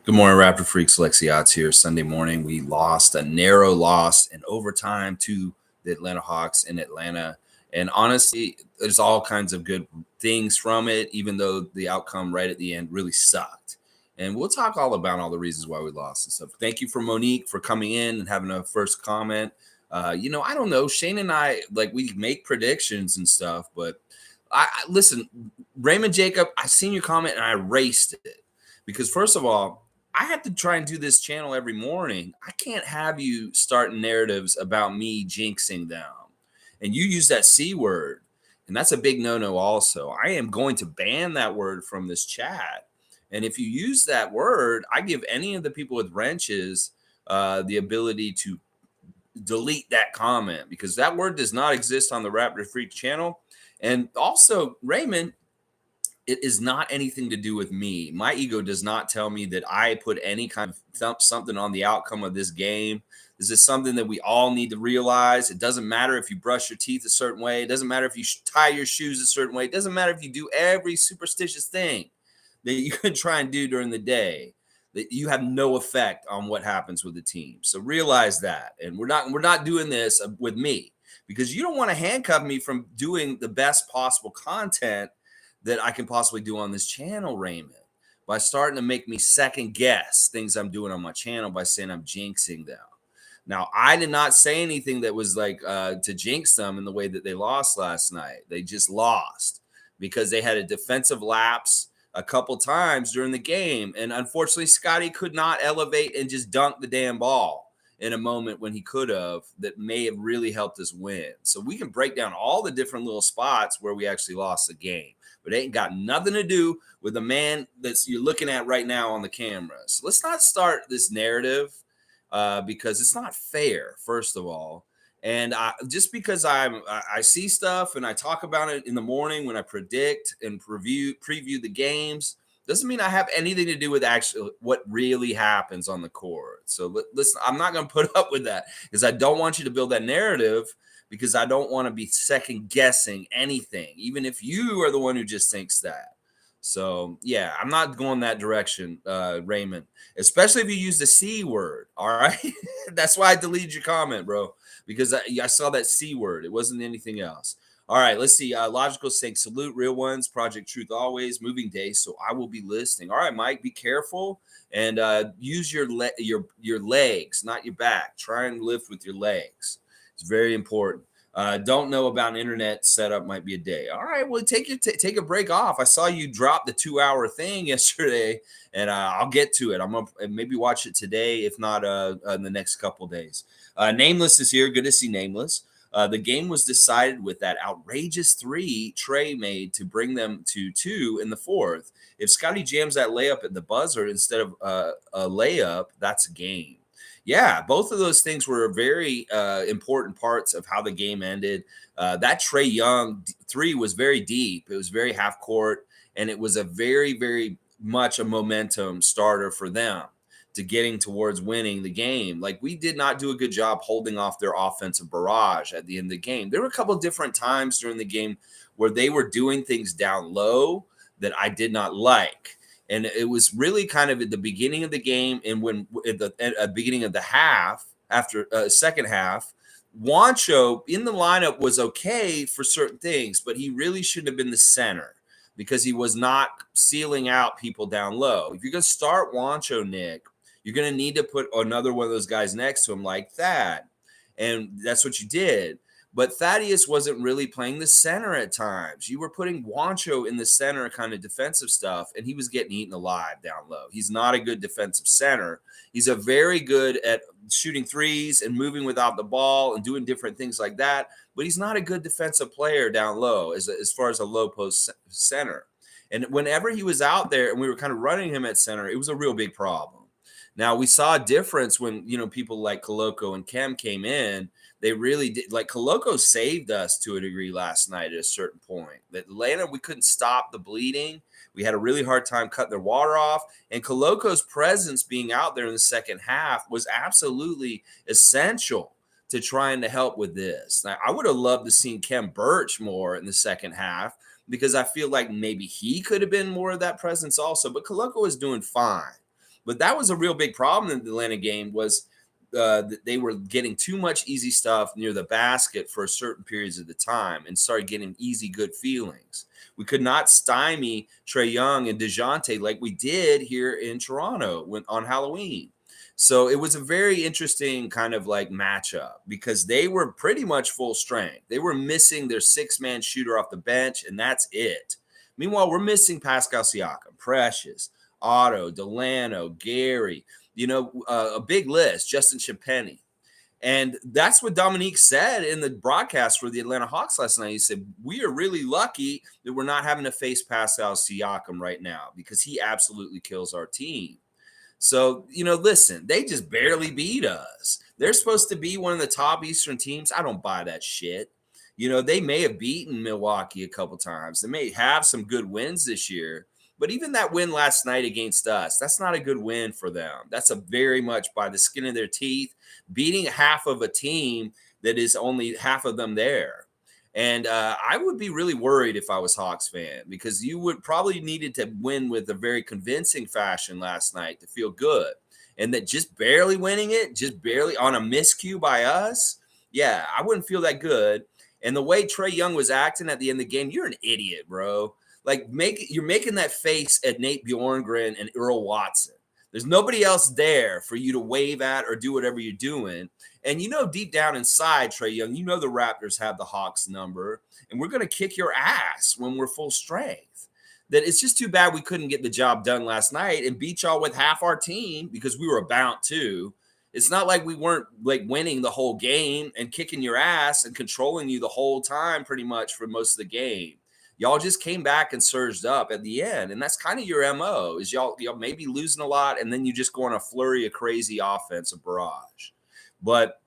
Good morning, Raptor Freaks. Lexiot's here. Sunday morning, we lost a narrow loss in overtime to the Atlanta Hawks in Atlanta. And honestly, there's all kinds of good things from it, even though the outcome right at the end really sucked. And we'll talk all about all the reasons why we lost and stuff. Thank you for Monique for coming in and having a first comment. I don't know. Shane and I, we make predictions and stuff, but I listen, Raymond Jacob, I seen your comment and I erased it because first of all, I have to try and do this channel every morning. I can't have you start narratives about me jinxing them. And you use that C word. And that's a big no-no also. I am going to ban that word from this chat. And if you use that word, I give any of the people with wrenches the ability to delete that comment because that word does not exist on the Raptor Freak channel. And also, Raymond, it is not anything to do with me. My ego does not tell me that I put any kind of something on the outcome of this game. This is something that we all need to realize. It doesn't matter if you brush your teeth a certain way. It doesn't matter if you tie your shoes a certain way. It doesn't matter if you do every superstitious thing that you can try and do during the day. That you have no effect on what happens with the team. So realize that. And we're not doing this with me because you don't want to handcuff me from doing the best possible content that I can possibly do on this channel, Raymond, by starting to make me second guess things I'm doing on my channel by saying I'm jinxing them. Now, I did not say anything that was to jinx them in the way that they lost last night. They just lost because they had a defensive lapse a couple times during the game. And unfortunately, Scotty could not elevate and just dunk the damn ball in a moment when he could have that may have really helped us win. So we can break down all the different little spots where we actually lost the game. But it ain't got nothing to do with the man that you're looking at right now on the camera. So let's not start this narrative because it's not fair, first of all. And just because I see stuff and I talk about it in the morning when I predict and preview the games, doesn't mean I have anything to do with actually what really happens on the court. So listen, I'm not going to put up with that because I don't want you to build that narrative because I don't want to be second guessing anything, even if you are the one who just thinks that. So, yeah, I'm not going that direction, Raymond, especially if you use the C word. All right. That's why I deleted your comment, bro, because I saw that C word. It wasn't anything else. All right, let's see. Logical saying salute, real ones, Project Truth always, moving day. So I will be listening. All right, Mike, be careful and use your legs, not your back. Try and lift with your legs. It's very important. Don't know about an internet setup might be a day. All right, well, take a break off. I saw you drop the 2-hour thing yesterday, and I'll get to it. I'm gonna maybe watch it today, if not in the next couple days. Nameless is here. Good to see Nameless. The game was decided with that outrageous 3 Trae made to bring them to 2 in the fourth. If Scotty jams that layup at the buzzer instead of a layup, that's a game. Yeah, both of those things were very important parts of how the game ended. That Trae Young 3 was very deep. It was very half court, and it was a very, very much a momentum starter for them to getting towards winning the game. Like, we did not do a good job holding off their offensive barrage at the end of the game. There were a couple of different times during the game where they were doing things down low that I did not like. And it was really kind of at the beginning of the game and when at the beginning of the half, after second half, Wancho in the lineup was okay for certain things, but he really shouldn't have been the center because he was not sealing out people down low. If you're going to start Wancho, Nick, you're going to need to put another one of those guys next to him like that. And that's what you did. But Thaddeus wasn't really playing the center at times. You were putting Wancho in the center kind of defensive stuff, and he was getting eaten alive down low. He's not a good defensive center. He's a very good at shooting threes and moving without the ball and doing different things like that, but he's not a good defensive player down low as far as a low post center. And whenever he was out there and we were kind of running him at center, it was a real big problem. Now, we saw a difference when, people like Koloko and Kem came in. They really did. Like, Koloko saved us to a degree last night at a certain point. Atlanta, we couldn't stop the bleeding. We had a really hard time cutting their water off. And Koloko's presence being out there in the second half was absolutely essential to trying to help with this. Now, I would have loved to seen Kem Birch more in the second half because I feel like maybe he could have been more of that presence also. But Koloko was doing fine. But that was a real big problem in the Atlanta game was that they were getting too much easy stuff near the basket for certain periods of the time and started getting easy, good feelings. We could not stymie Trae Young and DeJounte like we did here in Toronto on Halloween. So it was a very interesting kind of like matchup because they were pretty much full strength. They were missing their six-man shooter off the bench, and that's it. Meanwhile, we're missing Pascal Siakam, Precious, Otto, Delano, Gary, a big list, Justin Champagnie. And that's what Dominique said in the broadcast for the Atlanta Hawks last night. He said, we are really lucky that we're not having to face Pascal Siakam right now because he absolutely kills our team. So, listen, they just barely beat us. They're supposed to be one of the top Eastern teams. I don't buy that shit. They may have beaten Milwaukee a couple times. They may have some good wins this year. But even that win last night against us, that's not a good win for them. That's a very much by the skin of their teeth, beating half of a team that is only half of them there. And I would be really worried if I was Hawks fan because you would probably needed to win with a very convincing fashion last night to feel good. And that just barely winning it, just barely on a miscue by us, yeah, I wouldn't feel that good. And the way Trae Young was acting at the end of the game, you're an idiot, bro. Like you're making that face at Nate Bjorkgren and Earl Watson. There's nobody else there for you to wave at or do whatever you're doing. And deep down inside, Trae Young, the Raptors have the Hawks number, and we're going to kick your ass when we're full strength. That it's just too bad we couldn't get the job done last night and beat y'all with half our team because we were about to. It's not like we weren't like winning the whole game and kicking your ass and controlling you the whole time pretty much for most of the game. Y'all just came back and surged up at the end. And that's kind of your MO is y'all maybe losing a lot. And then you just go on a flurry of crazy offense, a barrage. But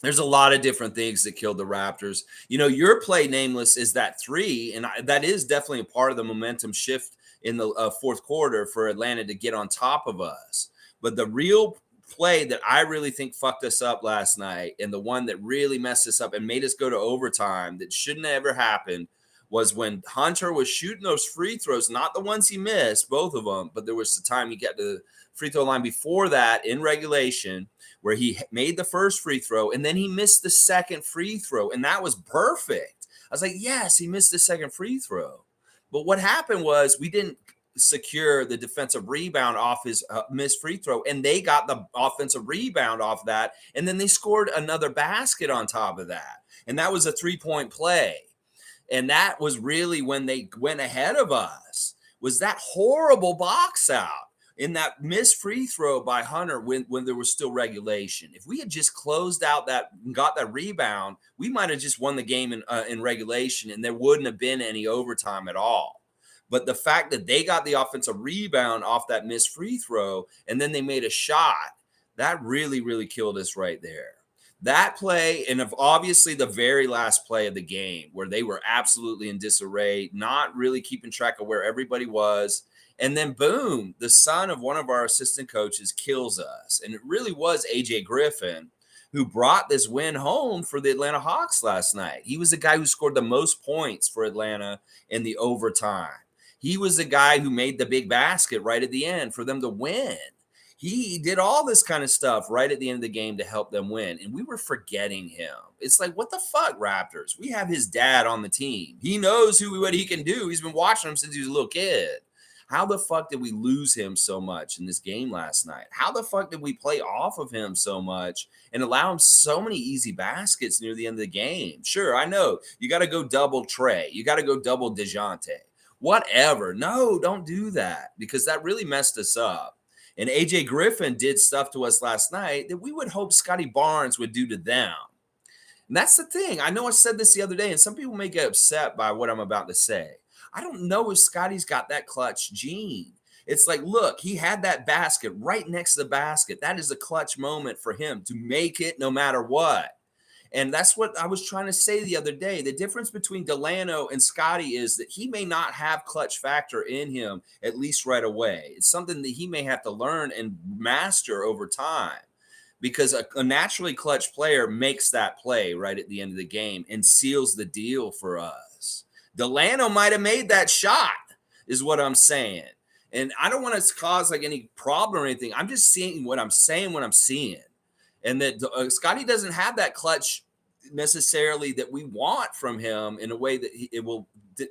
there's a lot of different things that killed the Raptors. Your play, Nameless, is that three. And that is definitely a part of the momentum shift in the fourth quarter for Atlanta to get on top of us. But the real play that I really think fucked us up last night and the one that really messed us up and made us go to overtime that shouldn't have ever happened was when Hunter was shooting those free throws, not the ones he missed, both of them, but there was the time he got to the free throw line before that in regulation where he made the first free throw and then he missed the second free throw, and that was perfect. I was like, yes, he missed the second free throw. But what happened was we didn't secure the defensive rebound off his missed free throw, and they got the offensive rebound off that, and then they scored another basket on top of that, and that was a three-point play. And that was really when they went ahead of us, was that horrible box out in that missed free throw by Hunter when there was still regulation. If we had just closed out that and got that rebound, we might have just won the game in regulation, and there wouldn't have been any overtime at all. But the fact that they got the offensive rebound off that missed free throw and then they made a shot, that really, really killed us right there. That play, and obviously the very last play of the game where they were absolutely in disarray, not really keeping track of where everybody was. And then boom, the son of one of our assistant coaches kills us. And it really was A.J. Griffin who brought this win home for the Atlanta Hawks last night. He was the guy who scored the most points for Atlanta in the overtime. He was the guy who made the big basket right at the end for them to win. He did all this kind of stuff right at the end of the game to help them win. And we were forgetting him. It's like, what the fuck, Raptors? We have his dad on the team. He knows what he can do. He's been watching him since he was a little kid. How the fuck did we lose him so much in this game last night? How the fuck did we play off of him so much and allow him so many easy baskets near the end of the game? Sure, I know. You got to go double Trae. You got to go double DeJounte. Whatever. No, don't do that because that really messed us up. And A.J. Griffin did stuff to us last night that we would hope Scotty Barnes would do to them. And that's the thing. I know I said this the other day, and some people may get upset by what I'm about to say. I don't know if Scotty's got that clutch gene. It's like, look, he had that basket right next to the basket. That is a clutch moment for him to make it no matter what. And that's what I was trying to say the other day. The difference between Delano and Scotty is that he may not have clutch factor in him, at least right away. It's something that he may have to learn and master over time because a naturally clutch player makes that play right at the end of the game and seals the deal for us. Delano might have made that shot is what I'm saying. And I don't want to cause like any problem or anything. I'm just seeing what I'm saying, what I'm seeing. And that Scotty doesn't have that clutch necessarily that we want from him in a way that it will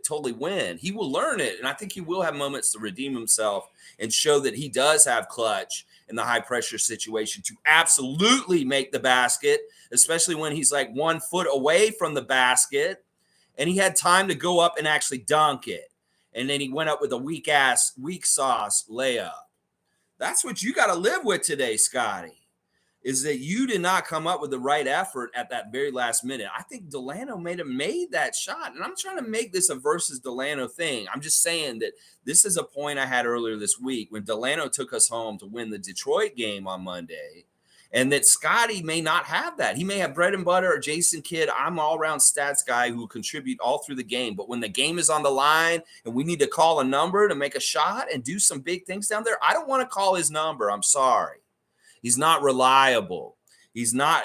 totally win. He will learn it. And I think he will have moments to redeem himself and show that he does have clutch in the high pressure situation to absolutely make the basket, especially when he's like 1 foot away from the basket and he had time to go up and actually dunk it. And then he went up with a weak sauce layup. That's what you got to live with today, Scotty, is that you did not come up with the right effort at that very last minute. I think Delano made that shot. And I'm trying to make this a versus Delano thing. I'm just saying that this is a point I had earlier this week when Delano took us home to win the Detroit game on Monday. And that Scotty may not have that. He may have bread and butter or Jason Kidd. I'm all around stats guy who will contribute all through the game. But when the game is on the line and we need to call a number to make a shot and do some big things down there, I don't want to call his number. I'm sorry. He's not reliable. He's not,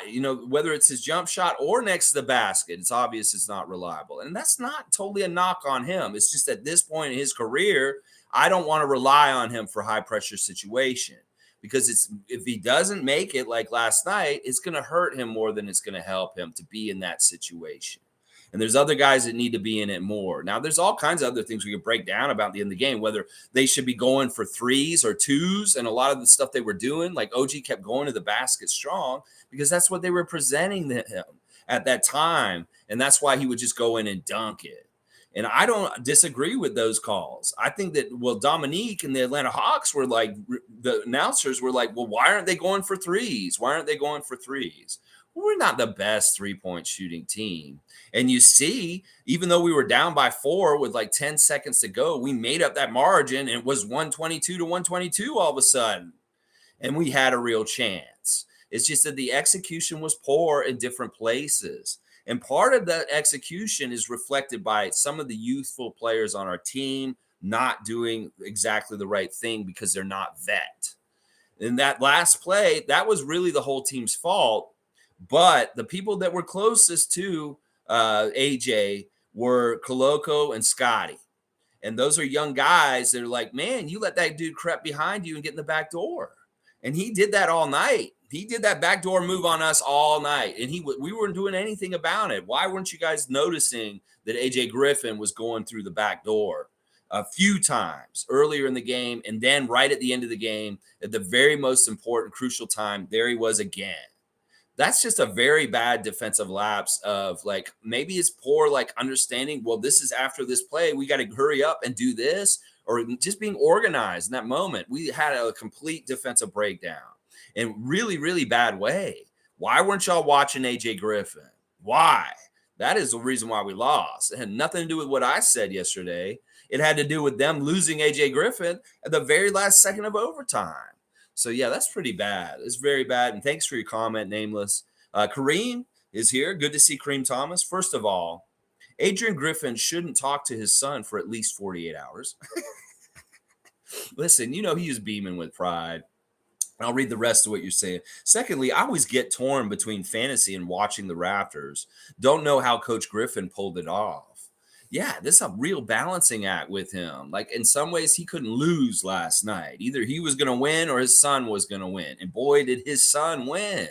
whether it's his jump shot or next to the basket, it's obvious it's not reliable. And that's not totally a knock on him. It's just at this point in his career, I don't want to rely on him for high pressure situation. Because if he doesn't make it like last night, it's going to hurt him more than it's going to help him to be in that situation. And there's other guys that need to be in it more. Now, there's all kinds of other things we could break down about the end of the game, whether they should be going for threes or twos. And a lot of the stuff they were doing, like OG kept going to the basket strong because that's what they were presenting to him at that time. And that's why he would just go in and dunk it. And I don't disagree with those calls. I think that, Dominique and the Atlanta Hawks were like, the announcers were like, well, why aren't they going for threes? Why aren't they going for threes? Well, we're not the best three-point shooting team. And you see, even though we were down by 4 with like 10 seconds to go, we made up that margin and it was 122 to 122 all of a sudden. And we had a real chance. It's just that the execution was poor in different places. And part of that execution is reflected by some of the youthful players on our team not doing exactly the right thing because they're not vet. In that last play, that was really the whole team's fault. But the people that were closest to AJ were Koloko and Scotty. And those are young guys that are like, man, you let that dude creep behind you and get in the back door. And he did that all night. He did that backdoor move on us all night, and we weren't doing anything about it. Why weren't you guys noticing that AJ Griffin was going through the back door a few times earlier in the game, and then right at the end of the game, at the very most important, crucial time, there he was again. That's just a very bad defensive lapse of like maybe it's poor like understanding. Well, this is after this play. We got to hurry up and do this, or just being organized in that moment. We had a complete defensive breakdown. In really, really bad way. Why weren't y'all watching AJ Griffin? Why? That is the reason why we lost. It had nothing to do with what I said yesterday. It had to do with them losing AJ Griffin at the very last second of overtime. So, yeah, that's pretty bad. It's very bad. And thanks for your comment, Nameless. Kareem is here. Good to see Kareem Thomas. First of all, Adrian Griffin shouldn't talk to his son for at least 48 hours. Listen, he was beaming with pride. I'll read the rest of what you're saying. Secondly, I always get torn between fantasy and watching the Raptors. Don't know how Coach Griffin pulled it off. Yeah, this is a real balancing act with him. Like in some ways, he couldn't lose last night. Either he was going to win or his son was going to win. And boy, did his son win.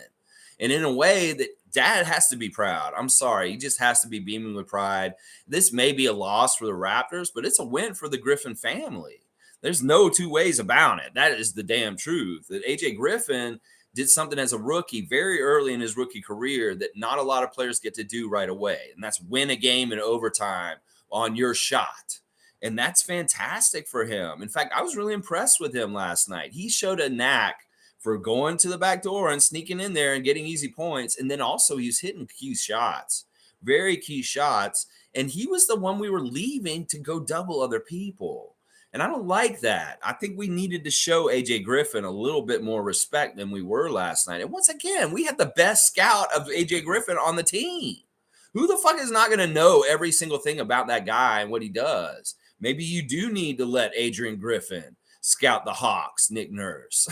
And in a way that dad has to be proud. I'm sorry. He just has to be beaming with pride. This may be a loss for the Raptors, but it's a win for the Griffin family. There's no two ways about it. That is the damn truth. That AJ Griffin did something as a rookie very early in his rookie career that not a lot of players get to do right away. And that's win a game in overtime on your shot. And that's fantastic for him. In fact, I was really impressed with him last night. He showed a knack for going to the back door and sneaking in there and getting easy points. And then also he's hitting key shots, very key shots. And he was the one we were leaving to go double other people. And I don't like that. I think we needed to show AJ Griffin a little bit more respect than we were last night. And once again, we had the best scout of AJ Griffin on the team. Who the fuck is not going to know every single thing about that guy and what he does? Maybe you do need to let Adrian Griffin scout the Hawks, Nick Nurse.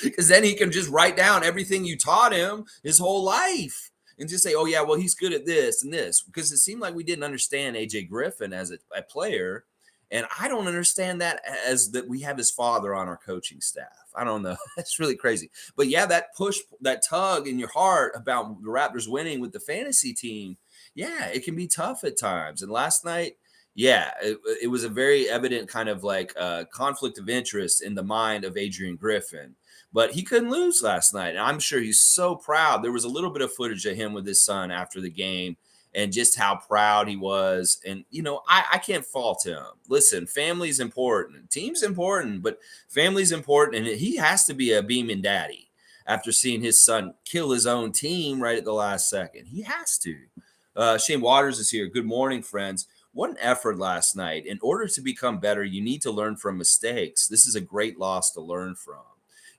Because then he can just write down everything you taught him his whole life and just say, oh, yeah, well, he's good at this and this. Because it seemed like we didn't understand AJ Griffin as a player. And I don't understand that as that we have his father on our coaching staff. I don't know. That's really crazy. But yeah, that push, that tug in your heart about the Raptors winning with the fantasy team, yeah, it can be tough at times. And last night, yeah, it was a very evident kind of like conflict of interest in the mind of Adrian Griffin. But he couldn't lose last night. And I'm sure he's so proud. There was a little bit of footage of him with his son after the game and just how proud he was. And, I can't fault him. Listen, family's important. Team's important, but family's important. And he has to be a beaming daddy after seeing his son kill his own team right at the last second. He has to. Shane Waters is here. Good morning, friends. What an effort last night. In order to become better, you need to learn from mistakes. This is a great loss to learn from.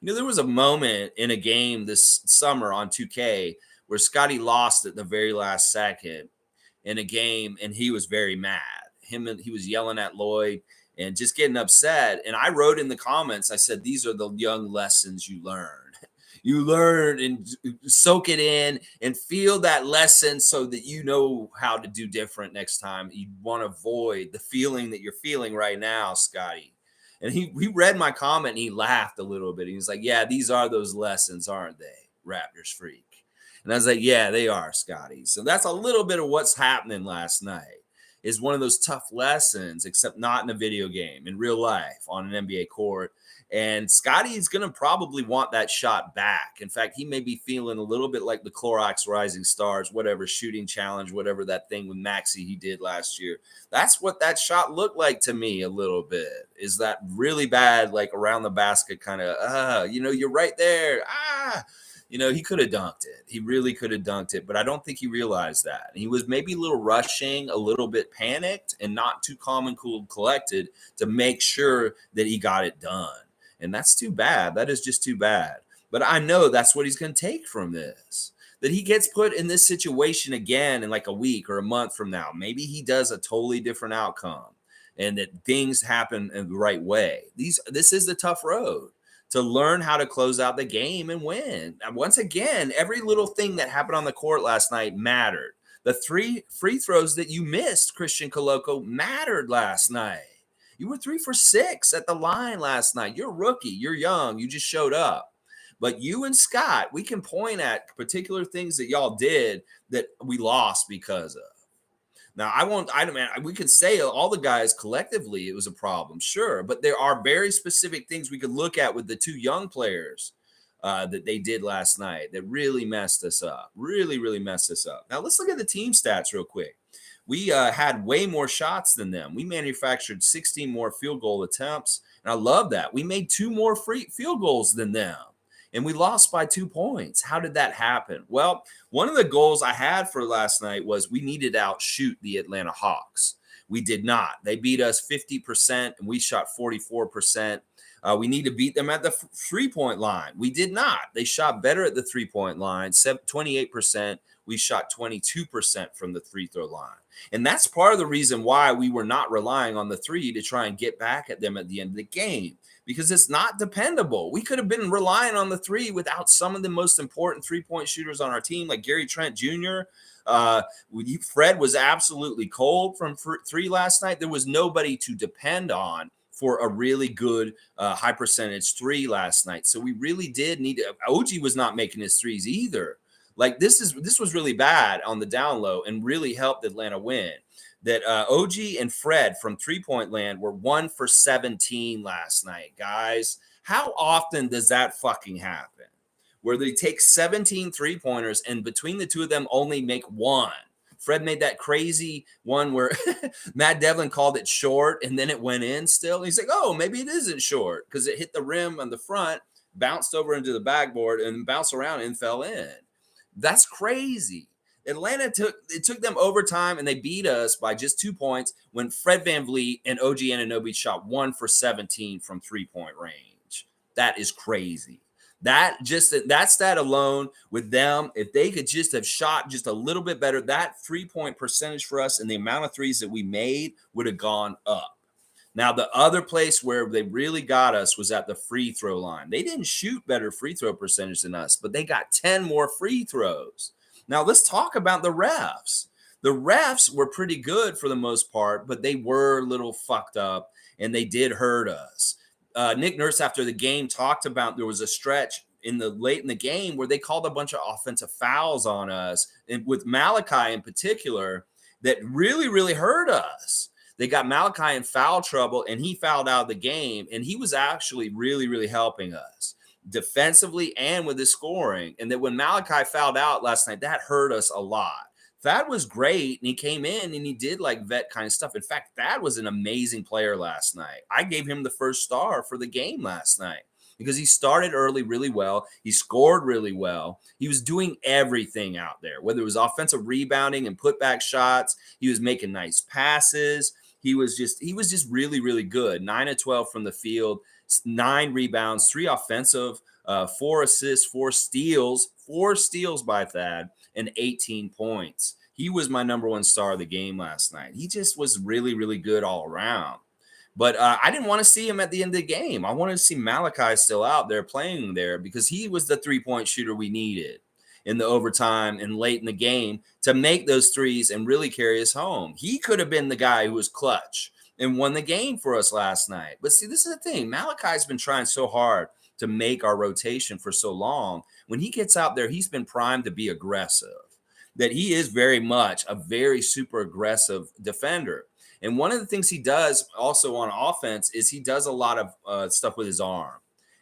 There was a moment in a game this summer on 2K where Scotty lost at the very last second in a game, and he was very mad. He was yelling at Lloyd and just getting upset. And I wrote in the comments, I said, these are the young lessons you learn. You learn and soak it in and feel that lesson so that you know how to do different next time. You want to avoid the feeling that you're feeling right now, Scotty. And he read my comment and he laughed a little bit. He was like, yeah, these are those lessons, aren't they, Raptors freak? And I was like, yeah, they are, Scotty. So that's a little bit of what's happening last night. Is one of those tough lessons, except not in a video game, in real life, on an NBA court. And Scotty is going to probably want that shot back. In fact, he may be feeling a little bit like the Clorox Rising Stars, whatever shooting challenge, whatever that thing with Maxey he did last year. That's what that shot looked like to me a little bit. Is that really bad, like around the basket kind of, you're right there. He could have dunked it. He really could have dunked it, but I don't think he realized that. And he was maybe a little rushing, a little bit panicked, and not too calm and cool and collected to make sure that he got it done. And that's too bad. That is just too bad. But I know that's what he's going to take from this, that he gets put in this situation again in like a week or a month from now. Maybe he does a totally different outcome and that things happen in the right way. This is the tough road to learn how to close out the game and win. And once again, every little thing that happened on the court last night mattered. The 3 free throws that you missed, Christian Coloco, mattered last night. You were 3 for 6 at the line last night. You're a rookie. You're young. You just showed up. But you and Scott, we can point at particular things that y'all did that we lost because of. Now, we could say all the guys collectively, it was a problem, sure. But there are very specific things we could look at with the 2 young players that they did last night that really messed us up. Really, really messed us up. Now, let's look at the team stats real quick. We had way more shots than them. We manufactured 16 more field goal attempts, and I love that. We made 2 more free field goals than them, and we lost by 2 points. How did that happen? Well, one of the goals I had for last night was we needed to outshoot the Atlanta Hawks. We did not. They beat us 50%, and we shot 44%. We need to beat them at the 3-point line. We did not. They shot better at the 3-point line, 28%. We shot 22% from the free throw line. And that's part of the reason why we were not relying on the 3 to try and get back at them at the end of the game, because it's not dependable. We could have been relying on the 3 without some of the most important 3-point shooters on our team, like Gary Trent Jr. Fred was absolutely cold from 3 last night. There was nobody to depend on for a really good high percentage 3 last night. So we really did need to. OG was not making his 3s either. Like this was really bad on the down low and really helped Atlanta win. That OG and Fred from 3-point land were 1 for 17 last night, guys. How often does that fucking happen? Where they take 17 3-pointers and between the 2 of them only make 1. Fred made that crazy one where Matt Devlin called it short and then it went in still. He's like, oh, maybe it isn't short because it hit the rim on the front, bounced over into the backboard and bounced around and fell in. That's crazy. Atlanta took them overtime and they beat us by just 2 points when Fred VanVleet and OG Anunoby shot 1 for 17 from 3-point range. That is crazy. That stat alone with them, if they could just have shot just a little bit better, that 3-point percentage for us and the amount of 3s that we made would have gone up. Now, the other place where they really got us was at the free throw line. They didn't shoot better free throw percentage than us, but they got 10 more free throws. Now, let's talk about the refs. The refs were pretty good for the most part, but they were a little fucked up and they did hurt us. Nick Nurse, after the game, talked about there was a stretch late in the game where they called a bunch of offensive fouls on us, and with Malachi in particular, that really, really hurt us. They got Malachi in foul trouble, and he fouled out of the game, and he was actually really, really helping us defensively and with his scoring. And that when Malachi fouled out last night, that hurt us a lot. Thad was great, and he came in and he did like vet kind of stuff. In fact, Thad was an amazing player last night. I gave him the first star for the game last night because he started early really well. He scored really well. He was doing everything out there, whether it was offensive rebounding and putback shots. He was making nice passes. He was just really, really good. 9 of 12 from the field, 9 rebounds, 3 offensive, 4 assists, 4 steals by Thad, and 18 points. He was my number 1 star of the game last night. He just was really, really good all around. But I didn't want to see him at the end of the game. I wanted to see Malachi still out there playing there because he was the 3-point shooter we needed in the overtime and late in the game to make those threes and really carry us home. He could have been the guy who was clutch and won the game for us last night. But see, this is the thing. Malachi's been trying so hard to make our rotation for so long. When he gets out there, he's been primed to be aggressive, that he is very much a very super aggressive defender. And one of the things he does also on offense is he does a lot of stuff with his arm.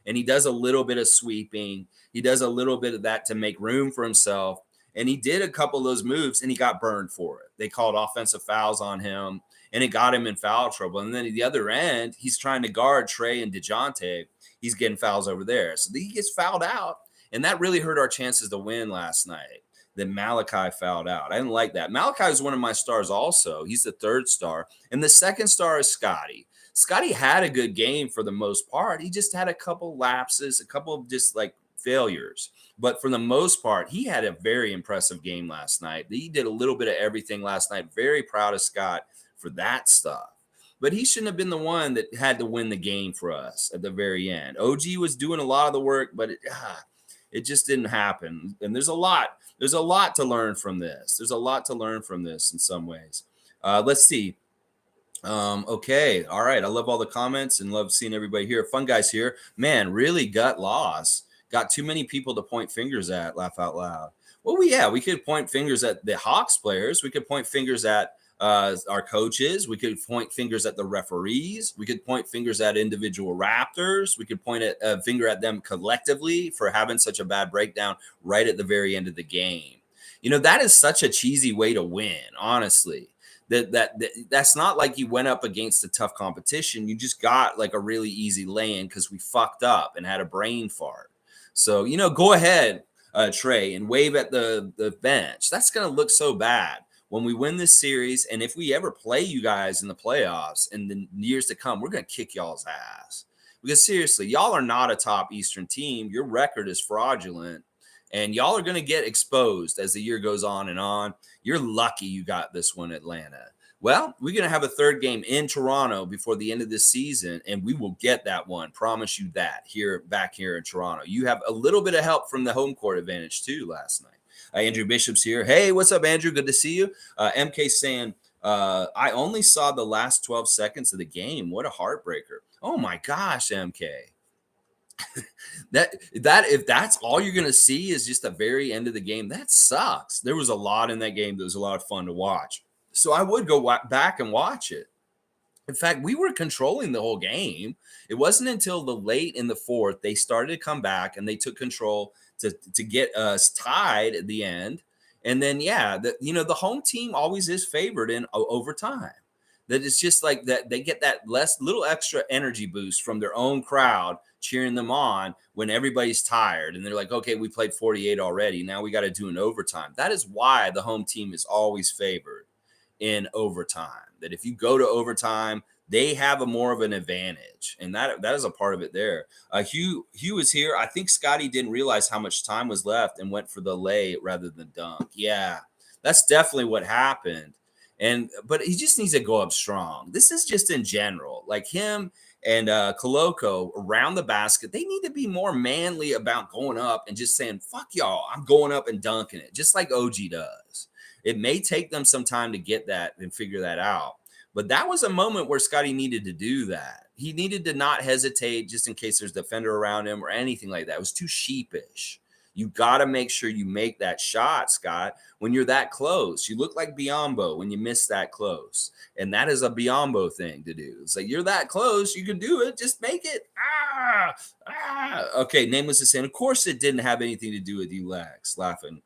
And he does a little bit of sweeping. He does a little bit of that to make room for himself. And he did a couple of those moves, and he got burned for it. They called offensive fouls on him, and it got him in foul trouble. And then at the other end, he's trying to guard Trae and DeJounte. He's getting fouls over there. So he gets fouled out, and that really hurt our chances to win last night. Then Malachi fouled out. I didn't like that. Malachi is one of my stars also. He's the 3rd star. And the 2nd star is Scotty. Scotty had a good game for the most part. He just had a couple lapses, a couple of just like failures. But for the most part, he had a very impressive game last night. He did a little bit of everything last night. Very proud of Scott for that stuff. But he shouldn't have been the one that had to win the game for us at the very end. OG was doing a lot of the work, but it just didn't happen. And there's a lot to learn from this. There's a lot to learn from this in some ways. Let's see. Okay. All right. I love all the comments and love seeing everybody here. Fun guys here. Man, really gut loss. Got too many people to point fingers at, laugh out loud. Well, we could point fingers at the Hawks players. We could point fingers at our coaches. We could point fingers at the referees. We could point fingers at individual Raptors. We could point a finger at them collectively for having such a bad breakdown right at the very end of the game. You know, that is such a cheesy way to win, honestly. That's not like you went up against a tough competition. You just got like a really easy lay-in because we fucked up and had a brain fart. So, you know, go ahead, Trae, and wave at the bench. That's going to look so bad when we win this series. And if we ever play you guys in the playoffs in the years to come, we're going to kick y'all's ass. Because seriously, y'all are not a top Eastern team. Your record is fraudulent. And y'all are going to get exposed as the year goes on and on. You're lucky you got this one, Atlanta. Well, we're going to have a 3rd game in Toronto before the end of this season, and we will get that one. Promise you that back here in Toronto. You have a little bit of help from the home court advantage too last night. Andrew Bishop's here. Hey, what's up, Andrew? Good to see you. MK saying, I only saw the last 12 seconds of the game. What a heartbreaker. Oh my gosh, MK. that if that's all you're going to see is just the very end of the game, that sucks. There was a lot in that game that was a lot of fun to watch. So I would go back and watch it. In fact, we were controlling the whole game. It wasn't until the late in the 4th they started to come back and they took control to get us tied at the end. And then, the home team always is favored in overtime. That it's just like that they get that little extra energy boost from their own crowd cheering them on when everybody's tired. And they're like, okay, we played 48 already. Now we got to do an overtime. That is why the home team is always favored in overtime. That if you go to overtime, they have more of an advantage. And that is a part of it there. Hugh is here. I think Scotty didn't realize how much time was left and went for the lay rather than dunk. Yeah, that's definitely what happened. But he just needs to go up strong. This is just in general, like him and Koloko around the basket. They need to be more manly about going up and just saying, fuck y'all, I'm going up and dunking it, just like OG does. It may take them some time to get that and figure that out. But that was a moment where Scottie needed to do that. He needed to not hesitate just in case there's a defender around him or anything like that. It was too sheepish. You got to make sure you make that shot, Scott, when you're that close. You look like Biombo when you miss that close. And that is a Biombo thing to do. It's like, you're that close. You can do it. Just make it. Okay, Nameless is saying, of course it didn't have anything to do with you, Lex. Laughing.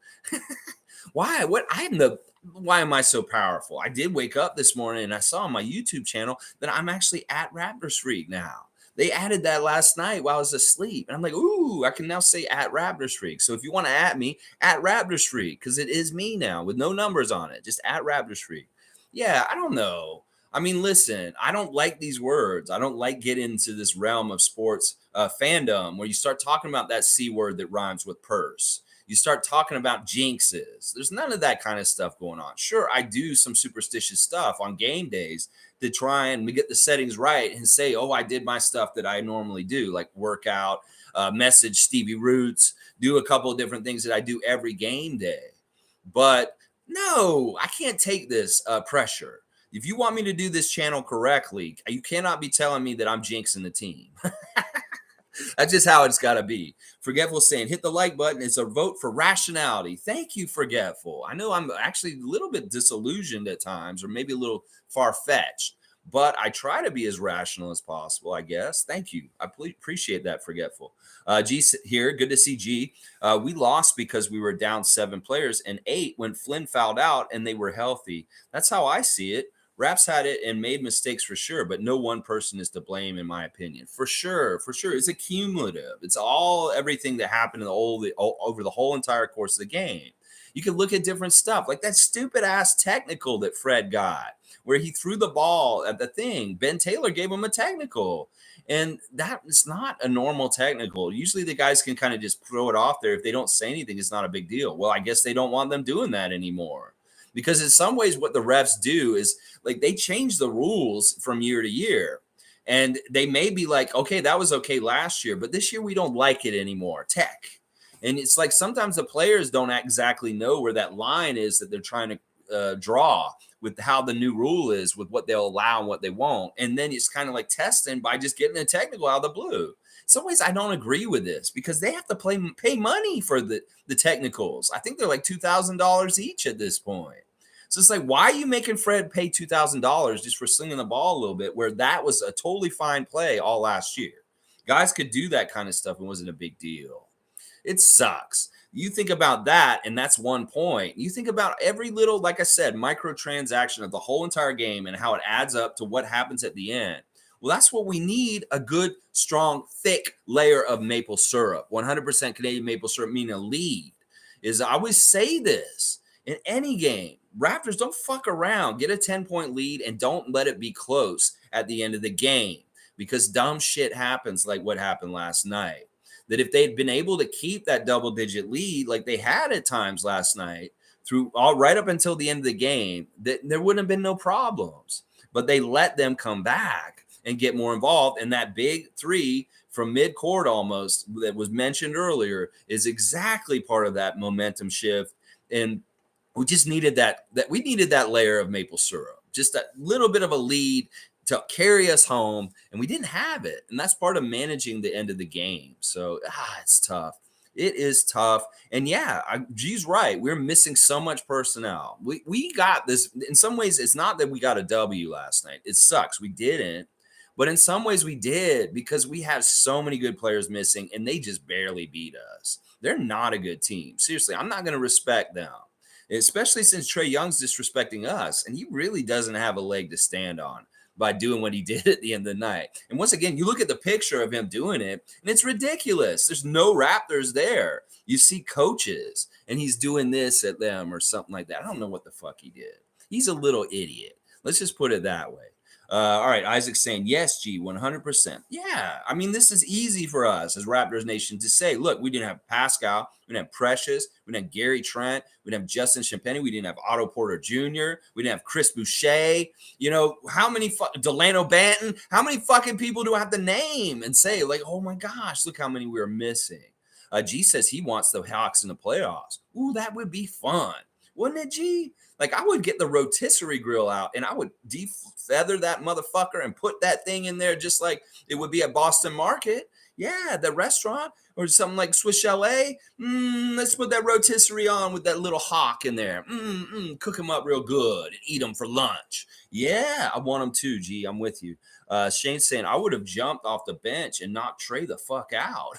Why? Why am I so powerful? I did wake up this morning and I saw on my YouTube channel that I'm actually at Raptors Freak now. They added that last night while I was asleep. And I'm like, ooh, I can now say at Raptors Freak. So if you want to at me, at Raptors Freak, because it is me now with no numbers on it, just at Raptors Freak. Yeah, I don't know. I mean, listen, I don't like these words. I don't like getting into this realm of sports fandom where you start talking about that C word that rhymes with purse. You start talking about jinxes. There's none of that kind of stuff going on. Sure, I do some superstitious stuff on game days to try and get the settings right and say, oh, I did my stuff that I normally do, like workout, message Stevie Roots, do a couple of different things that I do every game day. But no, I can't take this pressure. If you want me to do this channel correctly, you cannot be telling me that I'm jinxing the team. That's just how it's got to be. Forgetful saying, hit the like button. It's a vote for rationality. Thank you, Forgetful. I know I'm actually a little bit disillusioned at times, or maybe a little far-fetched, but I try to be as rational as possible, I guess. Thank you. I appreciate that, Forgetful. G here. Good to see G. We lost because we were down 7 players and 8 when Flynn fouled out and they were healthy. That's how I see it. Raps had it and made mistakes for sure, but no one person is to blame, in my opinion. For sure. It's a cumulative. It's everything that happened over the whole entire course of the game. You can look at different stuff, like that stupid ass technical that Fred got, where he threw the ball at the thing. Ben Taylor gave him a technical, and that is not a normal technical. Usually the guys can kind of just throw it off there. If they don't say anything, it's not a big deal. Well, I guess they don't want them doing that anymore. Because in some ways, what the refs do is like they change the rules from year to year. And they may be like, okay, that was okay last year, but this year we don't like it anymore. Tech. And it's like sometimes the players don't exactly know where that line is that they're trying to draw with how the new rule is, with what they'll allow and what they won't. And then it's kind of like testing by just getting a technical out of the blue. In some ways, I don't agree with this because they have to pay money for the technicals. I think they're like $2,000 each at this point. So it's like, why are you making Fred pay $2,000 just for slinging the ball a little bit, where that was a totally fine play all last year? Guys could do that kind of stuff and it wasn't a big deal. It sucks. You think about that, and that's one point. You think about every little, like I said, microtransaction of the whole entire game and how it adds up to what happens at the end. Well, that's what we need, a good, strong, thick layer of maple syrup. 100% Canadian maple syrup, meaning a lead. I always say this in any game. Raptors, don't fuck around. Get a 10-point lead and don't let it be close at the end of the game, because dumb shit happens like what happened last night. That if they'd been able to keep that double-digit lead like they had at times last night, right up until the end of the game, that there wouldn't have been no problems. But they let them come back and get more involved. And that big 3 from midcourt almost that was mentioned earlier is exactly part of that momentum shift. And we just needed that we needed that layer of maple syrup, just a little bit of a lead to carry us home, and we didn't have it. And that's part of managing the end of the game. So it's tough. It is tough. And yeah, G's right. We're missing so much personnel. We got this. In some ways, it's not that we got a W last night. It sucks. We didn't. But in some ways we did, because we have so many good players missing and they just barely beat us. They're not a good team. Seriously, I'm not going to respect them, especially since Trae Young's disrespecting us. And he really doesn't have a leg to stand on by doing what he did at the end of the night. And once again, you look at the picture of him doing it, and it's ridiculous. There's no Raptors there. You see coaches, and he's doing this at them or something like that. I don't know what the fuck he did. He's a little idiot. Let's just put it that way. All right, Isaac's saying, yes, G, 100%. Yeah, I mean, this is easy for us as Raptors Nation to say, look, we didn't have Pascal, we didn't have Precious, we didn't have Gary Trent, we didn't have Justin Champagnie, we didn't have Otto Porter Jr., we didn't have Chris Boucher. You know, how many Delano Banton, how many fucking people do I have to name and say, like, oh my gosh, look how many we were missing. G says he wants the Hawks in the playoffs. Ooh, that would be fun. wouldn't it, G? Like, I would get the rotisserie grill out and I would defeather that motherfucker and put that thing in there just like it would be at Boston Market. Yeah, the restaurant or something like Swiss Chalet. Let's put that rotisserie on with that little hawk in there. Cook them up real good and eat them for lunch. Yeah, I want them too, G. I'm with you. Shane's saying, I would have jumped off the bench and knocked Trae the fuck out.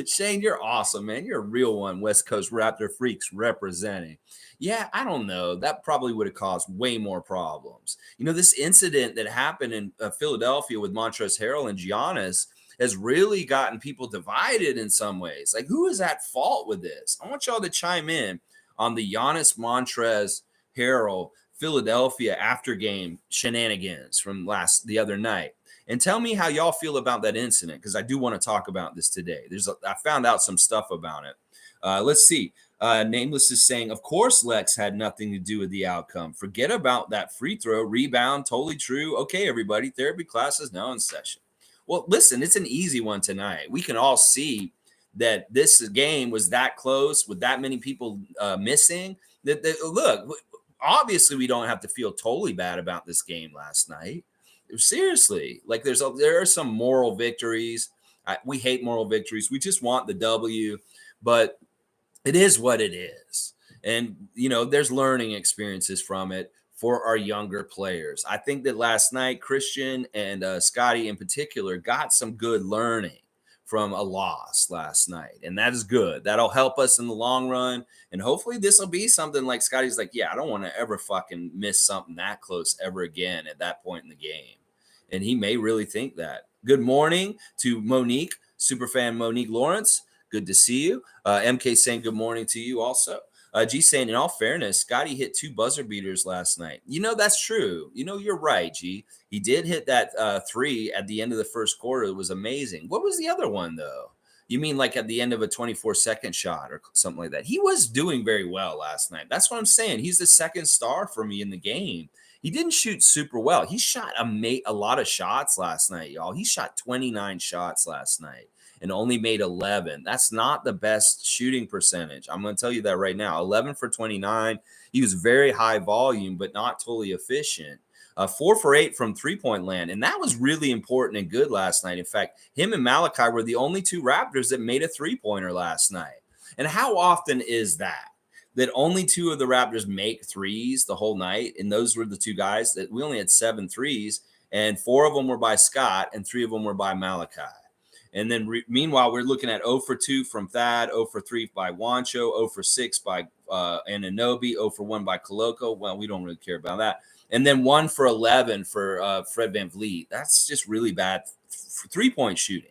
Shane, you're awesome, man. You're a real one. West Coast Raptor freaks representing. Yeah, I don't know. That probably would have caused way more problems. You know, this incident that happened in Philadelphia with Montrez Harrel and Giannis has really gotten people divided in some ways. Like, who is at fault with this? I want y'all to chime in on the Giannis, Montrez, Harrel, Philadelphia after game shenanigans from the other night. And tell me how y'all feel about that incident, because I do want to talk about this today. I found out some stuff about it. Let's see. Nameless is saying, of course, Lex had nothing to do with the outcome. Forget about that free throw, rebound, totally true. Okay, everybody, therapy class is now in session. Well, listen, it's an easy one tonight. We can all see that this game was that close with that many people missing. Look, obviously, we don't have to feel totally bad about this game last night. Seriously, like there are some moral victories. We hate moral victories. We just want the W, but it is what it is. And, you know, there's learning experiences from it for our younger players. I think that last night, Christian and Scotty in particular got some good learning from a loss last night. And that is good. That'll help us in the long run. And hopefully this will be something like Scotty's like, yeah, I don't want to ever fucking miss something that close ever again at that point in the game. And he may really think that. Good morning to Monique, superfan Monique Lawrence. Good to see you. MK saying good morning to you also. G saying, in all fairness, Scotty hit 2 buzzer beaters last night. You know, that's true. You know, you're right, G. He did hit that 3 at the end of the first quarter. It was amazing. What was the other one, though? You mean like at the end of a 24-second shot or something like that? He was doing very well last night. That's what I'm saying. He's the second star for me in the game. He didn't shoot super well. He shot a lot of shots last night, y'all. He shot 29 shots last night and only made 11. That's not the best shooting percentage. I'm going to tell you that right now. 11 for 29. He was very high volume, but not totally efficient. 4 for 8 from three-point land. And that was really important and good last night. In fact, him and Malachi were the only 2 Raptors that made a three-pointer last night. And how often is that only 2 of the Raptors make threes the whole night? And those were the 2 guys that we only had 7 threes, and 4 of them were by Scott and 3 of them were by Malachi. And then meanwhile, we're looking at 0 for 2 from Thad, 0 for 3 by Juancho, 0 for 6 by Anunoby, 0 for 1 by Koloko. Well, we don't really care about that. And then 1 for 11 for Fred VanVleet. That's just really bad three-point shooting.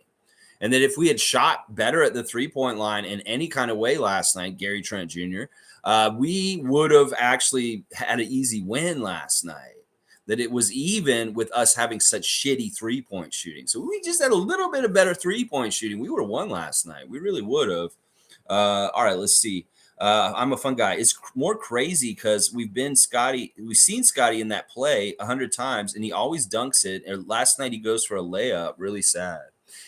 And that if we had shot better at the three-point line in any kind of way last night, Gary Trent Jr., we would have actually had an easy win last night. That it was even with us having such shitty three-point shooting. So we just had a little bit of better three-point shooting. We would have won last night. We really would have. All right, let's see. I'm a fun guy. It's more crazy because we've seen Scotty in that play 100 times, and he always dunks it. And last night he goes for a layup. Really sad.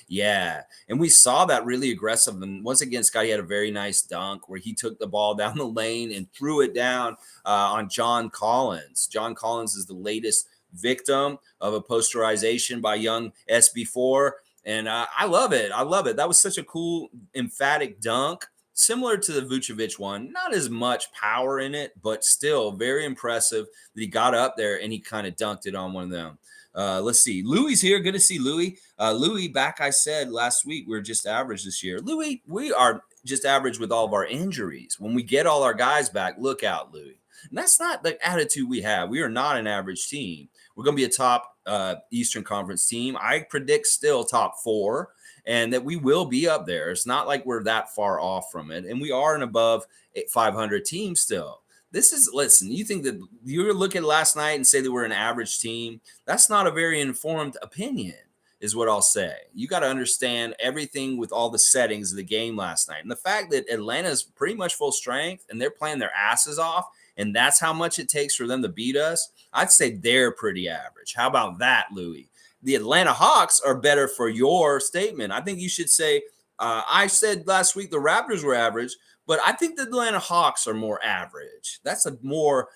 Yeah, and we saw that really aggressive. And once again, Scotty had a very nice dunk where he took the ball down the lane and threw it down on John Collins. John Collins is the latest victim of a posterization by young SB4. And I love it. I love it. That was such a cool, emphatic dunk. Similar to the Vucevic one, not as much power in it, but still very impressive that he got up there and he kind of dunked it on one of them. Let's see. Louis here. Good to see Louis. Louis, back I said last week, we're just average this year. Louis, we are just average with all of our injuries. When we get all our guys back, look out, Louis. And that's not the attitude we have. We are not an average team. We're going to be a top Eastern Conference team. I predict still top 4. And that we will be up there. It's not like we're that far off from it. And we are an above 500 team still. Listen, you think that you look at last night and say that we're an average team. That's not a very informed opinion, is what I'll say. You got to understand everything with all the settings of the game last night. And the fact that Atlanta's pretty much full strength and they're playing their asses off, and that's how much it takes for them to beat us, I'd say they're pretty average. How about that, Louis? The Atlanta Hawks are better for your statement. I think you should say I said last week the Raptors were average, but I think the Atlanta Hawks are more average. That's a more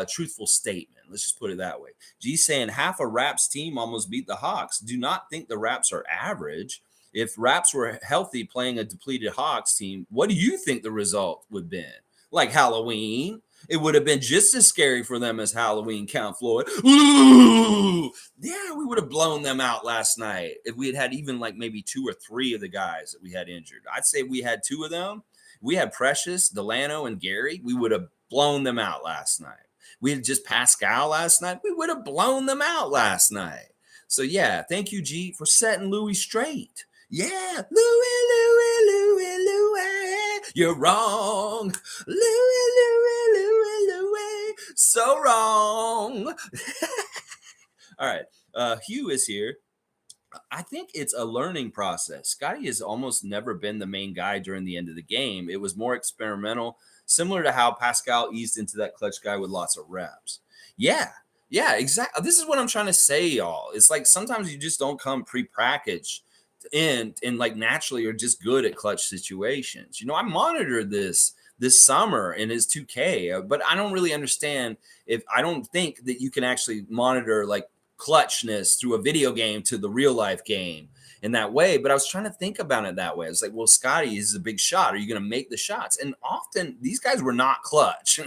truthful statement. Let's just put it that way. G saying half a Raps team almost beat the Hawks. Do not think the Raps are average. If Raps were healthy playing a depleted Hawks team, what do you think the result would have been? Like Halloween? It would have been just as scary for them as Halloween, Count Floyd. Ooh! Yeah, we would have blown them out last night if we had even like maybe 2 or 3 of the guys that we had injured. I'd say we had 2 of them. We had Precious, Delano, and Gary. We would have blown them out last night. We had just Pascal last night. We would have blown them out last night. So yeah, thank you, G, for setting Louis straight. Yeah, Louis, you're wrong. Louis, so wrong. All right, Hugh is here. I think it's a learning process. Scotty has almost never been the main guy during the end of the game. It was more experimental, similar to how Pascal eased into that clutch guy with lots of reps. Yeah, exactly. This is what I'm trying to say, y'all. It's like sometimes you just don't come pre-packaged and like naturally are just good at clutch situations. You know, I monitored this summer in his 2K, but I don't really understand if I don't think that you can actually monitor like clutchness through a video game to the real life game in that way. But I was trying to think about it that way. It's like, well, Scotty is a big shot. Are you going to make the shots? And often these guys were not clutch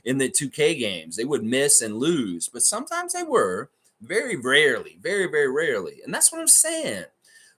in the 2K games. They would miss and lose, but sometimes they were. Very rarely, very, very rarely. And that's what I'm saying.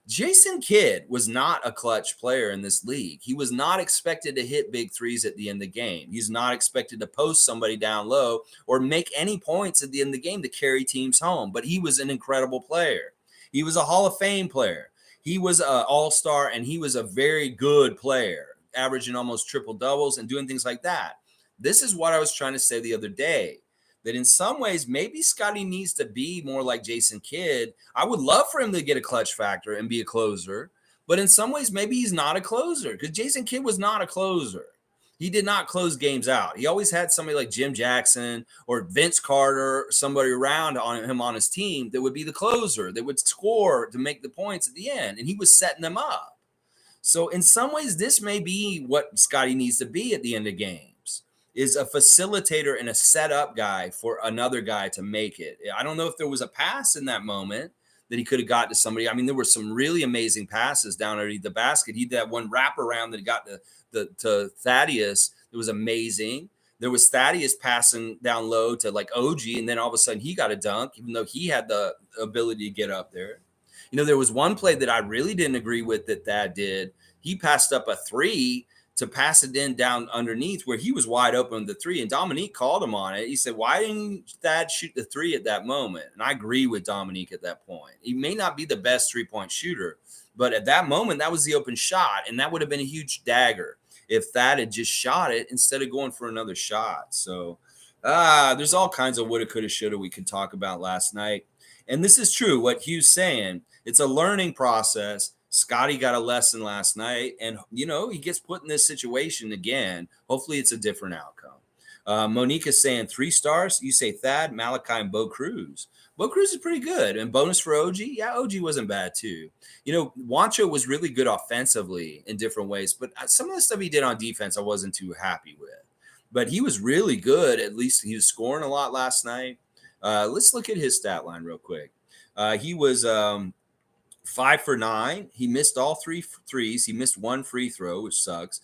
Jason Kidd was not a clutch player in this league. He was not expected to hit big threes at the end of the game. He's not expected to post somebody down low or make any points at the end of the game to carry teams home. But he was an incredible player. He was a Hall of Fame player. He was an all-star, and he was a very good player, averaging almost triple doubles and doing things like that. This is what I was trying to say the other day. That in some ways, maybe Scotty needs to be more like Jason Kidd. I would love for him to get a clutch factor and be a closer. But in some ways, maybe he's not a closer because Jason Kidd was not a closer. He did not close games out. He always had somebody like Jim Jackson or Vince Carter, somebody around on him on his team that would be the closer, that would score to make the points at the end. And he was setting them up. So in some ways, this may be what Scotty needs to be at the end of games. Is a facilitator and a setup guy for another guy to make it. I don't know if there was a pass in that moment that he could have got to somebody. I mean, there were some really amazing passes down underneath the basket. He did that one wraparound that got to Thaddeus. It was amazing. There was Thaddeus passing down low to like OG, and then all of a sudden he got a dunk, even though he had the ability to get up there. You know, there was one play that I really didn't agree with that Thad did. He passed up a 3 to pass it in down underneath where he was wide open with the 3. And Dominique called him on it. He said, why didn't Thad shoot the 3 at that moment? And I agree with Dominique at that point. He may not be the best 3-point shooter, but at that moment, that was the open shot. And that would have been a huge dagger if Thad had just shot it instead of going for another shot. So there's all kinds of woulda, coulda, shoulda we could talk about last night. And this is true, what Hugh's saying. It's a learning process. Scotty got a lesson last night, and, you know, he gets put in this situation again. Hopefully it's a different outcome. Monique is saying 3 stars. You say Thad, Malachi, and Bo Cruz. Bo Cruz is pretty good. And bonus for OG. Yeah, OG wasn't bad too. You know, Juancho was really good offensively in different ways, but some of the stuff he did on defense I wasn't too happy with. But he was really good. At least he was scoring a lot last night. Let's look at his stat line real quick. He was 5 for 9. He missed all 3 threes. He missed 1 free throw, which sucks.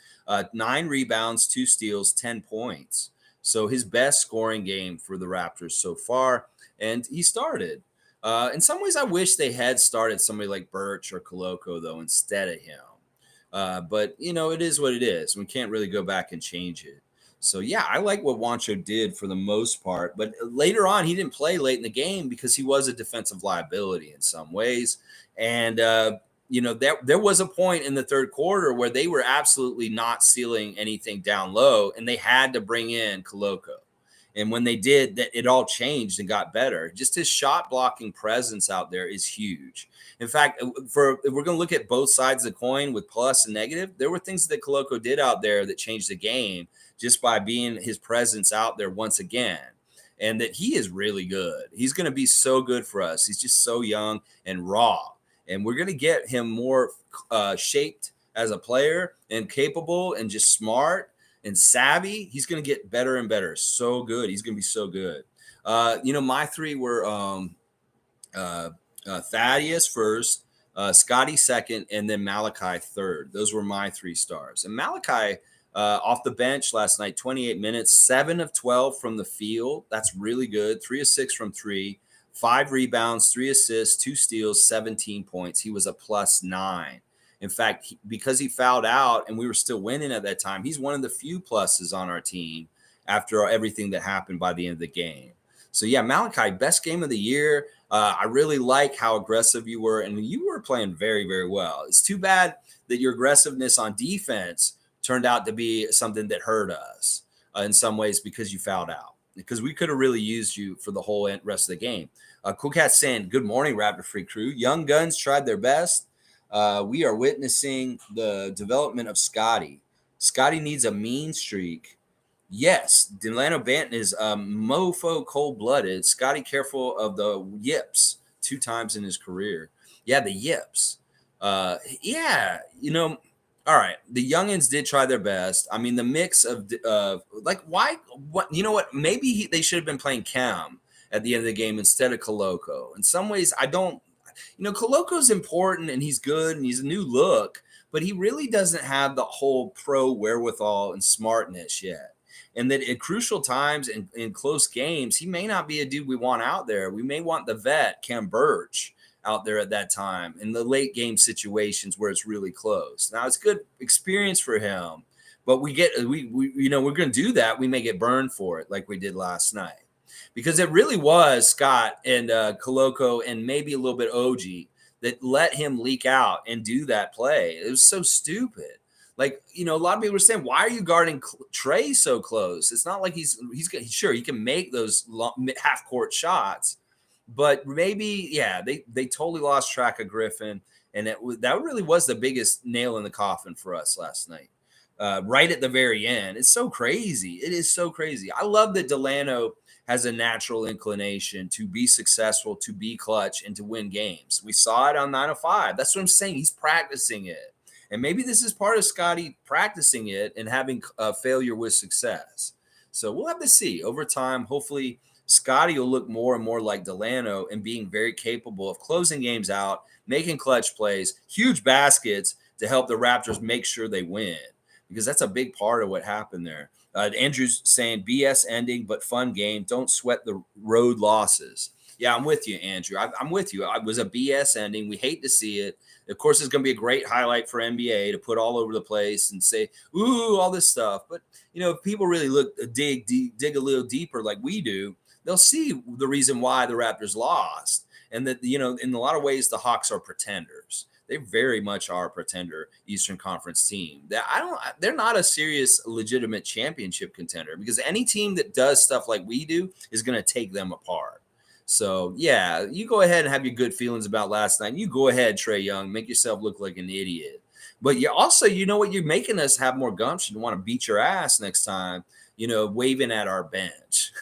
9 rebounds, 2 steals, 10 points. So his best scoring game for the Raptors so far. And he started. In some ways, I wish they had started somebody like Birch or Koloko, though, instead of him. But, you know, it is what it is. We can't really go back and change it. So, yeah, I like what Juancho did for the most part. But later on, he didn't play late in the game because he was a defensive liability in some ways. And, you know, there was a point in the third quarter where they were absolutely not sealing anything down low, and they had to bring in Koloko. And when they did, that it all changed and got better. Just his shot blocking presence out there is huge. In fact, if we're going to look at both sides of the coin with plus and negative, there were things that Koloko did out there that changed the game just by being his presence out there once again. And that he is really good. He's going to be so good for us. He's just so young and raw. And we're going to get him more shaped as a player and capable and just smart and savvy, he's going to get better and better. So good. He's going to be so good. My three were uh, Thaddeus first, Scotty second, and then Malachi third. Those were my 3 stars. And Malachi off the bench last night, 28 minutes, 7 of 12 from the field. That's really good. 3 of 6 from 3, 5 rebounds, 3 assists, 2 steals, 17 points. He was a +9. In fact, because he fouled out and we were still winning at that time, he's one of the few pluses on our team after everything that happened by the end of the game. So, yeah, Malachi, best game of the year. I really like how aggressive you were, and you were playing very, very well. It's too bad that your aggressiveness on defense turned out to be something that hurt us in some ways because you fouled out, because we could have really used you for the whole rest of the game. Cool Cat saying, good morning, Raptor Free crew. Young Guns tried their best. We are witnessing the development of Scotty. Scotty needs a mean streak. Yes, Delano Banton is mofo cold-blooded. Scotty careful of the yips 2 times in his career. Yeah, the yips. Yeah, all right. The youngins did try their best. I mean, the mix of why? What what? Maybe they should have been playing Cam at the end of the game instead of Koloko. In some ways, I don't. Koloko's important and he's good and he's a new look, but he really doesn't have the whole pro wherewithal and smartness yet. And that at crucial times and in close games, he may not be a dude we want out there. We may want the vet, Cam Birch, out there at that time in the late game situations where it's really close. Now, it's good experience for him, but we're going to do that. We may get burned for it like we did last night. Because it really was Scott and Koloko and maybe a little bit OG that let him leak out and do that play. It was so stupid. Like, a lot of people were saying, why are you guarding Trae so close? It's not like he's sure he can make those half court shots, but maybe, yeah, they totally lost track of Griffin. And that really was the biggest nail in the coffin for us last night. Right at the very end. It's so crazy. It is so crazy. I love that Delano has a natural inclination to be successful, to be clutch, and to win games. We saw it on 905. That's what I'm saying. He's practicing it. And maybe this is part of Scotty practicing it and having failure with success. So we'll have to see over time. Hopefully, Scotty will look more and more like Delano and being very capable of closing games out, making clutch plays, huge baskets to help the Raptors make sure they win, because that's a big part of what happened there. Andrew's saying BS ending, but fun game. Don't sweat the road losses. Yeah, I'm with you, Andrew. I'm with you. It was a BS ending. We hate to see it. Of course, it's going to be a great highlight for NBA to put all over the place and say, ooh, all this stuff. But, if people really dig a little deeper like we do, they'll see the reason why the Raptors lost. And that, in a lot of ways, the Hawks are pretenders. They very much are a pretender Eastern Conference team. They're not a serious, legitimate championship contender, because any team that does stuff like we do is going to take them apart. So, yeah, you go ahead and have your good feelings about last night. You go ahead, Trae Young, make yourself look like an idiot. But you also, what, you're making us have more gumption to want to beat your ass next time, waving at our bench.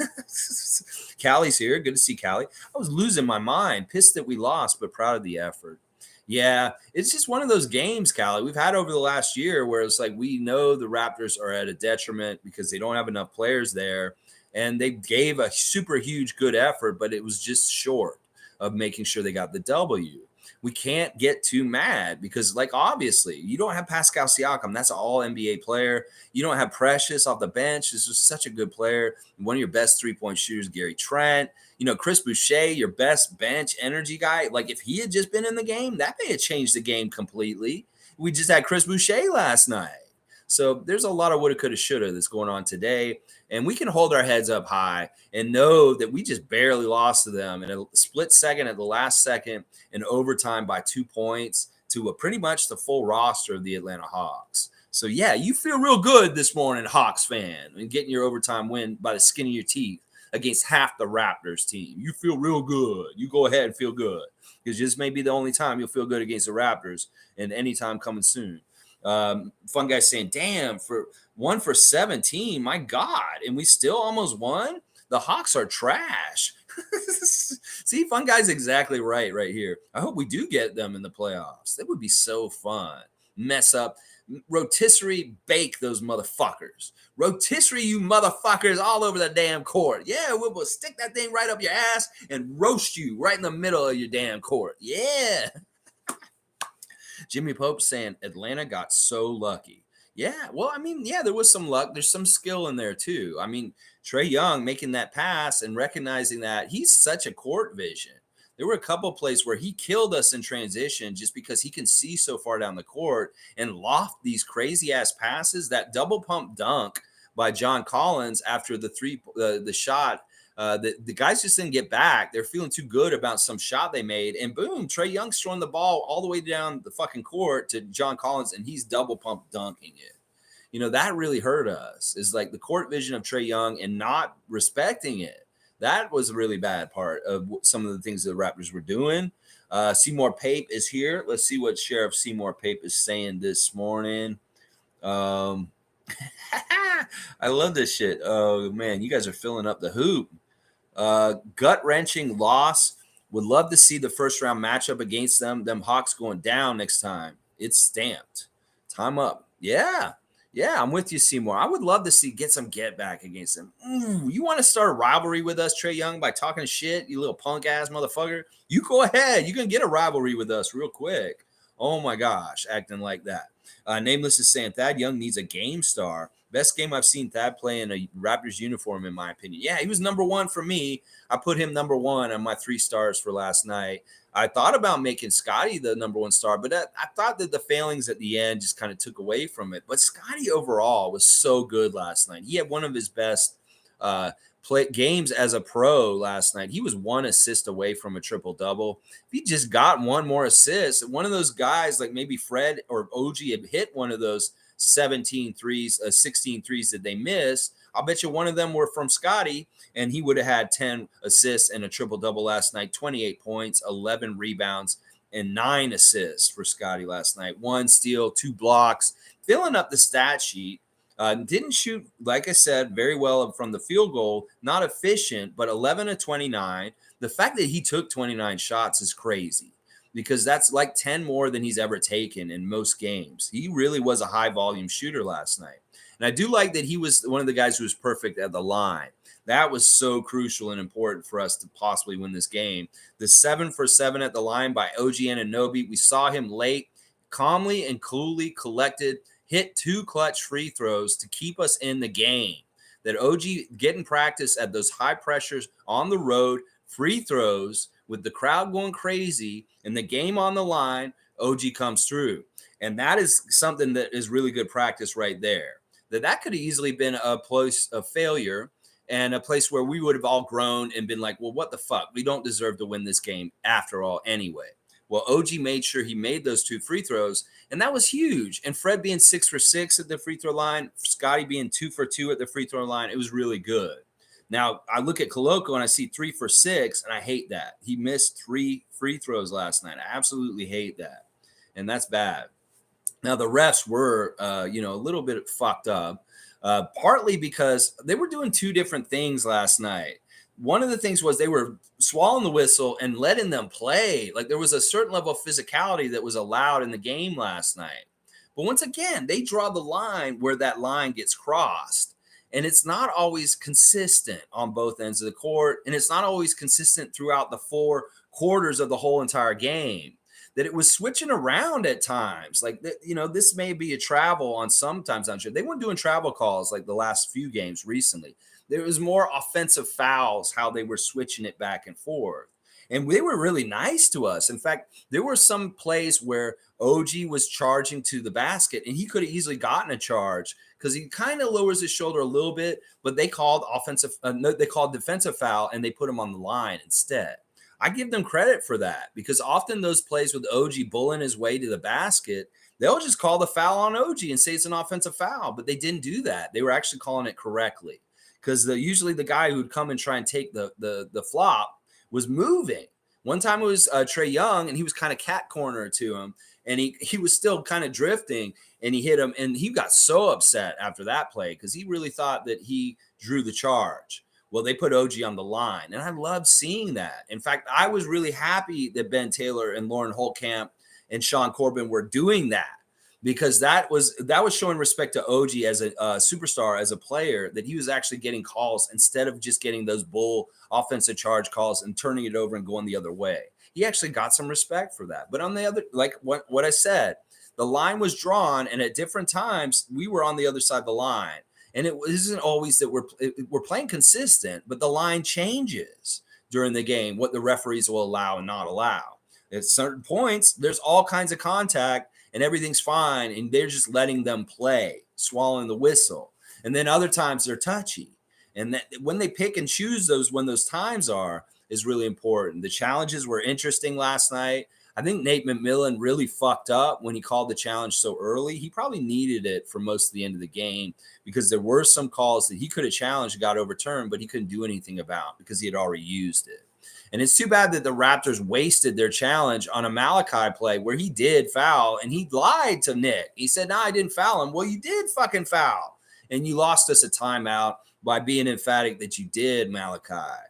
Callie's here. Good to see Callie. I was losing my mind, pissed that we lost, but proud of the effort. Yeah, it's just one of those games, Callie, we've had over the last year where it's like we know the Raptors are at a detriment because they don't have enough players there. And they gave a super huge good effort, but it was just short of making sure they got the W. We can't get too mad because, obviously, you don't have Pascal Siakam. That's an all-NBA player. You don't have Precious off the bench. This was such a good player. One of your best three-point shooters, Gary Trent. Chris Boucher, your best bench energy guy. If he had just been in the game, that may have changed the game completely. We just had Chris Boucher last night. So there's a lot of woulda, coulda, shoulda that's going on today. And we can hold our heads up high and know that we just barely lost to them in a split second at the last second in overtime by 2 points to pretty much the full roster of the Atlanta Hawks. So, yeah, you feel real good this morning, Hawks fan, and getting your overtime win by the skin of your teeth against half the Raptors team. You feel real good. You go ahead and feel good, because this may be the only time you'll feel good against the Raptors, and any time coming soon. Fun guy saying, damn, for 1 for 17, my God, and we still almost won? The Hawks are trash. See, Fun guy's exactly right here. I hope we do get them in the playoffs. That would be so fun. mess up. Rotisserie bake those motherfuckers. Rotisserie you motherfuckers all over the damn court. Yeah, we'll stick that thing right up your ass and roast you right in the middle of your damn court. Yeah. Jimmy Pope saying Atlanta got so lucky. Yeah, well, I mean, yeah, there was some luck. There's some skill in there too. I mean, Trae Young making that pass and recognizing that he's such a court vision. There were a couple of plays where he killed us in transition just because he can see so far down the court and loft these crazy ass passes. That double pump dunk by John Collins after the shot. The guys just didn't get back. They're feeling too good about some shot they made. And boom, Trae Young's throwing the ball all the way down the fucking court to John Collins, and he's double pump dunking it. You know, that really hurt us, is like the court vision of Trae Young and not respecting it. That was a really bad part of some of the things the Raptors were doing. Seymour Pape is here. Let's see what Sheriff Seymour Pape is saying this morning. I love this shit. Oh, man, you guys are filling up the hoop. Gut-wrenching loss. Would love to see the first-round matchup against them. Them Hawks going down next time. It's stamped. Time up. Yeah, I'm with you, Seymour. I would love to get some get back against them. Ooh, you want to start a rivalry with us, Trae Young, by talking shit, you little punk-ass motherfucker? You go ahead. You can get a rivalry with us real quick. Oh, my gosh, acting like that. Nameless is saying Thad Young needs a game star. Best game I've seen Thad play in a Raptors uniform, in my opinion. Yeah, he was number one for me. I put him number one on my 3 stars for last night. I thought about making Scotty the number 1 star, but I thought that the failings at the end just kind of took away from it. But Scotty overall was so good last night. He had one of his best games as a pro last night. He was 1 assist away from a triple-double. If he just got 1 more assist, one of those guys like maybe Fred or OG had hit one of those 16 threes that they missed, I'll bet you one of them were from Scotty, and he would have had 10 assists and a triple-double last night, 28 points, 11 rebounds, and 9 assists for Scotty last night. 1 steal, 2 blocks, filling up the stat sheet. Didn't shoot, like I said, very well from the field goal. Not efficient, but 11 of 29. The fact that he took 29 shots is crazy, because that's like 10 more than he's ever taken in most games. He really was a high-volume shooter last night. And I do like that he was one of the guys who was perfect at the line. That was so crucial and important for us to possibly win this game. The 7 for 7 at the line by OG Anunoby. We saw him late, calmly and coolly collected, hit 2 clutch free throws to keep us in the game. That OG getting practice at those high pressures on the road, free throws, with the crowd going crazy and the game on the line, OG comes through. And that is something that is really good practice right there. That could have easily been a place of failure and a place where we would have all grown and been like, well, what the fuck? We don't deserve to win this game after all anyway. Well, OG made sure he made those 2 free throws, and that was huge. And Fred being 6 for 6 at the free throw line, Scotty being 2 for 2 at the free throw line, it was really good. Now, I look at Koloko and I see 3 for 6, and I hate that. He missed 3 free throws last night. I absolutely hate that, and that's bad. Now, the refs were, a little bit fucked up, partly because they were doing 2 different things last night. One of the things was they were swallowing the whistle and letting them play. Like, there was a certain level of physicality that was allowed in the game last night. But once again, they draw the line where that line gets crossed. And it's not always consistent on both ends of the court. And it's not always consistent throughout the 4 quarters of the whole entire game. That it was switching around at times. Like, this may be a travel on sometimes. I'm sure they weren't doing travel calls like the last few games recently. There was more offensive fouls, how they were switching it back and forth. And they were really nice to us. In fact, there were some plays where OG was charging to the basket, and he could have easily gotten a charge because he kind of lowers his shoulder a little bit, but they called defensive foul, and they put him on the line instead. I give them credit for that, because often those plays with OG bullying his way to the basket, they'll just call the foul on OG and say it's an offensive foul, but they didn't do that. They were actually calling it correctly, because usually the guy who would come and try and take the flop was moving. One time it was Trae Young, and he was kind of cat corner to him, and he was still kind of drifting, and he hit him, and he got so upset after that play because he really thought that he drew the charge. Well, they put OG on the line, and I love seeing that. In fact, I was really happy that Ben Taylor and Lauren Holtkamp and Sean Corbin were doing that, because that was showing respect to OG as a superstar, as a player, that he was actually getting calls instead of just getting those bull offensive charge calls and turning it over and going the other way. He actually got some respect for that. But on the other, like what I said, the line was drawn, and at different times we were on the other side of the line. And it isn't always that we're playing consistent, but the line changes during the game, what the referees will allow and not allow. At certain points, there's all kinds of contact and everything's fine, and they're just letting them play, swallowing the whistle. And then other times they're touchy. And that, when they pick and choose those, when those times are, is really important. The challenges were interesting last night. I think Nate McMillan really fucked up when he called the challenge so early. He probably needed it for most of the end of the game, because there were some calls that he could have challenged, got overturned, but he couldn't do anything about because he had already used it. And it's too bad that the Raptors wasted their challenge on a Malachi play where he did foul, and he lied to Nick. He said, no, I didn't foul him. Well, you did fucking foul. And you lost us a timeout by being emphatic that you did, Malachi.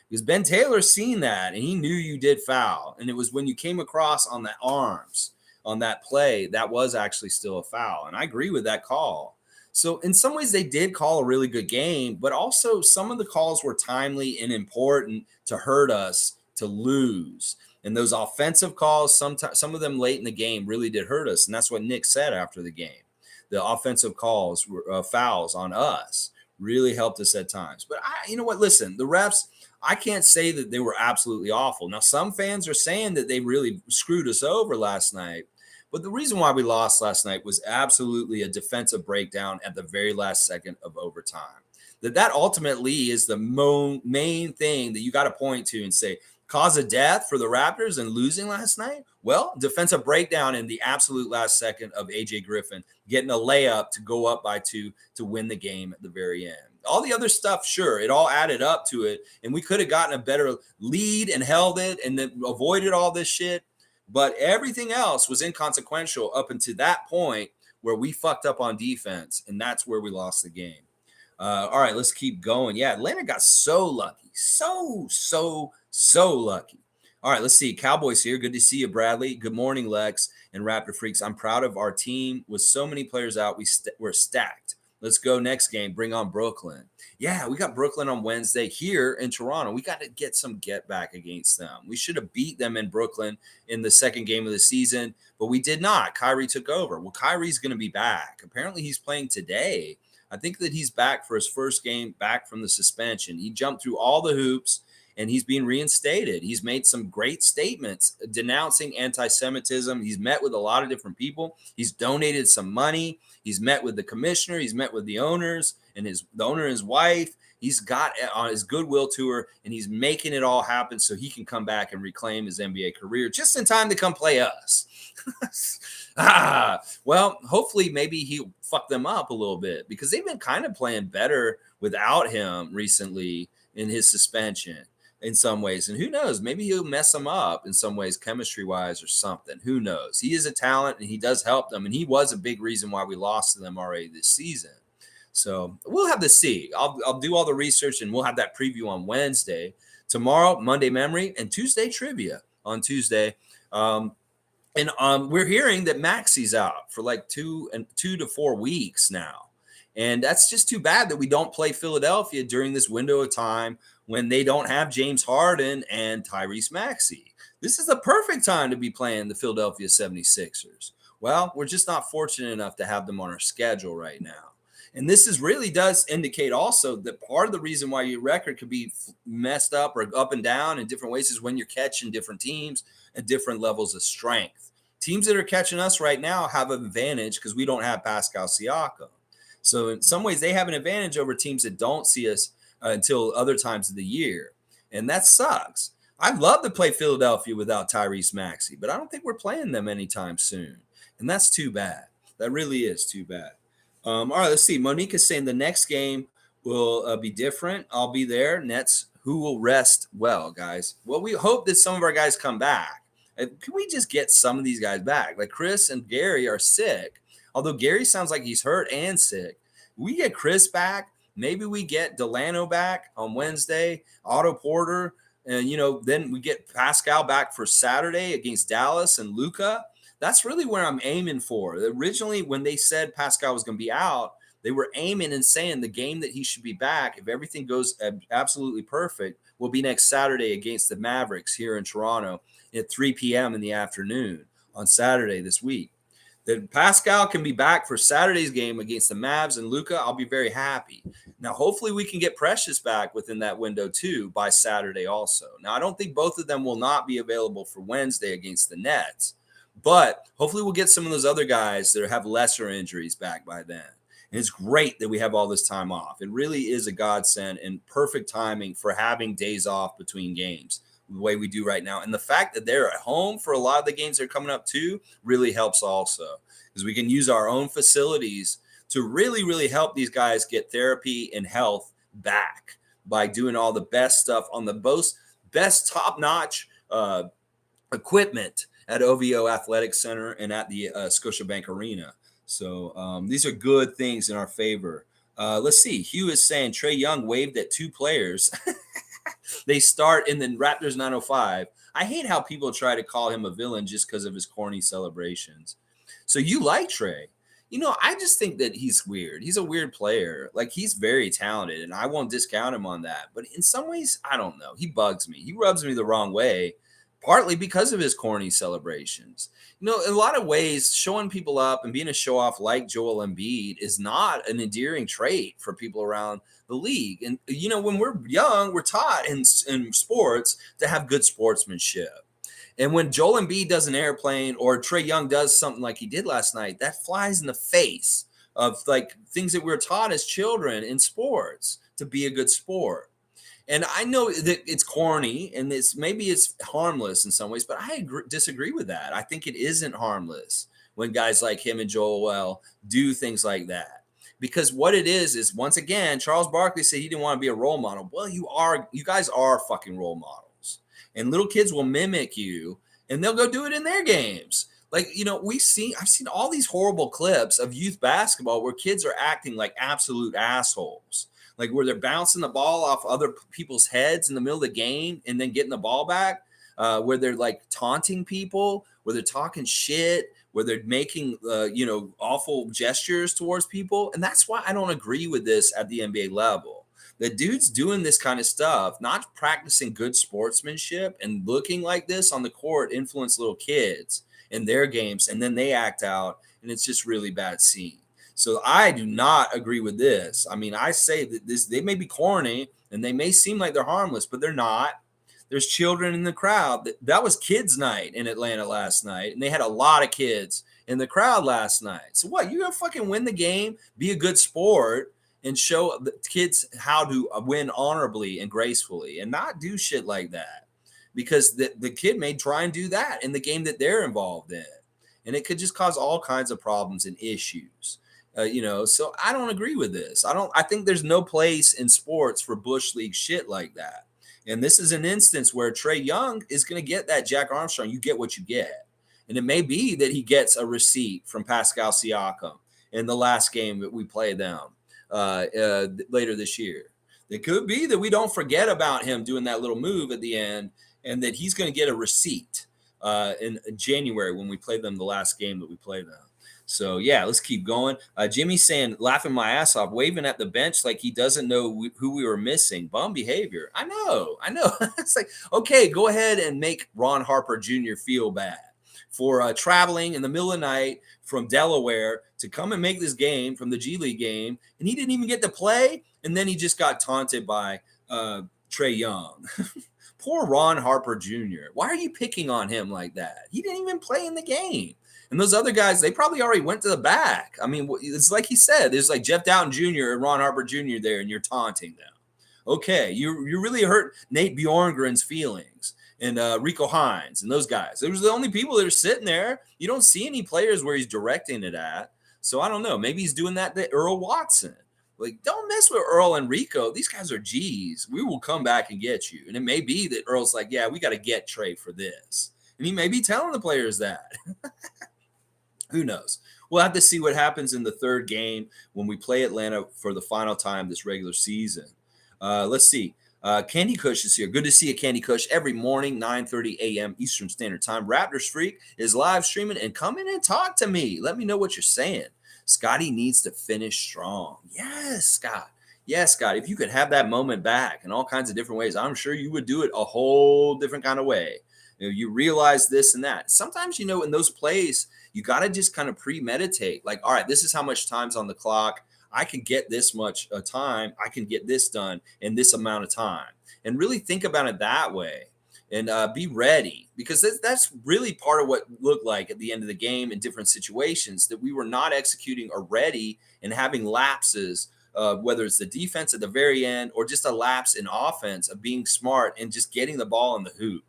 Because Ben Taylor's seen that, and he knew you did foul. And it was when you came across on the arms on that play, that was actually still a foul. And I agree with that call. So in some ways, they did call a really good game, but also some of the calls were timely and important to hurt us to lose. And those offensive calls, some of them late in the game really did hurt us. And that's what Nick said after the game. The offensive calls, fouls on us really helped us at times. But you know what? Listen, the refs, I can't say that they were absolutely awful. Now, some fans are saying that they really screwed us over last night. But the reason why we lost last night was absolutely a defensive breakdown at the very last second of overtime. That ultimately is the main thing that you got to point to and say, cause of death for the Raptors and losing last night? Well, defensive breakdown in the absolute last second of A.J. Griffin getting a layup to go up by 2 to win the game at the very end. All the other stuff, sure, it all added up to it, and we could have gotten a better lead and held it and then avoided all this shit. But everything else was inconsequential up until that point where we fucked up on defense, and that's where we lost the game. All right, let's keep going. Yeah, Atlanta got so lucky. So lucky. All right, let's see. Cowboys here. Good to see you, Bradley. Good morning, Lex and Raptor Freaks. I'm proud of our team. With so many players out, we're stacked. Let's go next game. Bring on Brooklyn. Yeah, we got Brooklyn on Wednesday here in Toronto. We got to get some get back against them. We should have beat them in Brooklyn in the second game of the season, but we did not. KYRIE took over. Well, KYRIE's going to be back. Apparently, he's playing today. I think that he's back for his first game back from the suspension. He jumped through all the hoops, and he's being reinstated. He's made some great statements denouncing anti-Semitism. He's met with a lot of different people. He's donated some money. He's met with the commissioner. He's met with the owners and the owner and his wife. He's got on his goodwill tour, and he's making it all happen so he can come back and reclaim his NBA career just in time to come play us. Well, hopefully maybe he'll fuck them up a little bit, because they've been kind of playing better without him recently in his suspension in some ways. And who knows, maybe he'll mess them up in some ways, chemistry wise or something. Who knows? He is a talent, and he does help them. And he was a big reason why we lost to them already this season. So we'll have to see. I'll do all the research, and we'll have that preview on Wednesday. Tomorrow, Monday Memory, and Tuesday Trivia on Tuesday. We're hearing that Maxi's out for like 2 to 4 weeks now. And that's just too bad that we don't play Philadelphia during this window of time when they don't have James Harden and Tyrese Maxey. This is the perfect time to be playing the Philadelphia 76ers. Well, we're just not fortunate enough to have them on our schedule right now. And this really does indicate also that part of the reason why your record could be messed up or up and down in different ways is when you're catching different teams at different levels of strength. Teams that are catching us right now have an advantage because we don't have Pascal Siakam. So in some ways, they have an advantage over teams that don't see us until other times of the year. And that sucks. I'd love to play Philadelphia without Tyrese Maxey, but I don't think we're playing them anytime soon. And that's too bad. That really is too bad. All right, let's see. Monique is saying the next game will be different. I'll be there. Nets, who will rest well, guys? Well, we hope that some of our guys come back. Can we just get some of these guys back? Like Chris and Gary are sick. Although Gary sounds like he's hurt and sick. We get Chris back. Maybe we get Delano back on Wednesday, Otto Porter. And, then we get Pascal back for Saturday against Dallas and Luka. That's really where I'm aiming for. Originally, when they said Pascal was going to be out, they were aiming and saying the game that he should be back, if everything goes absolutely perfect, will be next Saturday against the Mavericks here in Toronto at 3 p.m. in the afternoon on Saturday this week. That Pascal can be back for Saturday's game against the Mavs and Luka, I'll be very happy. Now, hopefully we can get Precious back within that window too by Saturday also. Now, I don't think both of them will not be available for Wednesday against the Nets, but hopefully we'll get some of those other guys that have lesser injuries back by then. And it's great that we have all this time off. It really is a godsend and perfect timing for having days off between games the way we do right now. And the fact that they're at home for a lot of the games that are coming up too really helps also, because we can use our own facilities to really, really help these guys get therapy and health back by doing all the best stuff on the best top-notch equipment at OVO Athletic Center and at the Scotiabank Arena. So these are good things in our favor. Let's see. Hugh is saying Trae Young waved at 2 players. They start in the Raptors 905. I hate how people try to call him a villain just because of his corny celebrations. So you like Trae. I just think that he's weird. He's a weird player. Like, he's very talented, and I won't discount him on that. But in some ways, I don't know. He bugs me. He rubs me the wrong way, partly because of his corny celebrations. In a lot of ways, showing people up and being a show-off like Joel Embiid is not an endearing trait for people around the league. And, when we're young, we're taught in sports to have good sportsmanship. And when Joel Embiid does an airplane or Trae Young does something like he did last night, that flies in the face of like things that we were taught as children in sports to be a good sport. And I know that it's corny and maybe it's harmless in some ways, but I disagree with that. I think it isn't harmless when guys like him and Joel do things like that. Because what it is once again, Charles Barkley said he didn't want to be a role model. Well, you guys are fucking role models. And little kids will mimic you and they'll go do it in their games. Like, I've seen all these horrible clips of youth basketball where kids are acting like absolute assholes. Like where they're bouncing the ball off other people's heads in the middle of the game and then getting the ball back, where they're like taunting people, where they're talking shit, where they're making, awful gestures towards people. And that's why I don't agree with this at the NBA level. The dude's doing this kind of stuff, not practicing good sportsmanship and looking like this on the court, influence little kids in their games, and then they act out, and it's just really bad scene. So I do not agree with this. I mean, I say that they may be corny and they may seem like they're harmless, but they're not. There's children in the crowd. That was kids' night in Atlanta last night, and they had a lot of kids in the crowd last night. So what? You gonna fucking win the game, be a good sport, and show the kids how to win honorably and gracefully, and not do shit like that, because the kid may try and do that in the game that they're involved in, and it could just cause all kinds of problems and issues. So I don't agree with this. I think there's no place in sports for Bush League shit like that. And this is an instance where Trae Young is going to get that Jack Armstrong. You get what you get. And it may be that he gets a receipt from Pascal Siakam in the last game that we play them later this year. It could be that we don't forget about him doing that little move at the end and that he's going to get a receipt in January when we play them the last game that we play them. So, yeah, let's keep going. Jimmy's saying, laughing my ass off, waving at the bench like he doesn't know who we were missing. Bum behavior. I know. It's like, okay, go ahead and make Ron Harper Jr. feel bad for traveling in the middle of the night from Delaware to come and make this game from the G League game. And he didn't even get to play. And then he just got taunted by Trae Young. Poor Ron Harper Jr. Why are you picking on him like that? He didn't even play in the game. And those other guys, they probably already went to the back. I mean, it's like he said, there's like Jeff Dowtin Jr. and Ron Harper Jr. there, and you're taunting them. Okay, you really hurt Nate Bjorngren's feelings and Rico Hines and those guys. Those are the only people that are sitting there. You don't see any players where he's directing it at. So I don't know. Maybe he's doing that to Earl Watson. Like, don't mess with Earl and Rico. These guys are G's. We will come back and get you. And it may be that Earl's like, yeah, we got to get Trae for this. And he may be telling the players that. Who knows? We'll have to see what happens in the third game when we play Atlanta for the final time this regular season. Let's see. Candy Kush is here. Good to see you, Candy Kush. Every morning, 9:30 a.m. Eastern Standard Time. Raptors Freak is live streaming, and come in and talk to me. Let me know what you're saying. Scotty needs to finish strong. Yes, Scott. Yes, Scott. If you could have that moment back in all kinds of different ways, I'm sure you would do it a whole different kind of way. You realize this and that. Sometimes, in those plays, you got to just kind of premeditate. Like, all right, this is how much time's on the clock. I can get this much time. I can get this done in this amount of time. And really think about it that way and be ready, because that's really part of what looked like at the end of the game in different situations, that we were not executing or ready and having lapses, whether it's the defense at the very end or just a lapse in offense of being smart and just getting the ball in the hoop.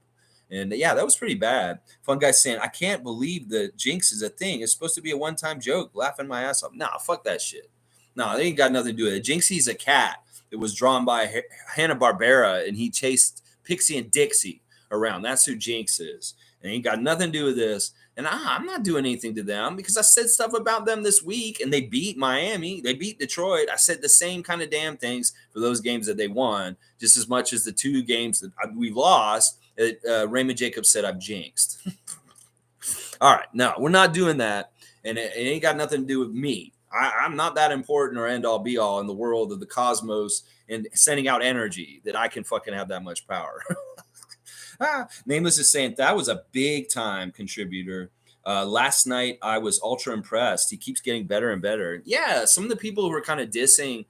And yeah, that was pretty bad. Fun guy saying, I can't believe the jinx is a thing. It's supposed to be a one-time joke. Laughing my ass off. Nah, fuck that shit. No, they ain't got nothing to do with it. Jinxie's a cat that was drawn by Hanna-Barbera, and he chased Pixie and Dixie around. That's who Jinx is. And ain't got nothing to do with this. And I'm not doing anything to them because I said stuff about them this week, and they beat Miami. They beat Detroit. I said the same kind of damn things for those games that they won, just as much as the 2 games that we lost. Raymond Jacobs said I've jinxed. All right, no, we're not doing that. And it ain't got nothing to do with me. I'm not that important or end all be all in the world of the cosmos and sending out energy that I can fucking have that much power. Nameless is saying that was a big time contributor. Last night, I was ultra impressed. He keeps getting better and better. Yeah, some of the people who were kind of dissing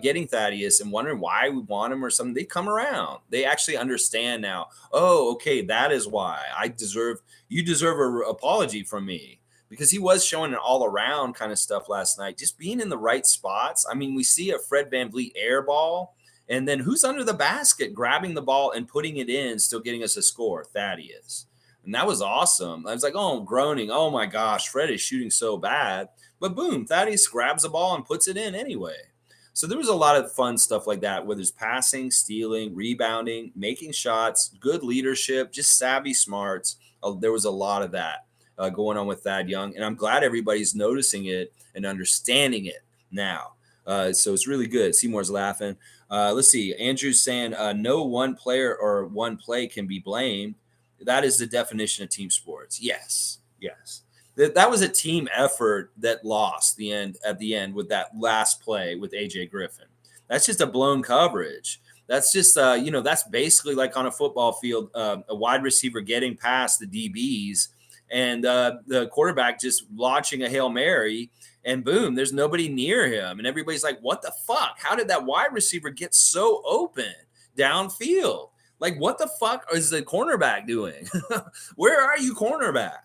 getting Thaddeus and wondering why we want him or something, they come around. They actually understand now. Oh, okay, that is why you deserve an apology from me. Because he was showing an all-around kind of stuff last night, just being in the right spots. I mean, we see a Fred VanVleet air ball, and then who's under the basket grabbing the ball and putting it in, still getting us a score? Thaddeus. And that was awesome. I was like, oh, I'm groaning. Oh, my gosh, Fred is shooting so bad. But boom, Thaddeus grabs the ball and puts it in anyway. So there was a lot of fun stuff like that, whether it's passing, stealing, rebounding, making shots, good leadership, just savvy smarts. There was a lot of that. Going on with Thad Young, and I'm glad everybody's noticing it and understanding it now. So it's really good. Seymour's laughing. Let's see. Andrew's saying no one player or one play can be blamed. That is the definition of team sports. Yes. That was a team effort that lost at the end with that last play with AJ Griffin. That's just a blown coverage. That's just that's basically like on a football field, a wide receiver getting past the DBs. And the quarterback just launching a Hail Mary, and boom, there's nobody near him. And everybody's like, what the fuck? How did that wide receiver get so open downfield? Like, what the fuck is the cornerback doing? Where are you, cornerback?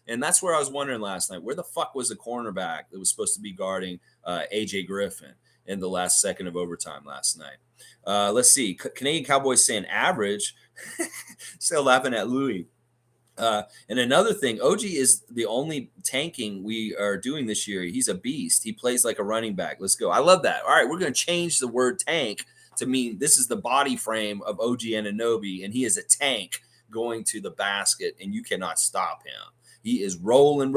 And that's where I was wondering last night. Where the fuck was the cornerback that was supposed to be guarding AJ Griffin in the last second of overtime last night? Let's see. Canadian Cowboys saying average. Still laughing at Louis. And another thing, OG is the only tanking we are doing this year. He's a beast. He plays like a running back. Let's go. I love that. All right, we're going to change the word tank to mean this is the body frame of OG Anunoby, and he is a tank going to the basket, and you cannot stop him. He is rolling,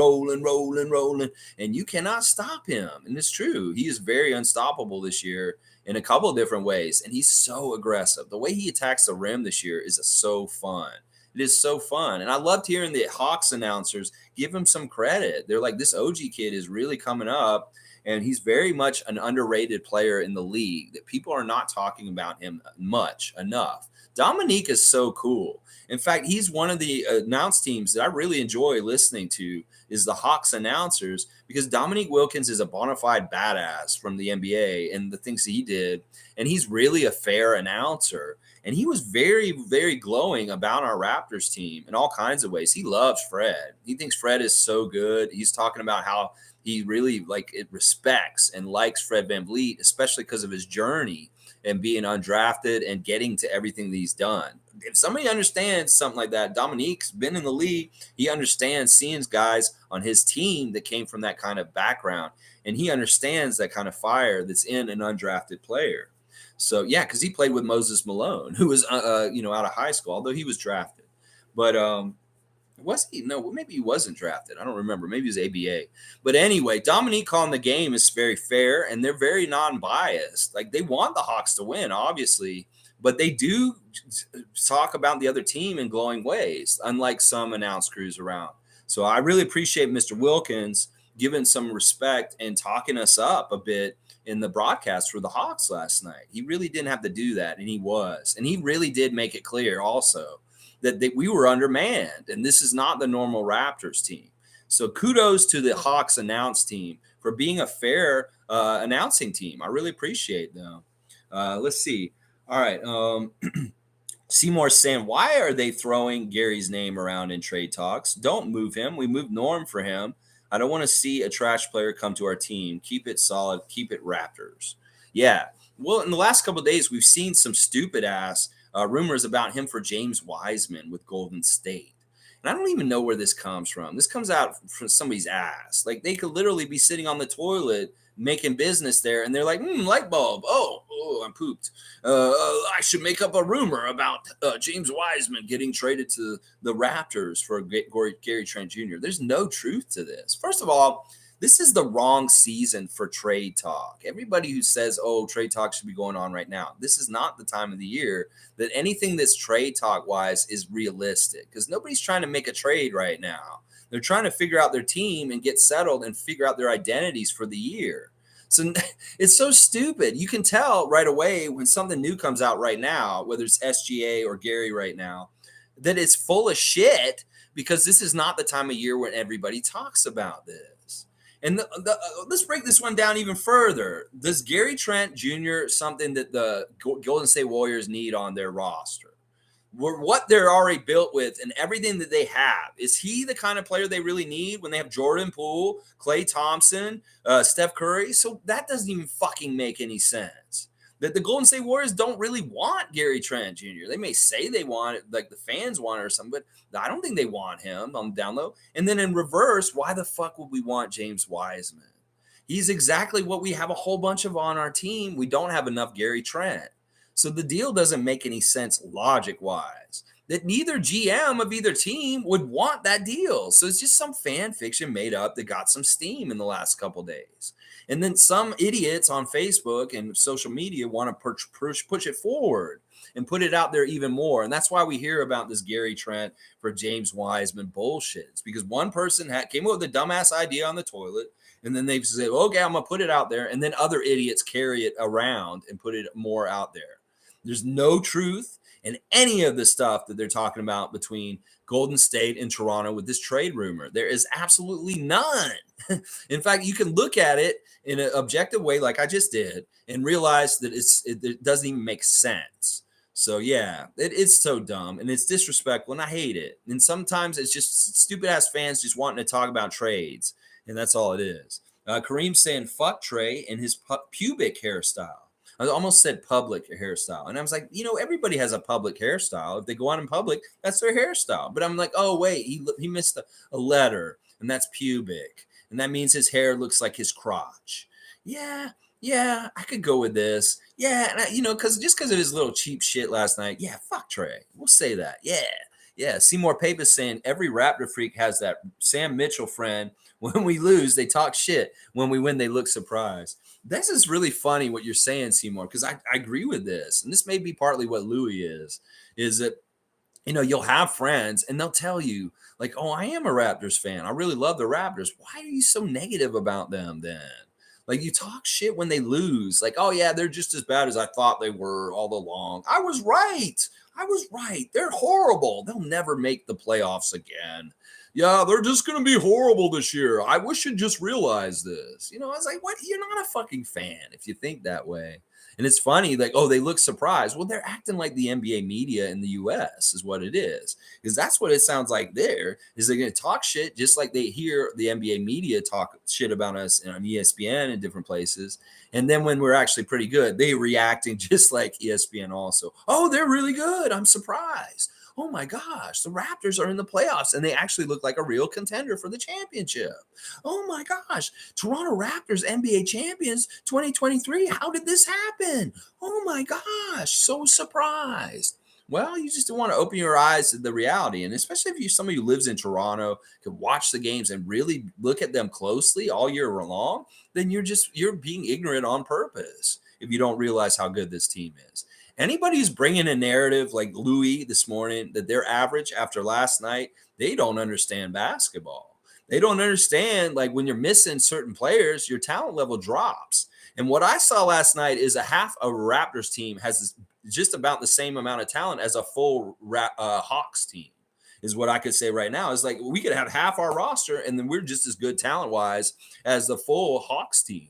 and you cannot stop him. And it's true. He is very unstoppable this year in a couple of different ways, and he's so aggressive. The way he attacks the rim this year is so fun. It is so fun. And I loved hearing the Hawks announcers give him some credit. They're like, this OG kid is really coming up, and he's very much an underrated player in the league that people are not talking about him enough. Dominique is so cool. In fact, he's one of the announce teams that I really enjoy listening to is the Hawks announcers, because Dominique Wilkins is a bona fide badass from the NBA and the things that he did. And he's really a fair announcer. And he was very, very glowing about our Raptors team in all kinds of ways. He loves Fred. He thinks Fred is so good. He's talking about how he really respects and likes Fred VanVleet, especially because of his journey and being undrafted and getting to everything that he's done. If somebody understands something like that, Dominique's been in the league. He understands seeing guys on his team that came from that kind of background. And he understands that kind of fire that's in an undrafted player. So, yeah, because he played with Moses Malone, who was, out of high school, although he was drafted. But was he? No, maybe he wasn't drafted. I don't remember. Maybe he was ABA. But anyway, Dominique calling the game is very fair, and they're very non-biased. Like, they want the Hawks to win, obviously. but they do talk about the other team in glowing ways, unlike some announce crews around. So I really appreciate Mr. Wilkins giving some respect and talking us up a bit in the broadcast for the Hawks last night. He really didn't have to do that, and he was. And he really did make it clear also that we were undermanned, and this is not the normal Raptors team. So kudos to the Hawks announce team for being a fair announcing team. I really appreciate them. Let's see. All right. Seymour's saying, why are they throwing Gary's name around in trade talks? Don't move him. We moved Norm for him. I don't want to see a trash player come to our team. Keep it solid. Keep it Raptors. Yeah. Well, in the last couple of days, we've seen some stupid ass rumors about him for James Wiseman with Golden State. And I don't even know where this comes from. This comes out from somebody's ass. Like, they could literally be sitting on the toilet making business there, and they're like, light bulb. Oh, I'm pooped. I should make up a rumor about James Wiseman getting traded to the Raptors for Gary Trent Jr. There's no truth to this. First of all, this is the wrong season for trade talk. Everybody who says, trade talk should be going on right now, this is not the time of the year that anything that's trade talk wise is realistic, because nobody's trying to make a trade right now. They're trying to figure out their team and get settled and figure out their identities for the year. So it's so stupid. You can tell right away when something new comes out right now, whether it's SGA or Gary right now, that it's full of shit, because this is not the time of year when everybody talks about this. And let's break this one down even further. Does Gary Trent Jr. something that the Golden State Warriors need on their roster? What they're already built with and everything that they have, is he the kind of player they really need when they have Jordan Poole, Klay Thompson, Steph Curry? So that doesn't even fucking make any sense. That the Golden State Warriors don't really want Gary Trent Jr. They may say they want it, like the fans want it or something, but I don't think they want him on the down low. And then in reverse, why the fuck would we want James Wiseman? He's exactly what we have a whole bunch of on our team. We don't have enough Gary Trent. So the deal doesn't make any sense logic-wise. That neither GM of either team would want that deal. So it's just some fan fiction made up that got some steam in the last couple of days. And then some idiots on Facebook and social media want to push it forward and put it out there even more. And that's why we hear about this Gary Trent for James Wiseman bullshit. It's because one person came up with a dumbass idea on the toilet, and then they say, okay, I'm going to put it out there. And then other idiots carry it around and put it more out there. There's no truth in any of the stuff that they're talking about between Golden State and Toronto with this trade rumor. There is absolutely none. In fact, you can look at it in an objective way like I just did and realize that it doesn't even make sense. So, yeah, it's so dumb and it's disrespectful, and I hate it. And sometimes it's just stupid-ass fans just wanting to talk about trades, and that's all it is. Kareem's saying, fuck Trae and his pubic hairstyle. I almost said public hairstyle. And I was like, everybody has a public hairstyle. If they go out in public, that's their hairstyle. But I'm like, oh, wait, he missed a letter, and that's pubic. And that means his hair looks like his crotch. Yeah, I could go with this. Yeah, and because of his little cheap shit last night. Yeah, fuck Trae. We'll say that. Yeah. Seymour Papis saying every Raptor freak has that Sam Mitchell friend. When we lose, they talk shit. When we win, they look surprised. This is really funny what you're saying, Seymour, because I agree with this. And this may be partly what Louis is that, you'll have friends and they'll tell you, like, oh, I am a Raptors fan. I really love the Raptors. Why are you so negative about them then? Like, you talk shit when they lose. Like, oh, yeah, they're just as bad as I thought they were all along. I was right. They're horrible. They'll never make the playoffs again. Yeah, they're just going to be horrible this year. I wish you'd just realize this. I was like, what? You're not a fucking fan if you think that way. And it's funny, like, oh, they look surprised. Well, they're acting like the NBA media in the U.S. is what it is. Because that's what it sounds like there, is they're going to talk shit just like they hear the NBA media talk shit about us on ESPN and different places. And then when we're actually pretty good, they're reacting just like ESPN also. Oh, they're really good. I'm surprised. Oh my gosh, the Raptors are in the playoffs and they actually look like a real contender for the championship. Oh my gosh, Toronto Raptors NBA champions 2023. How did this happen? Oh my gosh, so surprised. Well, you just want to open your eyes to the reality. And especially if you're somebody who lives in Toronto, can watch the games and really look at them closely all year long, then you're being ignorant on purpose if you don't realize how good this team is. Anybody who's bringing a narrative like Louis this morning that they're average after last night, they don't understand basketball. They don't understand, like, when you're missing certain players, your talent level drops. And what I saw last night is a half a Raptors team has just about the same amount of talent as a full Hawks team, is what I could say right now. Is like we could have half our roster and then we're just as good talent wise as the full Hawks team,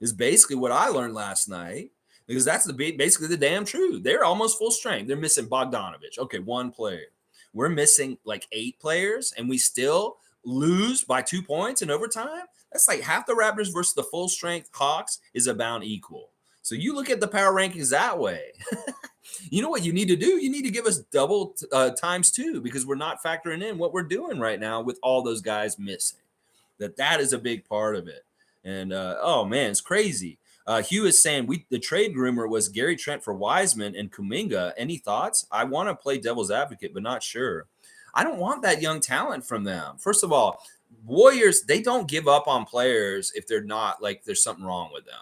is basically what I learned last night, because that's basically the damn truth. They're almost full strength. They're missing Bogdanovich. Okay, one player. We're missing like 8 players, and we still lose by 2 points in overtime. That's like half the Raptors versus the full strength Hawks is about equal. So you look at the power rankings that way. You know what you need to do? You need to give us double times 2, because we're not factoring in what we're doing right now with all those guys missing. That is a big part of it. And oh man, it's crazy. Hugh is saying the trade rumor was Gary Trent for Wiseman and Kuminga. Any thoughts? I want to play devil's advocate, but not sure. I don't want that young talent from them. First of all, Warriors, they don't give up on players if they're not, like, there's something wrong with them.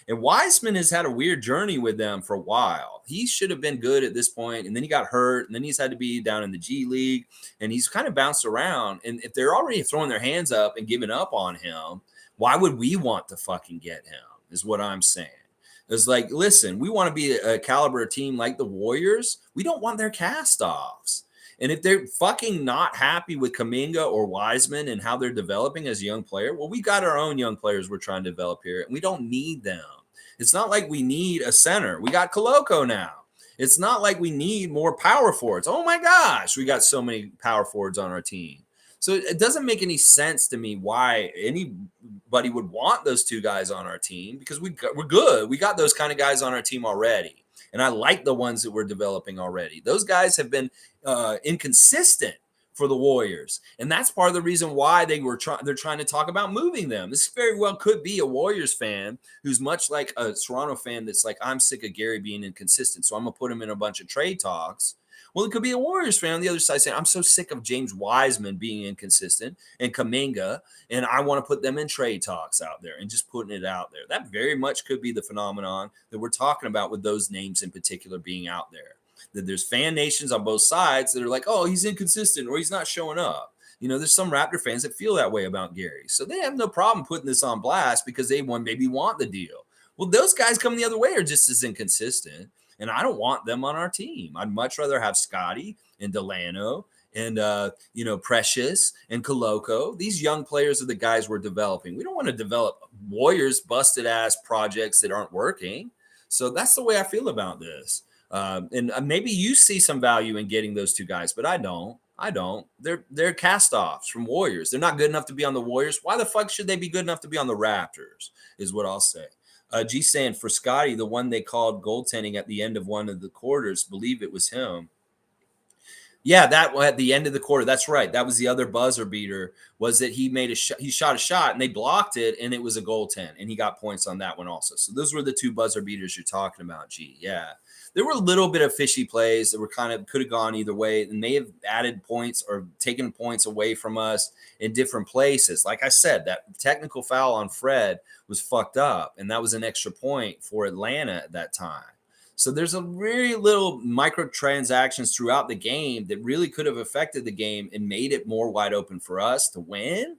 And Wiseman has had a weird journey with them for a while. He should have been good at this point, and then he got hurt, and then he's had to be down in the G League, and he's kind of bounced around. And if they're already throwing their hands up and giving up on him, why would we want to fucking get him, is what I'm saying. It's like, listen, we want to be a caliber team like the Warriors. We don't want their cast-offs. And if they're fucking not happy with Kuminga or Wiseman and how they're developing as a young player, well, we got our own young players we're trying to develop here, and we don't need them. It's not like we need a center. We got Koloko now. It's not like we need more power forwards. Oh my gosh, we got so many power forwards on our team. So it doesn't make any sense to me why anybody would want those 2 guys on our team, because we're good. We got those kind of guys on our team already. And I like the ones that we're developing already. Those guys have been inconsistent for the Warriors, and that's part of the reason why they're trying to talk about moving them. This very well could be a Warriors fan who's much like a Toronto fan that's like, I'm sick of Gary being inconsistent, so I'm gonna put him in a bunch of trade talks. Well, it could be a Warriors fan on the other side saying, I'm so sick of James Wiseman being inconsistent and Kuminga, and I want to put them in trade talks out there and just putting it out there. That very much could be the phenomenon that we're talking about with those names in particular being out there. That there's fan nations on both sides that are like, oh, he's inconsistent or he's not showing up. You know, there's some Raptor fans that feel that way about Gary. So they have no problem putting this on blast because they maybe want the deal. Well, those guys coming the other way are just as inconsistent, and I don't want them on our team. I'd much rather have Scotty and Delano and, Precious and Koloko. These young players are the guys we're developing. We don't want to develop Warriors busted-ass projects that aren't working. So that's the way I feel about this. And maybe you see some value in getting those 2 guys, but I don't. They're cast-offs from Warriors. They're not good enough to be on the Warriors. Why the fuck should they be good enough to be on the Raptors, is what I'll say. G saying for Scotty, the one they called goaltending at the end of one of the quarters, believe it was him. Yeah, that at the end of the quarter. That's right. That was the other buzzer beater, was that he made he shot a shot and they blocked it, and it was a goaltend, and he got points on that one also. So those were the 2 buzzer beaters you're talking about, G. Yeah. There were a little bit of fishy plays that were could have gone either way, and may have added points or taken points away from us in different places. Like I said, that technical foul on Fred was fucked up, and that was an extra point for Atlanta at that time. So there's a really little microtransactions throughout the game that really could have affected the game and made it more wide open for us to win,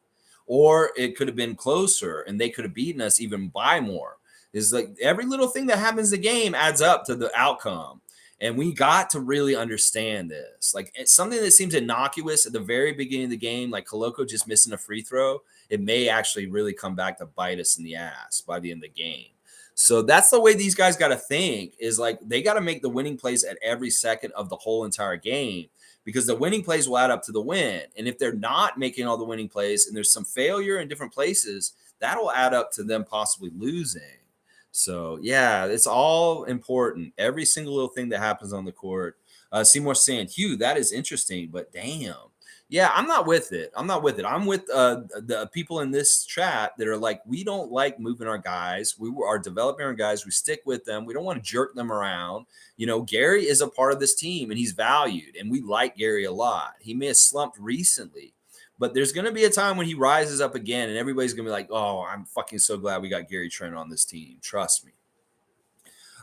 or it could have been closer and they could have beaten us even by more. Is like every little thing that happens in the game adds up to the outcome. And we got to really understand this. Like, it's something that seems innocuous at the very beginning of the game, like Koloko just missing a free throw, it may actually really come back to bite us in the ass by the end of the game. So that's the way these guys got to think, is like they got to make the winning plays at every second of the whole entire game, because the winning plays will add up to the win. And if they're not making all the winning plays and there's some failure in different places, that'll add up to them possibly losing. So, yeah, it's all important. Every single little thing that happens on the court. Seymour saying, Hugh, that is interesting, but damn. Yeah, I'm not with it. I'm with the people in this chat that are like, we don't like moving our guys. We are developing our guys. We stick with them. We don't want to jerk them around. You know, Gary is a part of this team, and he's valued, and we like Gary a lot. He may have slumped recently, but there's going to be a time when he rises up again, and everybody's going to be like, oh, I'm fucking so glad we got Gary Trent on this team. Trust me.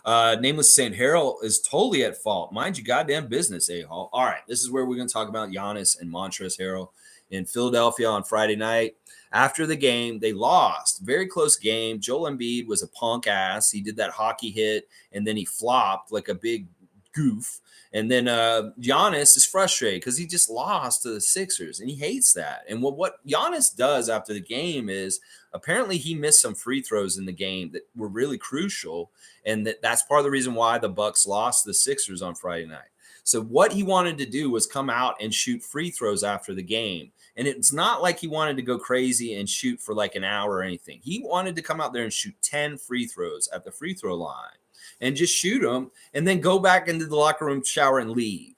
Nameless saying Harrel is totally at fault. Mind your goddamn business, A-Hall. All right, this is where we're going to talk about Giannis and Montrez Harrel in Philadelphia on Friday night. After the game, they lost. Very close game. Joel Embiid was a punk ass. He did that hockey hit, and then he flopped like a big goof. And then Giannis is frustrated because he just lost to the Sixers, and he hates that. And what Giannis does after the game is apparently he missed some free throws in the game that were really crucial, and that's part of the reason why the Bucks lost to the Sixers on Friday night. So what he wanted to do was come out and shoot free throws after the game. And it's not like he wanted to go crazy and shoot for like an hour or anything. He wanted to come out there and shoot 10 free throws at the free throw line and just shoot them and then go back into the locker room, shower, and leave.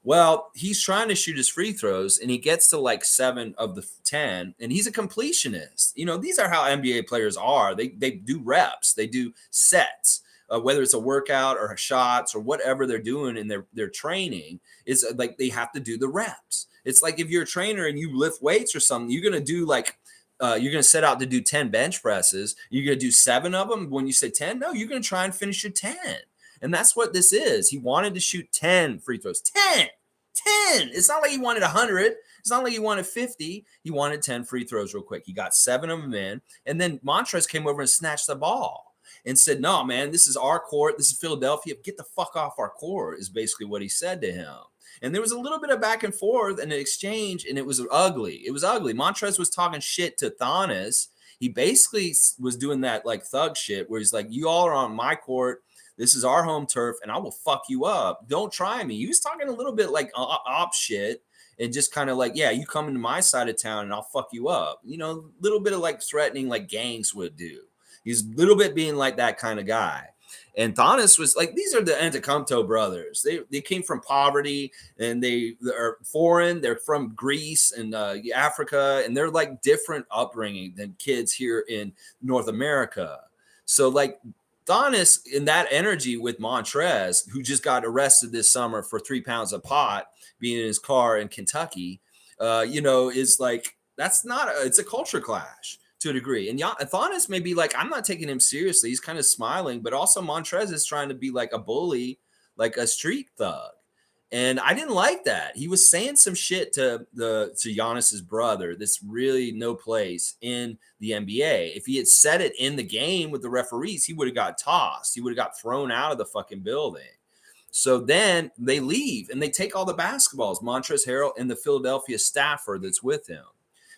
Well, he's trying to shoot his free throws and he gets to like 7 of the 10, and he's a completionist. You know, these are how NBA players are. They do reps, they do sets. Whether it's a workout or shots or whatever they're doing in their training, is like they have to do the reps. It's like if you're a trainer and you lift weights or something, you're going to do like you're going to set out to do 10 bench presses. You're going to do 7 of them. When you say 10, no, you're going to try and finish your 10. And that's what this is. He wanted to shoot 10 free throws. 10. It's not like he wanted 100. It's not like he wanted 50. He wanted 10 free throws real quick. He got 7 of them in. And then Montrez came over and snatched the ball and said, no, man, this is our court. This is Philadelphia. Get the fuck off our court is basically what he said to him. And there was a little bit of back and forth and an exchange, and it was ugly. It was ugly. Montrez was talking shit to Giannis. He basically was doing that like thug shit where he's like, you all are on my court. This is our home turf, and I will fuck you up. Don't try me. He was talking a little bit like op shit and just kind of like, yeah, you come into my side of town and I'll fuck you up. You know, a little bit of like threatening like gangs would do. He's a little bit being like that kind of guy. And Giannis was like, these are the Antetokounmpo brothers. They came from poverty, and they are foreign. They're from Greece and Africa, and they're like different upbringing than kids here in North America. So like Giannis in that energy with Montrez, who just got arrested this summer for 3 pounds of pot being in his car in Kentucky, is like, it's a culture clash to a degree. And Giannis may be like, I'm not taking him seriously. He's kind of smiling, but also Montrez is trying to be like a bully, like a street thug. And I didn't like that. He was saying some shit to Giannis's brother that's really no place in the NBA. If he had said it in the game with the referees, he would have got tossed. He would have got thrown out of the fucking building. So then they leave and they take all the basketballs, Montrez Harrel and the Philadelphia staffer that's with him.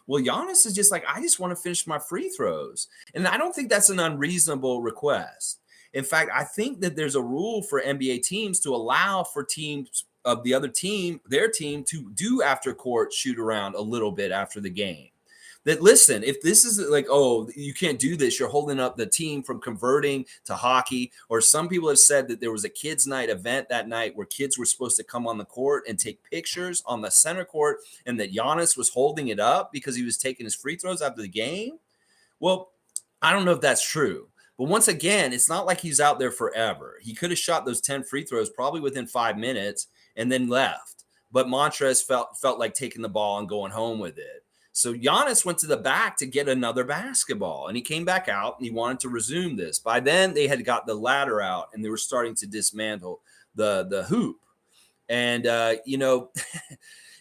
Well, Giannis is just like, I just want to finish my free throws. And I don't think that's an unreasonable request. In fact, I think that there's a rule for NBA teams to allow for teams of the other team, their team, to do after court shoot around a little bit after the game. That, listen, if this is like, oh, you can't do this, you're holding up the team from converting to hockey. Or some people have said that there was a kids' night event that night where kids were supposed to come on the court and take pictures on the center court, and that Giannis was holding it up because he was taking his free throws after the game. Well, I don't know if that's true. But once again, it's not like he's out there forever. He could have shot those 10 free throws probably within 5 minutes and then left. But Montrez felt like taking the ball and going home with it. So Giannis went to the back to get another basketball, and he came back out and he wanted to resume this. By then, they had got the ladder out and they were starting to dismantle the hoop. And,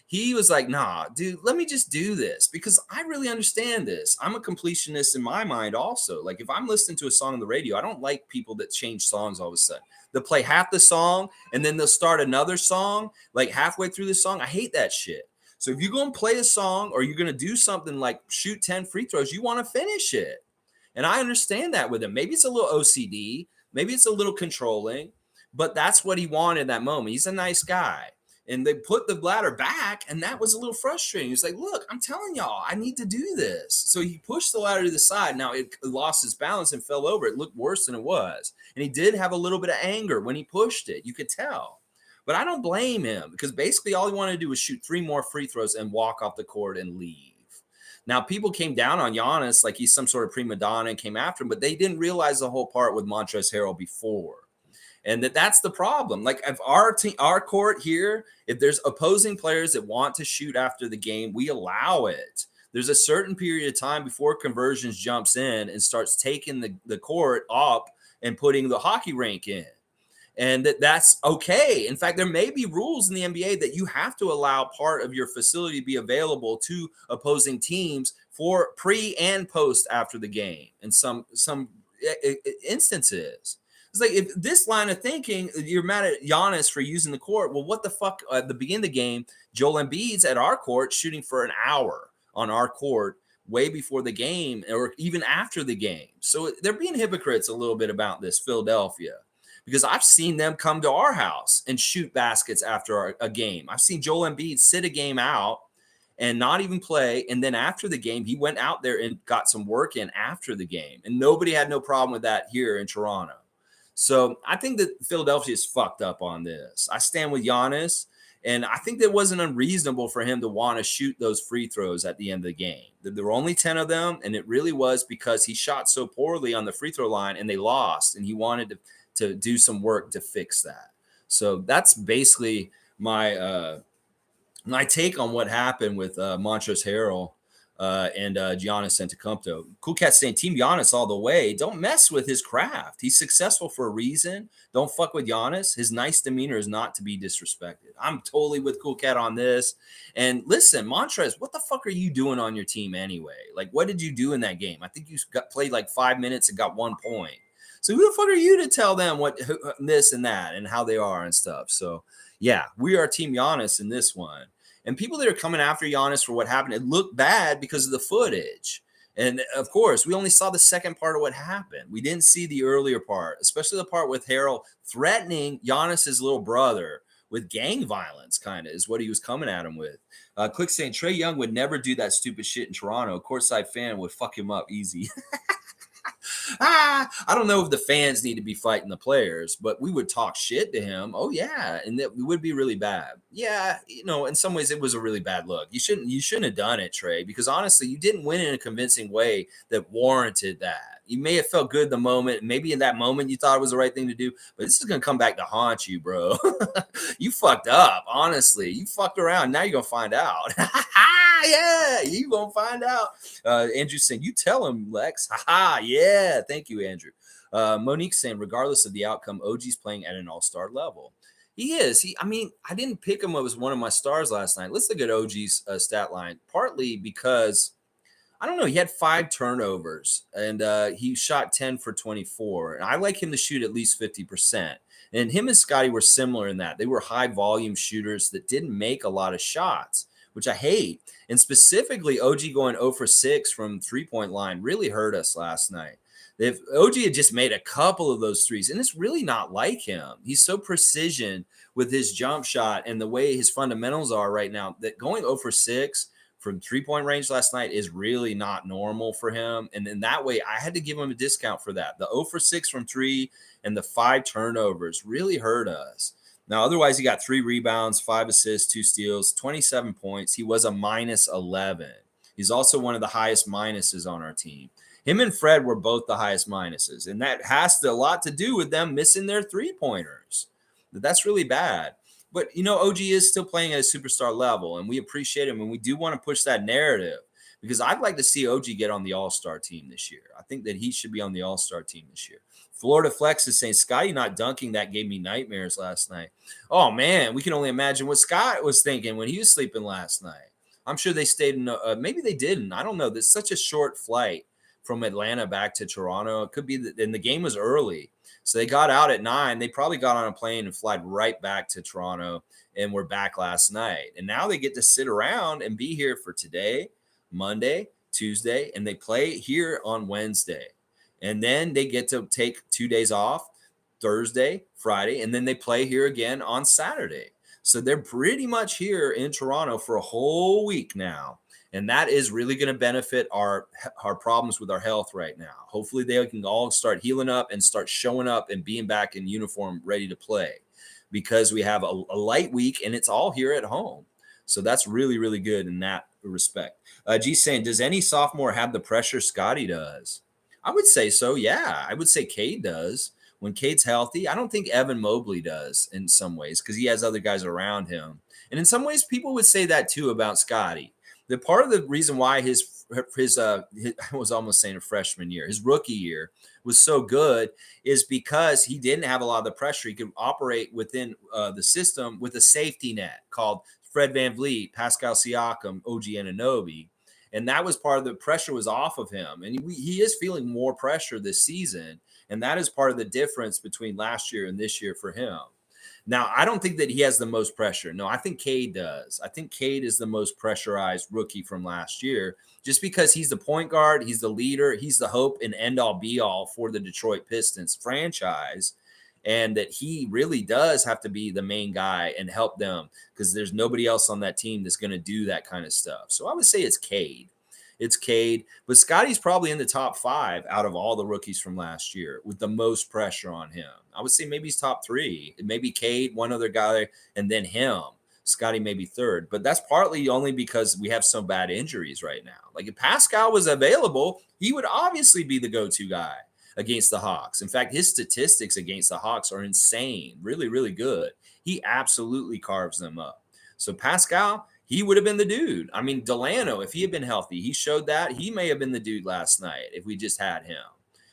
he was like, nah, dude, let me just do this because I really understand this. I'm a completionist in my mind also. Like if I'm listening to a song on the radio, I don't like people that change songs all of a sudden. They'll play half the song and then they'll start another song like halfway through the song. I hate that shit. So if you're going to play a song or you're going to do something like shoot 10 free throws, you want to finish it. And I understand that with him. Maybe it's a little OCD. Maybe it's a little controlling, but that's what he wanted in that moment. He's a nice guy. And they put the ladder back, and that was a little frustrating. He's like, look, I'm telling y'all, I need to do this. So he pushed the ladder to the side. Now it lost its balance and fell over. It looked worse than it was. And he did have a little bit of anger when he pushed it. You could tell. But I don't blame him because basically all he wanted to do was shoot 3 more free throws and walk off the court and leave. Now, people came down on Giannis like he's some sort of prima donna and came after him, but they didn't realize the whole part with Montrez Harrel before. And that's the problem. Like if our court here, if there's opposing players that want to shoot after the game, we allow it. There's a certain period of time before conversions jumps in and starts taking the court up and putting the hockey rink in. And that's okay. In fact, there may be rules in the NBA that you have to allow part of your facility to be available to opposing teams for pre and post after the game in some instances. It's like, if this line of thinking, you're mad at Giannis for using the court. Well, what the fuck? At the beginning of the game, Joel Embiid's at our court shooting for an hour on our court way before the game or even after the game. So they're being hypocrites a little bit about this, Philadelphia, because I've seen them come to our house and shoot baskets after a game. I've seen Joel Embiid sit a game out and not even play. And then after the game, he went out there and got some work in after the game. And nobody had no problem with that here in Toronto. So I think that Philadelphia is fucked up on this. I stand with Giannis, and I think that wasn't unreasonable for him to want to shoot those free throws at the end of the game. There were only 10 of them, and it really was because he shot so poorly on the free throw line and they lost, and he wanted to do some work to fix that. So that's basically my take on what happened with Montrezl Harrell and Giannis Antetokounmpo. Cool Cat saying Team Giannis all the way. Don't mess with his craft. He's successful for a reason. Don't fuck with Giannis. His nice demeanor is not to be disrespected. I'm totally with Cool Cat on this. And listen, Montrez, what the fuck are you doing on your team anyway? Like, what did you do in that game? I think you played like 5 minutes and got 1 point. So who the fuck are you to tell them what this and that and how they are and stuff? So yeah, we are Team Giannis in this one. And people that are coming after Giannis for what happened, it looked bad because of the footage. And of course, we only saw the second part of what happened. We didn't see the earlier part, especially the part with Harrel threatening Giannis's little brother with gang violence, kind of is what he was coming at him with. Click saying Trae Young would never do that stupid shit in Toronto. A courtside fan would fuck him up easy. I don't know if the fans need to be fighting the players, but we would talk shit to him. Oh yeah, and that would be really bad. Yeah, in some ways it was a really bad look. You shouldn't have done it, Trae, because honestly, you didn't win in a convincing way that warranted that. You may have felt good the moment, maybe in that moment you thought it was the right thing to do, but this is gonna come back to haunt you, bro. You fucked up, honestly. You fucked around. Now you're gonna find out. Yeah, you gonna find out. Andrew saying, you tell him, Lex. Haha, yeah. Thank you, Andrew. Monique saying, regardless of the outcome, OG's playing at an all-star level. He is. I didn't pick him as one of my stars last night. Let's look at OG's stat line. Partly because, I don't know, he had 5 turnovers and he shot 10 for 24. And I like him to shoot at least 50%. And him and Scotty were similar in that. They were high volume shooters that didn't make a lot of shots, which I hate. And specifically, OG going 0 for 6 from three-point line really hurt us last night. If OG had just made a couple of those threes, and it's really not like him. He's so precision with his jump shot and the way his fundamentals are right now that going 0 for 6 from three-point range last night is really not normal for him. And in that way, I had to give him a discount for that. The 0 for 6 from 3 and the 5 turnovers really hurt us. Now, otherwise, he got 3 rebounds, 5 assists, 2 steals, 27 points. He was a minus 11. He's also one of the highest minuses on our team. Him and Fred were both the highest minuses, and that has a lot to do with them missing their three-pointers. That's really bad. But, OG is still playing at a superstar level, and we appreciate him, and we do want to push that narrative because I'd like to see OG get on the all-star team this year. I think that he should be on the all-star team this year. Florida Flex is saying, Scotty not dunking, that gave me nightmares last night. Oh, man, we can only imagine what Scott was thinking when he was sleeping last night. I'm sure they stayed in maybe they didn't. I don't know. There's such a short flight from Atlanta back to Toronto. It could be that, and the game was early. So they got out at 9. They probably got on a plane and flied right back to Toronto and were back last night. And now they get to sit around and be here for today, Monday, Tuesday, and they play here on Wednesday. And then they get to take 2 days off, Thursday, Friday, and then they play here again on Saturday. So they're pretty much here in Toronto for a whole week now. And that is really going to benefit our problems with our health right now. Hopefully they can all start healing up and start showing up and being back in uniform, ready to play, because we have a light week and it's all here at home. So that's really, really good in that respect. G saying, does any sophomore have the pressure Scotty does? I would say so. Yeah, I would say Cade does. When Cade's healthy, I don't think Evan Mobley does in some ways because he has other guys around him. And in some ways, people would say that too about Scotty. The part of the reason why his I was almost saying a freshman year, his rookie year was so good is because he didn't have a lot of the pressure. He could operate within the system with a safety net called Fred VanVleet, Pascal Siakam, OG Anunoby. And that was part of the pressure was off of him. And he is feeling more pressure this season. And that is part of the difference between last year and this year for him. Now, I don't think that he has the most pressure. No, I think Cade does. I think Cade is the most pressurized rookie from last year just because he's the point guard, he's the leader, he's the hope and end all be all for the Detroit Pistons franchise. And that he really does have to be the main guy and help them because there's nobody else on that team that's going to do that kind of stuff. So I would say it's Cade. It's Cade, but Scotty's probably in the top 5 out of all the rookies from last year with the most pressure on him. I would say maybe he's top 3, maybe Cade, one other guy, and then him. Scotty maybe 3rd, but that's partly only because we have some bad injuries right now. Like if Pascal was available, he would obviously be the go-to guy against the Hawks. In fact, his statistics against the Hawks are insane, really, really good. He absolutely carves them up. So Pascal, he would have been the dude. I mean, Delano, if he had been healthy, he showed that he may have been the dude last night if we just had him.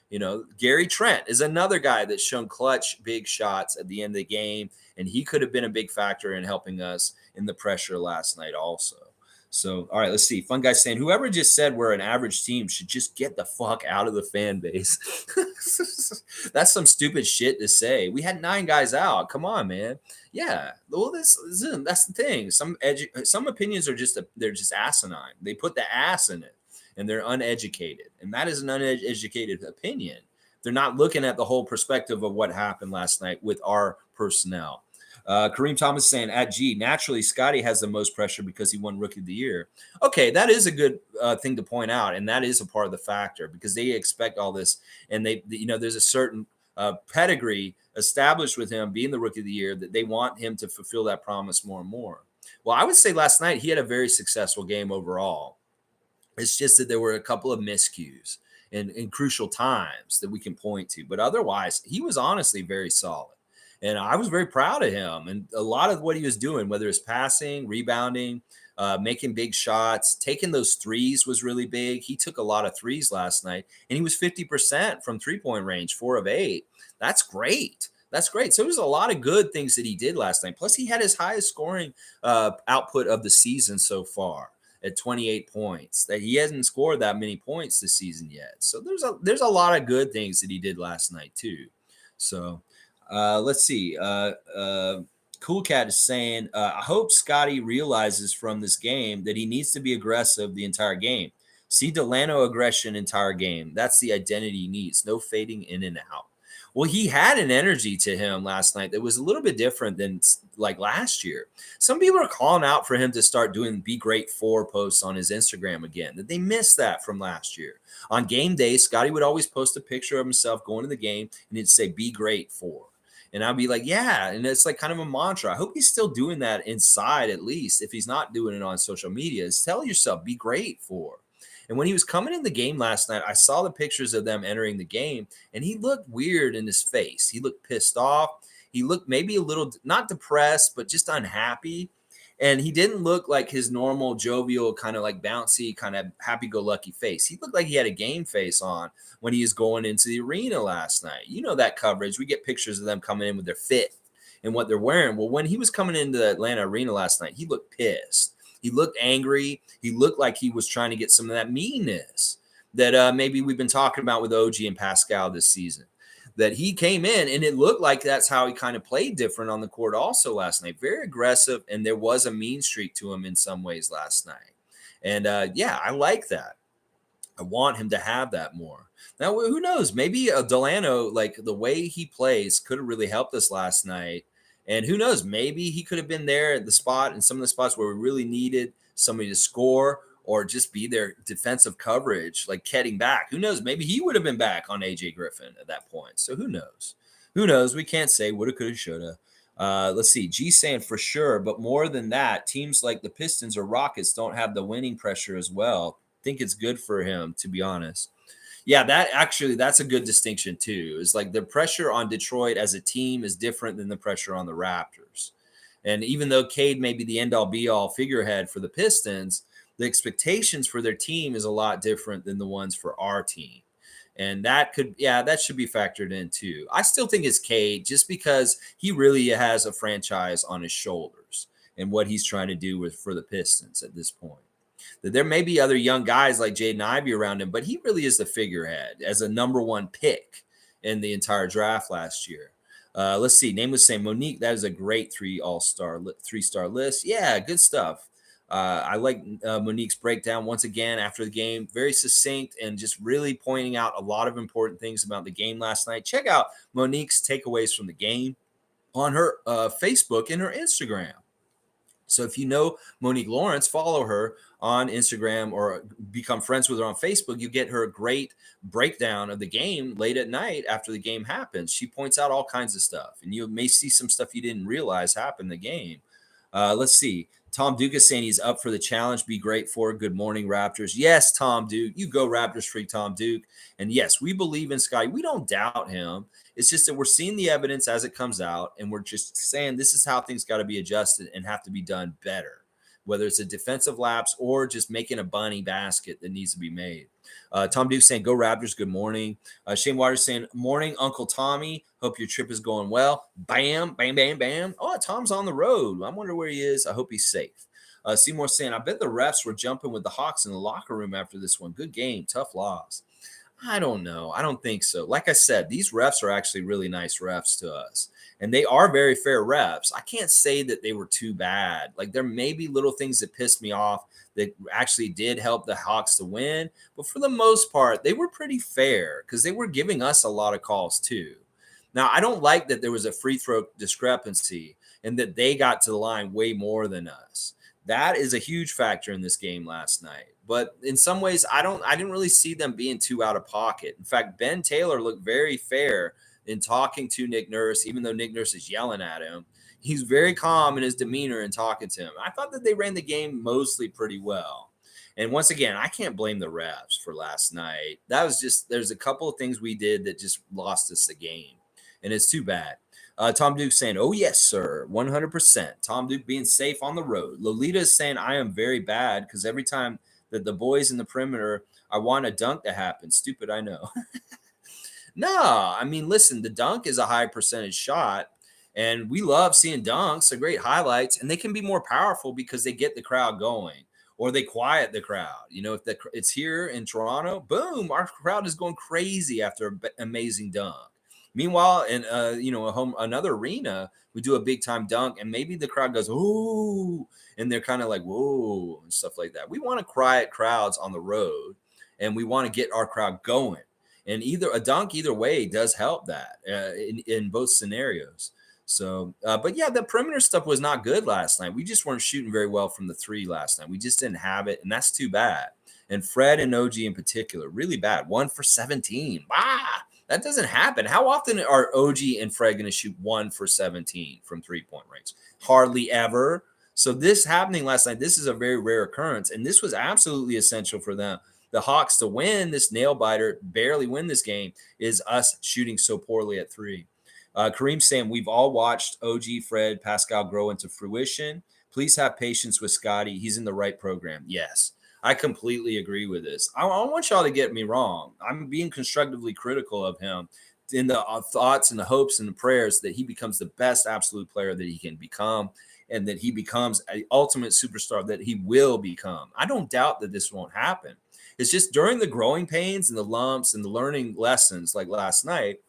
You know, Gary Trent is another guy that's shown clutch big shots at the end of the game, and he could have been a big factor in helping us in the pressure last night also. So, all right, let's see. Fun guy saying, whoever just said we're an average team should just get the fuck out of the fan base. That's some stupid shit to say. We had 9 guys out. Come on, man. Yeah. Well, that's the thing. Some opinions are they're just asinine. They put the ass in it, and they're uneducated. And that is an uneducated opinion. They're not looking at the whole perspective of what happened last night with our personnel. Kareem Thomas saying at G, naturally, Scotty has the most pressure because he won Rookie of the Year. Okay, that is a good thing to point out, and that is a part of the factor because they expect all this, and there's a certain pedigree established with him being the Rookie of the Year that they want him to fulfill that promise more and more. Well, I would say last night he had a very successful game overall. It's just that there were a couple of miscues in crucial times that we can point to, but otherwise, he was honestly very solid. And I was very proud of him. And a lot of what he was doing, whether it's passing, rebounding, making big shots, taking those threes was really big. He took a lot of threes last night, and he was 50% from three-point range, 4 of 8. That's great. That's great. So there's a lot of good things that he did last night. Plus, he had his highest scoring output of the season so far at 28 points. That he hasn't scored that many points this season yet. So there's a lot of good things that he did last night too. So let's see. Cool Cat is saying, I hope Scotty realizes from this game that he needs to be aggressive the entire game. See Delano aggression entire game. That's the identity he needs. No fading in and out. Well, he had an energy to him last night that was a little bit different than like last year. Some people are calling out for him to start doing Be Great 4 posts on his Instagram again, that they missed that from last year. On game day, Scotty would always post a picture of himself going to the game, and he'd say, Be Great 4. And I'd be like, yeah. And it's like kind of a mantra. I hope he's still doing that inside, at least. If he's not doing it on social media, is tell yourself, be great for. And when he was coming in the game last night, I saw the pictures of them entering the game, and he looked weird in his face. He looked pissed off. He looked maybe a little, not depressed, but just unhappy. And he didn't look like his normal jovial, kind of like bouncy, kind of happy-go-lucky face. He looked like he had a game face on when he was going into the arena last night. You know that coverage. We get pictures of them coming in with their fit and what they're wearing. Well, when he was coming into the Atlanta arena last night, he looked pissed. He looked angry. He looked like he was trying to get some of that meanness that maybe we've been talking about with OG and Pascal this season. That he came in, and it looked like that's how he kind of played different on the court also last night. Very aggressive, and there was a mean streak to him in some ways last night. And, yeah, I like that. I want him to have that more. Now, who knows? Maybe Delano, like the way he plays, could have really helped us last night. And who knows? Maybe he could have been there at the spot in some of the spots where we really needed somebody to score or just be their defensive coverage, like heading back. Who knows? Maybe he would have been back on A.J. Griffin at that point. So who knows? Who knows? We can't say woulda, coulda, shoulda. Let's see. G saying for sure, but more than that, teams like the Pistons or Rockets don't have the winning pressure as well. Think it's good for him, to be honest. Yeah, that's a good distinction too. It's like the pressure on Detroit as a team is different than the pressure on the Raptors. And even though Cade may be the end-all be-all figurehead for the Pistons, the expectations for their team is a lot different than the ones for our team. And that should be factored in too. I still think it's Cade just because he really has a franchise on his shoulders and what he's trying to do for the Pistons at this point. That there may be other young guys like Jaden Ivey around him, but he really is the figurehead as a number one pick in the entire draft last year. Let's see. Name was saying Monique. That is a great three-star list. Yeah, good stuff. I like Monique's breakdown once again after the game. Very succinct and just really pointing out a lot of important things about the game last night. Check out Monique's takeaways from the game on her Facebook and her Instagram. So if you know Monique Lawrence, follow her on Instagram or become friends with her on Facebook. You get her a great breakdown of the game late at night after the game happens. She points out all kinds of stuff, and you may see some stuff you didn't realize happened in the game. Let's see. Tom Duke is saying he's up for the challenge. Be great for it. Good morning, Raptors. Yes, Tom Duke. You go, Raptors freak, Tom Duke. And yes, we believe in Scotty. We don't doubt him. It's just that we're seeing the evidence as it comes out, and we're just saying this is how things got to be adjusted and have to be done better, whether it's a defensive lapse or just making a bunny basket that needs to be made. Tom Duke saying, go Raptors, good morning. Shane Waters saying, morning, Uncle Tommy. Hope your trip is going well. Bam, bam, bam, bam. Oh, Tom's on the road. I wonder where he is. I hope he's safe. Seymour saying, I bet the refs were jumping with the Hawks in the locker room after this one. Good game, tough loss. I don't know. I don't think so. Like I said, these refs are actually really nice refs to us, and they are very fair refs. I can't say that they were too bad. Like there may be little things that pissed me off that actually did help the Hawks to win, but for the most part, they were pretty fair because they were giving us a lot of calls too. Now, I don't like that there was a free throw discrepancy and that they got to the line way more than us. That is a huge factor in this game last night. But in some ways, I didn't really see them being too out of pocket. In fact, Ben Taylor looked very fair in talking to Nick Nurse, even though Nick Nurse is yelling at him. He's very calm in his demeanor in talking to him. I thought that they ran the game mostly pretty well. And once again, I can't blame the refs for last night. That was just, there's a couple of things we did that just lost us the game. And it's too bad. Tom Duke saying, oh, yes, sir, 100%. Tom Duke being safe on the road. Lolita is saying, I am very bad because every time that the boys in the perimeter, I want a dunk to happen. Stupid, I know. No, I mean, listen, the dunk is a high percentage shot, and we love seeing dunks. They're great highlights, and they can be more powerful because they get the crowd going or they quiet the crowd. You know, if it's here in Toronto, boom, our crowd is going crazy after an amazing dunk. Meanwhile, in another arena, we do a big time dunk, and maybe the crowd goes, "Ooh," and they're kind of like, "Whoa," and stuff like that. We want to quiet crowds on the road, and we want to get our crowd going. And a dunk either way does help that in both scenarios. So, but yeah, the perimeter stuff was not good last night. We just weren't shooting very well from the three last night. We just didn't have it, and that's too bad. And Fred and OG in particular, really bad. 1 for 17. That doesn't happen. How often are OG and Fred going to shoot 1 for 17 from three-point range? Hardly ever. So this happening last night, this is a very rare occurrence, and this was absolutely essential for them. The Hawks to win this nail-biter, barely win this game, is us shooting so poorly at three. Kareem saying, we've all watched OG, Fred, Pascal grow into fruition. Please have patience with Scotty. He's in the right program. Yes. I completely agree with this. I don't want y'all to get me wrong. I'm being constructively critical of him in the thoughts and the hopes and the prayers that he becomes the best absolute player that he can become and that he becomes an ultimate superstar that he will become. I don't doubt that this won't happen. It's just during the growing pains and the lumps and the learning lessons like last night,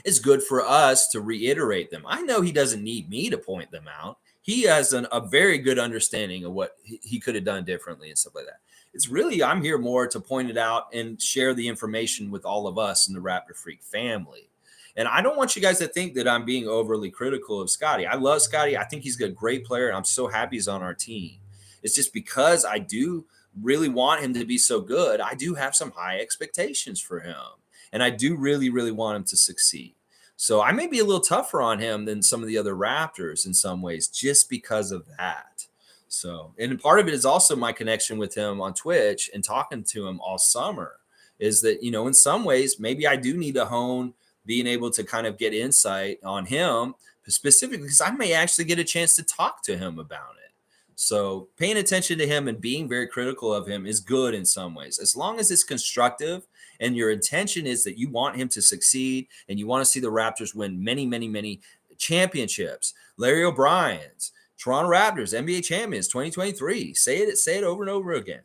it's good for us to reiterate them. I know he doesn't need me to point them out. He has a very good understanding of what he could have done differently and stuff like that. It's really, I'm here more to point it out and share the information with all of us in the Raptor Freak family. And I don't want you guys to think that I'm being overly critical of Scotty. I love Scotty. I think he's a great player, and I'm so happy he's on our team. It's just because I do really want him to be so good, I do have some high expectations for him. And I do really, really want him to succeed. So I may be a little tougher on him than some of the other Raptors in some ways just because of that. So, and part of it is also my connection with him on Twitch and talking to him all summer is that, you know, in some ways, maybe I do need to hone being able to kind of get insight on him specifically because I may actually get a chance to talk to him about it. So paying attention to him and being very critical of him is good in some ways, as long as it's constructive and your intention is that you want him to succeed and you want to see the Raptors win many, many, many championships. Larry O'Brien's Toronto Raptors, NBA champions 2023. Say it over and over again.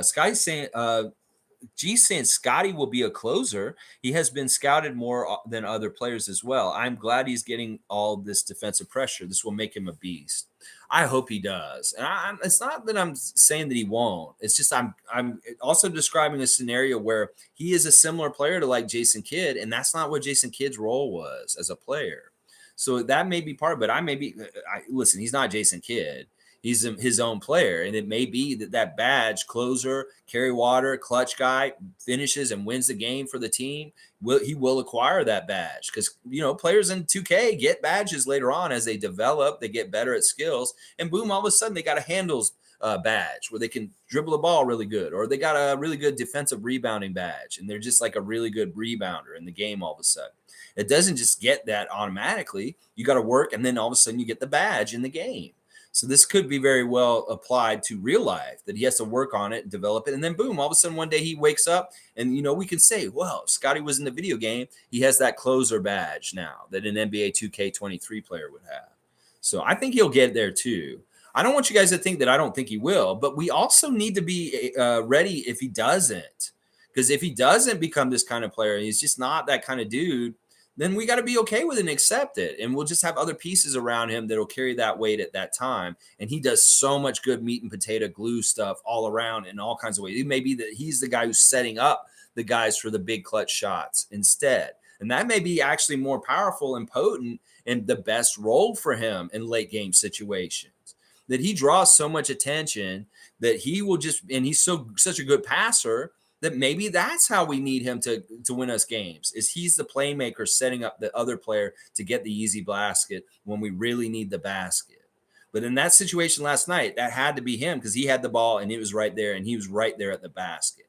Scotty's saying, G's saying Scotty will be a closer. He has been scouted more than other players as well. I'm glad he's getting all this defensive pressure. This will make him a beast. I hope he does. And it's not that I'm saying that he won't. It's just I'm also describing a scenario where he is a similar player to like Jason Kidd, and that's not what Jason Kidd's role was as a player. So that may be part of it. Listen, he's not Jason Kidd. He's his own player, and it may be that badge, closer, carry water, clutch guy, finishes and wins the game for the team. He will acquire that badge because, players in 2K get badges later on as they develop, they get better at skills, and boom, all of a sudden they got a handles badge where they can dribble the ball really good, or they got a really good defensive rebounding badge, and they're just like a really good rebounder in the game all of a sudden. It doesn't just get that automatically. You got to work, and then all of a sudden you get the badge in the game. So this could be very well applied to real life, that he has to work on it, develop it, and then boom, all of a sudden one day he wakes up and, we can say, well, Scotty was in the video game. He has that closer badge now that an NBA 2K23 player would have. So I think he'll get there too. I don't want you guys to think that I don't think he will, but we also need to be ready if he doesn't. Because if he doesn't become this kind of player, he's just not that kind of dude, then we got to be okay with it and accept it. And we'll just have other pieces around him that'll carry that weight at that time. And he does so much good meat and potato glue stuff all around in all kinds of ways. It may be that he's the guy who's setting up the guys for the big clutch shots instead. And that may be actually more powerful and potent and the best role for him in late game situations. That he draws so much attention that he will just, and he's such a good passer, that maybe that's how we need him to win us games, is he's the playmaker setting up the other player to get the easy basket when we really need the basket. But in that situation last night, that had to be him because he had the ball and it was right there and he was right there at the basket.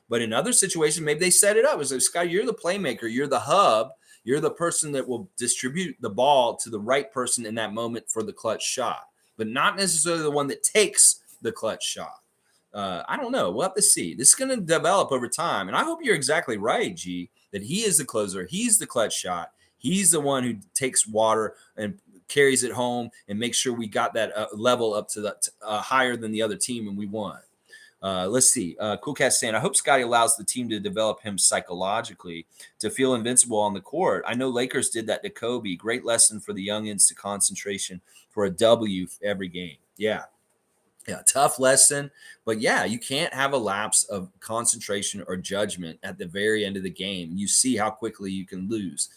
But in other situations, maybe they set it up. It's like, Scott, you're the playmaker. You're the hub. You're the person that will distribute the ball to the right person in that moment for the clutch shot, but not necessarily the one that takes the clutch shot. I don't know. We'll have to see. This is going to develop over time. And I hope you're exactly right, G, that he is the closer. He's the clutch shot. He's the one who takes water and carries it home and makes sure we got that level up to the higher than the other team and we won. Let's see. Cool Cat saying, I hope Scotty allows the team to develop him psychologically to feel invincible on the court. I know Lakers did that to Kobe. Great lesson for the youngins to concentration for a W every game. Yeah, tough lesson. But yeah, you can't have a lapse of concentration or judgment at the very end of the game. You see how quickly you can lose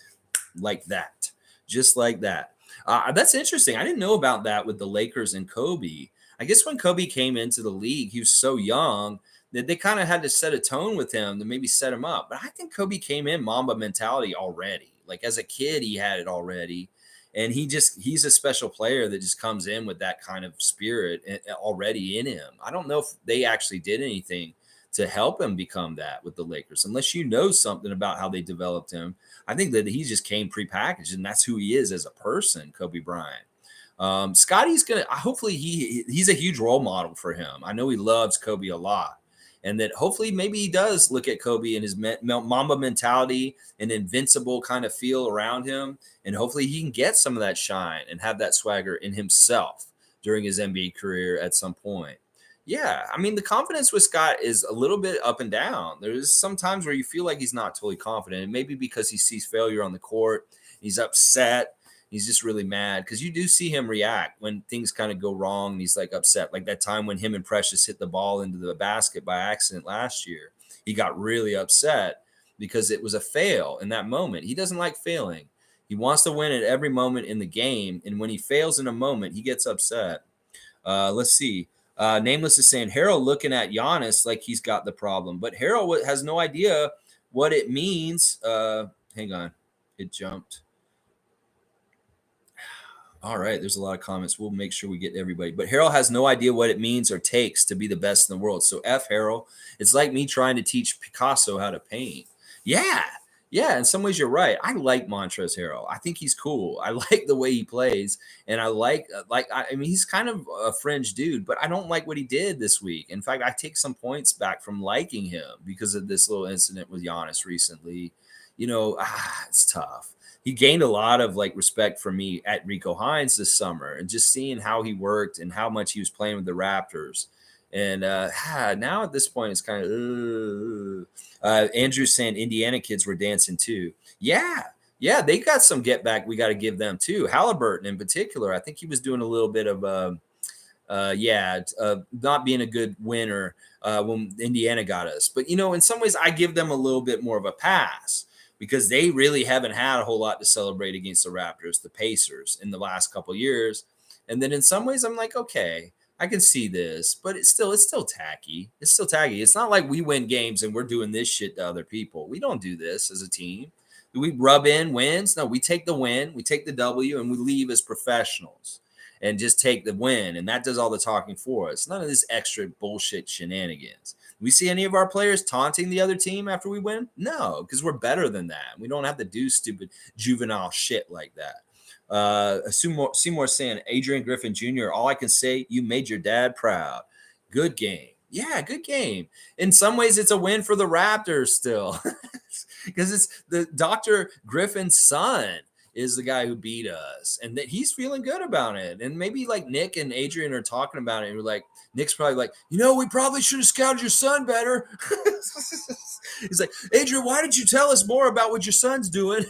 like that, just like that. That's interesting. I didn't know about that with the Lakers and Kobe. I guess when Kobe came into the league, he was so young that they kind of had to set a tone with him to maybe set him up. But I think Kobe came in Mamba mentality already. Like as a kid, he had it already. And he's a special player that just comes in with that kind of spirit already in him. I don't know if they actually did anything to help him become that with the Lakers, unless you know something about how they developed him. I think that he just came prepackaged, and that's who he is as a person, Kobe Bryant. Scotty's hopefully he's a huge role model for him. I know he loves Kobe a lot. And that hopefully maybe he does look at Kobe and his Mamba mentality and invincible kind of feel around him. And hopefully he can get some of that shine and have that swagger in himself during his NBA career at some point. Yeah, I mean, the confidence with Scott is a little bit up and down. There's some times where you feel like he's not totally confident. And maybe because he sees failure on the court, he's upset. He's just really mad because you do see him react when things kind of go wrong. And he's like upset, like that time when him and Precious hit the ball into the basket by accident last year. He got really upset because it was a fail in that moment. He doesn't like failing. He wants to win at every moment in the game. And when he fails in a moment, he gets upset. Let's see. Nameless is saying, Harrel looking at Giannis like he's got the problem. But Harrel has no idea what it means. Hang on. It jumped. All right, there's a lot of comments. We'll make sure we get everybody. But Harrel has no idea what it means or takes to be the best in the world. So F Harrel. It's like me trying to teach Picasso how to paint. Yeah, Yeah, in some ways you're right. I like Montrez Harrell. I think he's cool. I like the way he plays, and I I mean he's kind of a fringe dude, but I don't like what he did this week. In fact, I take some points back from liking him because of this little incident with Giannis recently. It's tough. He gained a lot of like respect for me at Rico Hines this summer, and just seeing how he worked and how much he was playing with the Raptors. And now at this point, it's kind of Andrew's saying Indiana kids were dancing too. Yeah, yeah, they got some get back. We got to give them too. Halliburton in particular, I think he was doing a little bit of not being a good winner when Indiana got us. But in some ways, I give them a little bit more of a pass because they really haven't had a whole lot to celebrate against the Raptors, the Pacers, in the last couple years. And then in some ways, I'm like, okay, I can see this, but it's still tacky. It's still tacky. It's not like we win games and we're doing this shit to other people. We don't do this as a team. Do we rub in wins? No, we take the win, we take the W, and we leave as professionals and just take the win. And that does all the talking for us. None of this extra bullshit shenanigans. We see any of our players taunting the other team after we win? No, because we're better than that. We don't have to do stupid juvenile shit like that. Seymour saying, Adrian Griffin Jr., all I can say, you made your dad proud. Good game. Yeah, good game. In some ways, it's a win for the Raptors still because it's the Dr. Griffin's son is the guy who beat us, and that he's feeling good about it. And maybe like Nick and Adrian are talking about it, and we're like, Nick's probably like, we probably should have scouted your son better. He's like, Adrian, why did you tell us more about what your son's doing?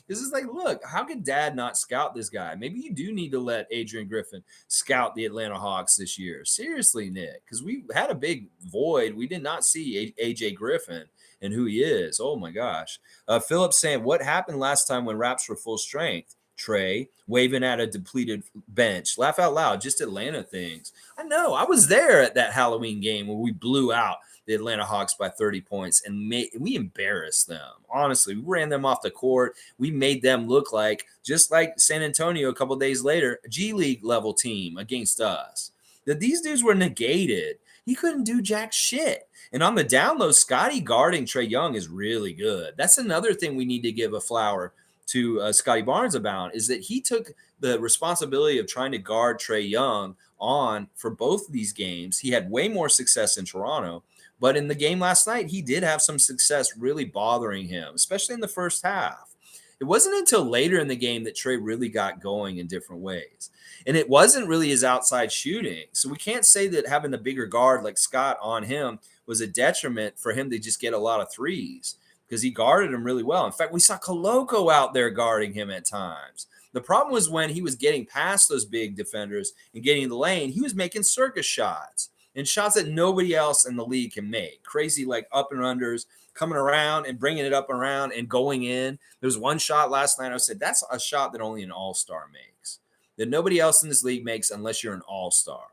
This is like, look, how could dad not scout this guy? Maybe you do need to let Adrian Griffin scout the Atlanta Hawks this year. Seriously, Nick, because we had a big void. We did not see AJ Griffin and who he is. Oh my gosh. Philip saying, what happened last time when Raps were full strength? Trae waving at a depleted bench. Laugh out loud, just Atlanta things. I know. I was there at that Halloween game where we blew out the Atlanta Hawks by 30 points and we embarrassed them. Honestly, we ran them off the court. We made them look like, just like San Antonio a couple days later, a G League level team against us. That these dudes were negated. He couldn't do jack shit. And on the down low, Scotty guarding Trae Young is really good. That's another thing we need to give a flower to Scotty Barnes about, is that he took the responsibility of trying to guard Trae Young on for both of these games. He had way more success in Toronto. But in the game last night, he did have some success really bothering him, especially in the first half. It wasn't until later in the game that Trae really got going in different ways. And it wasn't really his outside shooting. So we can't say that having the bigger guard like Scott on him was a detriment for him to just get a lot of threes, because he guarded him really well. In fact, we saw Koloko out there guarding him at times. The problem was when he was getting past those big defenders and getting in the lane, he was making circus shots. And shots that nobody else in the league can make. Crazy, like up and unders, coming around and bringing it up and around and going in. There was one shot last night. I said, that's a shot that only an all-star makes, that nobody else in this league makes unless you're an all-star.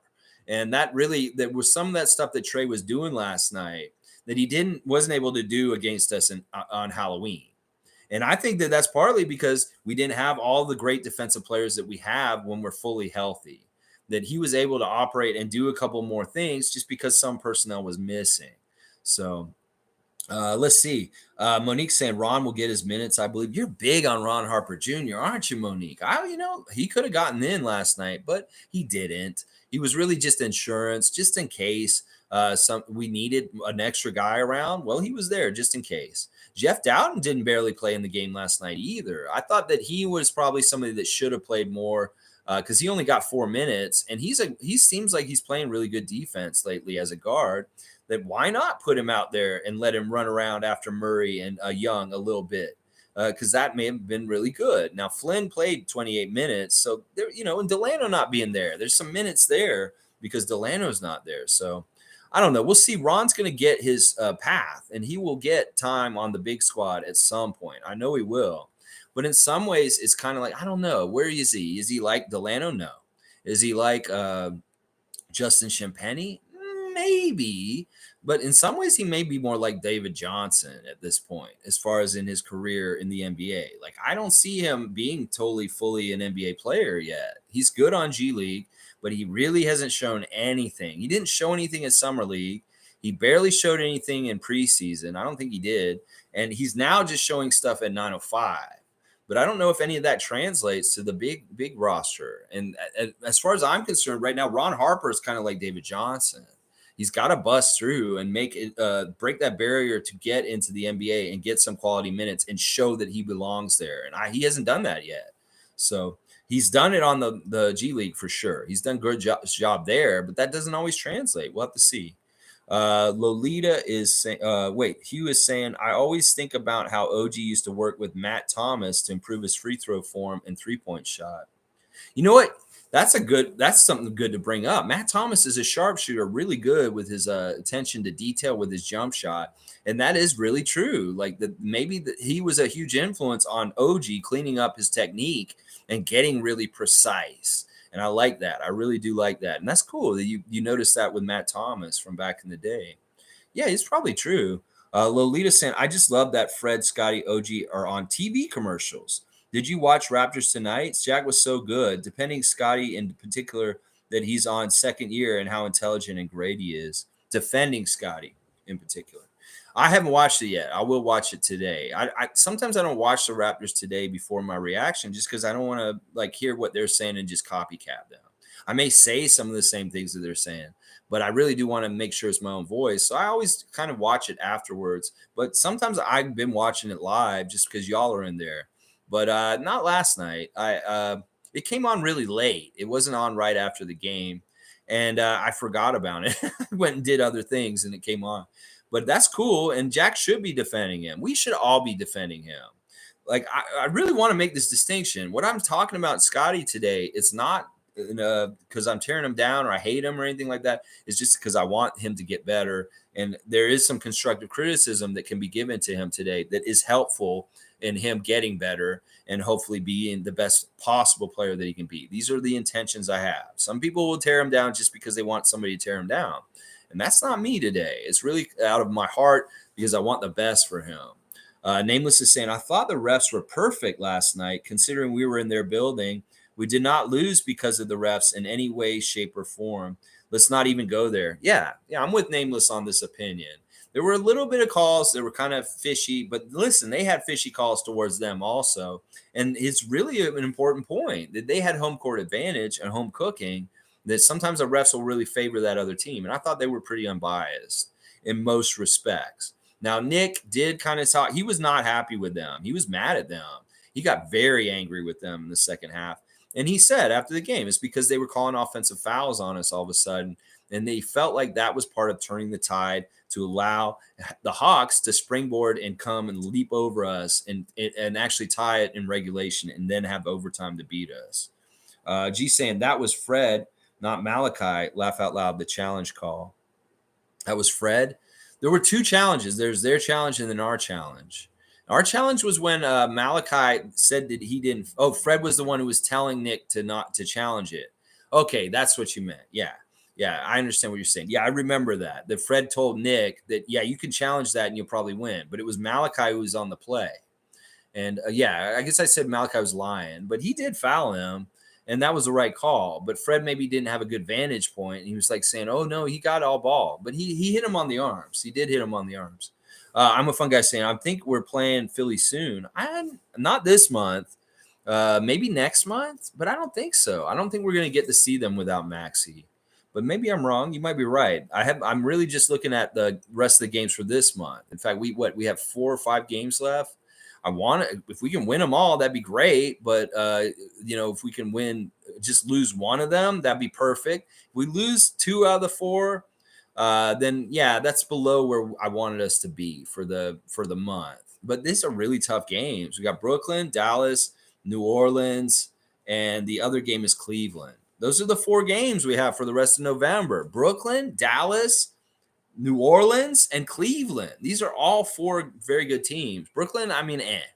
And there was some of that stuff that Trae was doing last night that he wasn't able to do against us on Halloween. And I think that that's partly because we didn't have all the great defensive players that we have when we're fully healthy, that he was able to operate and do a couple more things just because some personnel was missing. So let's see. Monique saying Ron will get his minutes. I believe you're big on Ron Harper Jr., aren't you, Monique? He could have gotten in last night, but he didn't. He was really just insurance, just in case we needed an extra guy around. Well, he was there just in case. Jeff Dowden didn't barely play in the game last night either. I thought that he was probably somebody that should have played more, because he only got 4 minutes, and he seems like he's playing really good defense lately as a guard. That why not put him out there and let him run around after Murray and Young a little bit, because that may have been really good. Now Flynn played 28 minutes, so there, and Delano not being there, there's some minutes there because Delano's not there. So I don't know. We'll see. Ron's going to get his path, and he will get time on the big squad at some point. I know he will. But in some ways, it's kind of like, I don't know. Where is he? Is he like Delano? No. Is he like Justin Champagny? Maybe. But in some ways, he may be more like David Johnson at this point, as far as in his career in the NBA. Like, I don't see him being totally, fully an NBA player yet. He's good on G League, but he really hasn't shown anything. He didn't show anything at Summer League. He barely showed anything in preseason. I don't think he did. And he's now just showing stuff at 905. But I don't know if any of that translates to the big roster. And as far as I'm concerned, right now, Ron Harper is kind of like David Johnson. He's got to bust through and make it break that barrier to get into the NBA and get some quality minutes and show that he belongs there. And he hasn't done that yet. So he's done it on the G League for sure. He's done a good job there, but that doesn't always translate. We'll have to see. Lolita is saying, Hugh is saying, I always think about how OG used to work with Matt Thomas to improve his free throw form and 3-point shot. You know what? That's something good to bring up. Matt Thomas is a sharpshooter, really good with his attention to detail with his jump shot. And that is really true. Like he was a huge influence on OG cleaning up his technique and getting really precise. And I like that. I really do like that. And that's cool that you noticed that with Matt Thomas from back in the day. Yeah, it's probably true. Lolita saying, I just love that Fred, Scotty, OG are on TV commercials. Did you watch Raptors tonight? Jack was so good. Depending Scotty in particular that he's on second year and how intelligent and great he is. Defending Scotty in particular. I haven't watched it yet. I will watch it today. I sometimes I don't watch the Raptors today before my reaction just because I don't want to hear what they're saying and just copycat them. I may say some of the same things that they're saying, but I really do want to make sure it's my own voice. So I always kind of watch it afterwards. But sometimes I've been watching it live just because y'all are in there. But not last night. It came on really late. It wasn't on right after the game, and I forgot about it. I went and did other things, and it came on. But that's cool, and Jack should be defending him. We should all be defending him. I really want to make this distinction. What I'm talking about Scotty today, it's not because I'm tearing him down or I hate him or anything like that. It's just because I want him to get better, and there is some constructive criticism that can be given to him today that is helpful in him getting better and hopefully being the best possible player that he can be. These are the intentions I have. Some people will tear him down just because they want somebody to tear him down. And that's not me today. It's really out of my heart because I want the best for him. Nameless is saying, I thought the refs were perfect last night, considering we were in their building. We did not lose because of the refs in any way, shape, or form. Let's not even go there. Yeah, I'm with Nameless on this opinion. There were a little bit of calls that were kind of fishy, but listen, they had fishy calls towards them also. And it's really an important point that they had home court advantage and home cooking, that sometimes the refs will really favor that other team. And I thought they were pretty unbiased in most respects. Now, Nick did kind of talk. He was not happy with them. He was mad at them. He got very angry with them in the second half. And he said after the game, it's because they were calling offensive fouls on us all of a sudden. And they felt like that was part of turning the tide to allow the Hawks to springboard and come and leap over us and actually tie it in regulation and then have overtime to beat us. G saying that was Fred, not Malachi. Laugh out loud, the challenge call. That was Fred. There were two challenges. There's their challenge and then our challenge. Our challenge was when Malachi said that he didn't. Oh, Fred was the one who was telling Nick to not to challenge it. Okay, that's what you meant. Yeah, I understand what you're saying. Yeah, I remember that. That Fred told Nick that, yeah, you can challenge that and you'll probably win. But it was Malachi who was on the play. And, I guess I said Malachi was lying. But he did foul him, and that was the right call. But Fred maybe didn't have a good vantage point. And he was saying, oh, no, he got all ball. But he hit him on the arms. He did hit him on the arms. I'm a fun guy saying, I think we're playing Philly soon. Not this month. Maybe next month. But I don't think so. I don't think we're going to get to see them without Maxey. But maybe I'm wrong. You might be right. I'm really just looking at the rest of the games for this month. In fact, we have 4 or 5 games left. I want to, if we can win them all, that'd be great. But if we can just lose one of them, that'd be perfect. If we lose 2 out of the 4, then that's below where I wanted us to be for the month. But these are really tough games. We got Brooklyn, Dallas, New Orleans, and the other game is Cleveland. Those are the 4 games we have for the rest of November. Brooklyn, Dallas, New Orleans, and Cleveland. These are all 4 very good teams. Brooklyn,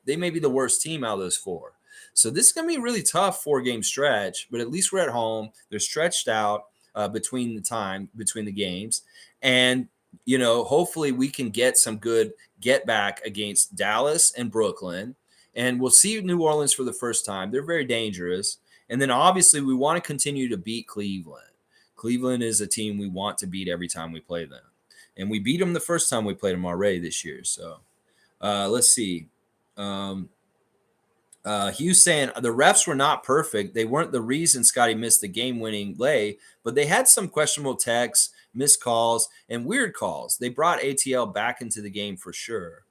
they may be the worst team out of those 4. So this is going to be a really tough 4-game stretch, but at least we're at home. They're stretched out between the games. And, hopefully we can get some good get back against Dallas and Brooklyn. And we'll see New Orleans for the first time. They're very dangerous. And then obviously we want to continue to beat Cleveland. Cleveland is a team we want to beat every time we play them. and we beat them the first time we played them already this year. So let's see. Hughes saying the refs were not perfect. They weren't the reason Scottie missed the game-winning lay, but they had some questionable texts, missed calls, and weird calls. They brought ATL back into the game for sure.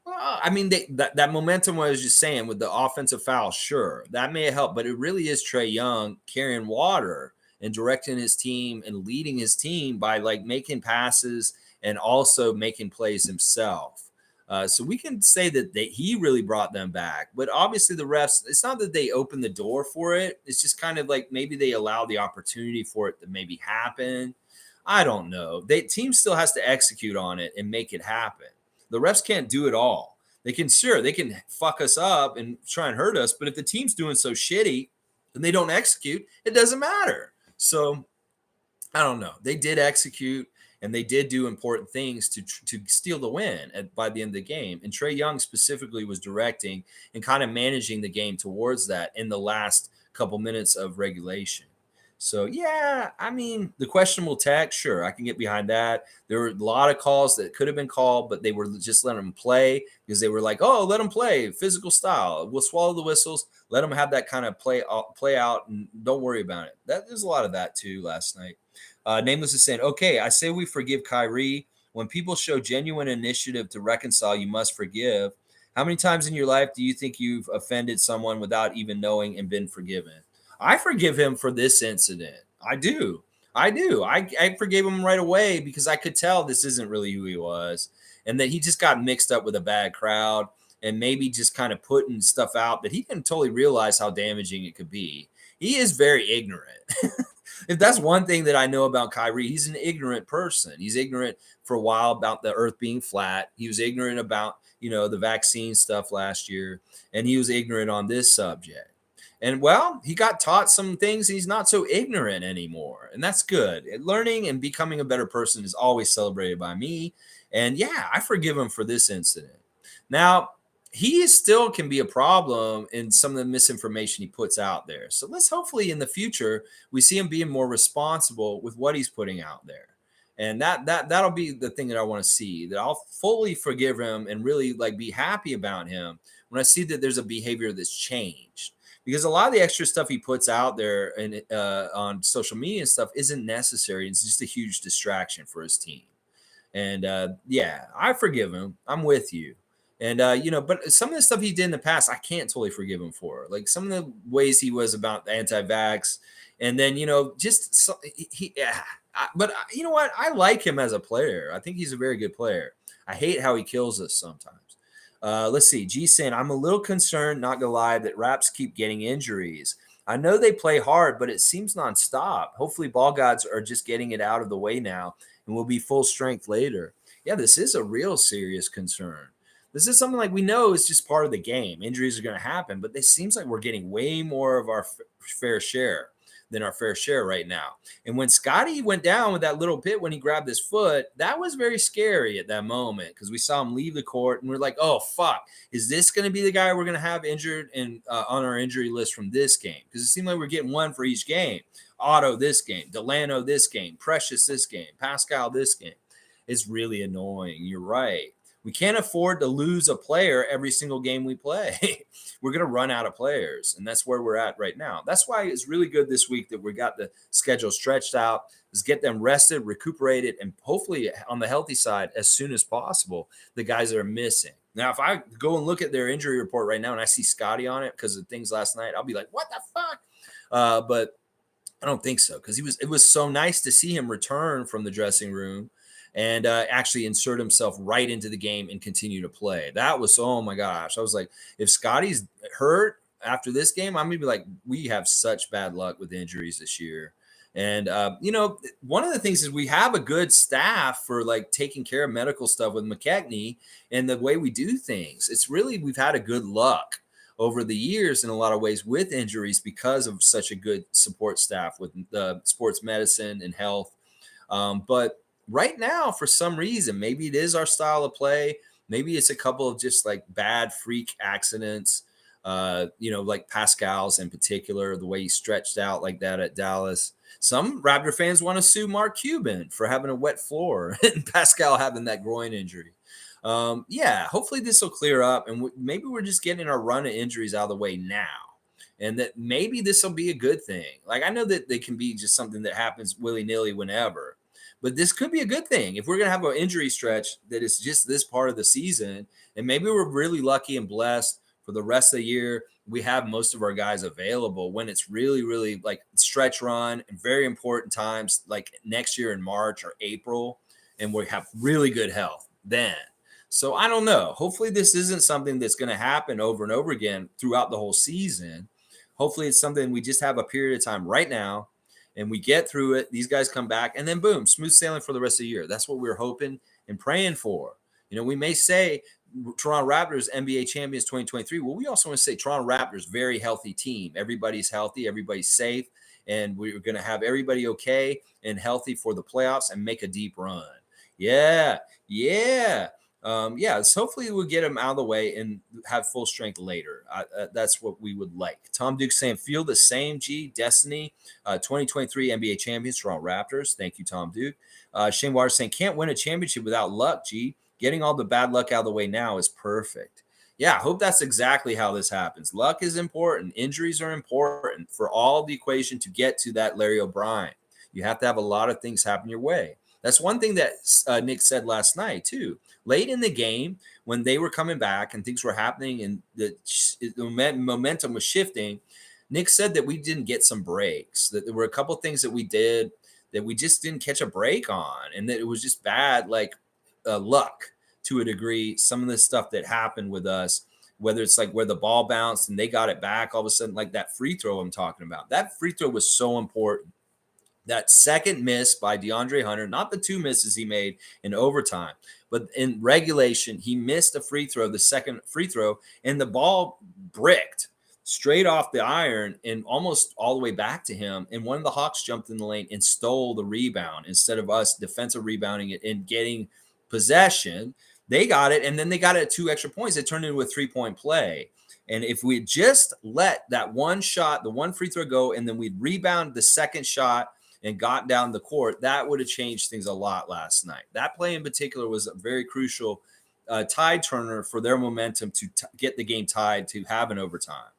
Well, I mean, that momentum, what I was just saying, with the offensive foul, sure, that may have helped, but it really is Trae Young carrying water and directing his team and leading his team by like making passes and also making plays himself. So we can say that he really brought them back. But obviously the refs, it's not that they opened the door for it. It's just kind of like maybe they allow the opportunity for it to maybe happen. I don't know. Team still has to execute on it and make it happen. The refs can't do it all. They can fuck us up and try and hurt us. But if the team's doing so shitty and they don't execute, it doesn't matter. So I don't know. They did execute. And they did do important things to steal the win by the end of the game. And Trae Young specifically was directing and kind of managing the game towards that in the last couple minutes of regulation. So, yeah, I mean, the questionable tech, sure, I can get behind that. There were a lot of calls that could have been called, but they were just letting them play because they were like, oh, let them play, physical style. We'll swallow the whistles, let them have that kind of play out, and don't worry about it. There's a lot of that, too, last night. Nameless is saying, okay, I say we forgive KYRIE. When people show genuine initiative to reconcile, you must forgive. How many times in your life do you think you've offended someone without even knowing and been forgiven? I forgive him for this incident. I do. I forgave him right away because I could tell this isn't really who he was and that he just got mixed up with a bad crowd and maybe just kind of putting stuff out that he didn't totally realize how damaging it could be. He is very ignorant. If that's one thing that I know about KYRIE, he's an ignorant person. He's ignorant for a while about the earth being flat. He was ignorant about, the vaccine stuff last year, and he was ignorant on this subject. And well, he got taught some things. He's not so ignorant anymore. And that's good. Learning and becoming a better person is always celebrated by me. And yeah, I forgive him for this incident. Now, he still can be a problem in some of the misinformation he puts out there. So let's hopefully in the future we see him being more responsible with what he's putting out there. And that'll be the thing that I want to see, that I'll fully forgive him and really like be happy about him when I see that there's a behavior that's changed. Because a lot of the extra stuff he puts out there and on social media and stuff isn't necessary. It's just a huge distraction for his team. And yeah, I forgive him. I'm with you. And, but some of the stuff he did in the past, I can't totally forgive him for. Like some of the ways he was about the anti-vax. And then, but you know what? I like him as a player. I think he's a very good player. I hate how he kills us sometimes. Let's see. G saying, I'm a little concerned, not gonna lie, that Raps keep getting injuries. I know they play hard, but it seems nonstop. Hopefully ball gods are just getting it out of the way now and will be full strength later. Yeah, this is a real serious concern. This is something like we know is just part of the game. Injuries are going to happen, but it seems like we're getting way more of our fair share than our fair share right now. And when Scottie went down with that little bit when he grabbed his foot, that was very scary at that moment because we saw him leave the court and we're like, oh, fuck. Is this going to be the guy we're going to have injured and on our injury list from this game? Because it seemed like we're getting one for each game. Otto this game, Delano this game, Precious this game, Pascal this game. It's really annoying. You're right. We can't afford to lose a player every single game we play. We're going to run out of players, and that's where we're at right now. That's why it's really good this week that we got the schedule stretched out. Let's get them rested, recuperated, and hopefully on the healthy side as soon as possible, the guys that are missing. Now, if I go and look at their injury report right now and I see Scottie on it because of things last night, I'll be like, what the fuck? But I don't think so because it was so nice to see him return from the dressing room and actually insert himself right into the game and continue to play. That was, oh my gosh. I was like, if Scottie's hurt after this game, I'm going to be like, we have such bad luck with injuries this year. And, one of the things is we have a good staff for like taking care of medical stuff with McKechnie and the way we do things. It's really, we've had a good luck over the years in a lot of ways with injuries because of such a good support staff with the sports medicine and health. But right now, for some reason, maybe it is our style of play. Maybe it's a couple of just like bad freak accidents. Like Pascal's in particular, the way he stretched out like that at Dallas. Some Raptor fans want to sue Mark Cuban for having a wet floor and Pascal having that groin injury. Hopefully this will clear up, and maybe we're just getting our run of injuries out of the way now, and that maybe this will be a good thing. Like, I know that they can be just something that happens willy-nilly whenever, but this could be a good thing if we're going to have an injury stretch that is just this part of the season, and maybe we're really lucky and blessed for the rest of the year. We have most of our guys available when it's really, really like stretch run and very important times like next year in March or April, and we have really good health then. So I don't know. Hopefully this isn't something that's going to happen over and over again throughout the whole season. Hopefully it's something we just have a period of time right now and we get through it. These guys come back and then boom, smooth sailing for the rest of the year. That's what we're hoping and praying for. We may say Toronto Raptors NBA champions 2023. Well, we also want to say Toronto Raptors, very healthy team. Everybody's healthy, everybody's safe, and we're going to have everybody okay and healthy for the playoffs and make a deep run. Yeah. So hopefully we'll get them out of the way and have full strength later. That's what we would like. Tom Duke saying, feel the same, G. Destiny, 2023 NBA champions, Toronto Raptors. Thank you, Tom Duke. Shane Waters saying, can't win a championship without luck, G. Getting all the bad luck out of the way now is perfect. Yeah, I hope that's exactly how this happens. Luck is important. Injuries are important for all the equation to get to that Larry O'Brien. You have to have a lot of things happen your way. That's one thing that Nick said last night, too. Late in the game, when they were coming back and things were happening and the momentum was shifting, Nick said that we didn't get some breaks, that there were a couple of things that we did that we just didn't catch a break on, and that it was just bad, luck to a degree. Some of the stuff that happened with us, whether it's like where the ball bounced and they got it back all of a sudden, like that free throw I'm talking about. That free throw was so important. That second miss by DeAndre Hunter, not the two misses he made in overtime, but in regulation, he missed a free throw, the second free throw, and the ball bricked straight off the iron and almost all the way back to him. And one of the Hawks jumped in the lane and stole the rebound instead of us defensive rebounding it and getting possession. They got it, and then they got it at 2 extra points. It turned into a 3-point play. And if we just let that one shot, the one free throw go, and then we'd rebound the second shot and got down the court, that would have changed things a lot last night. That play in particular was a very crucial tide turner for their momentum to get the game tied to have an overtime.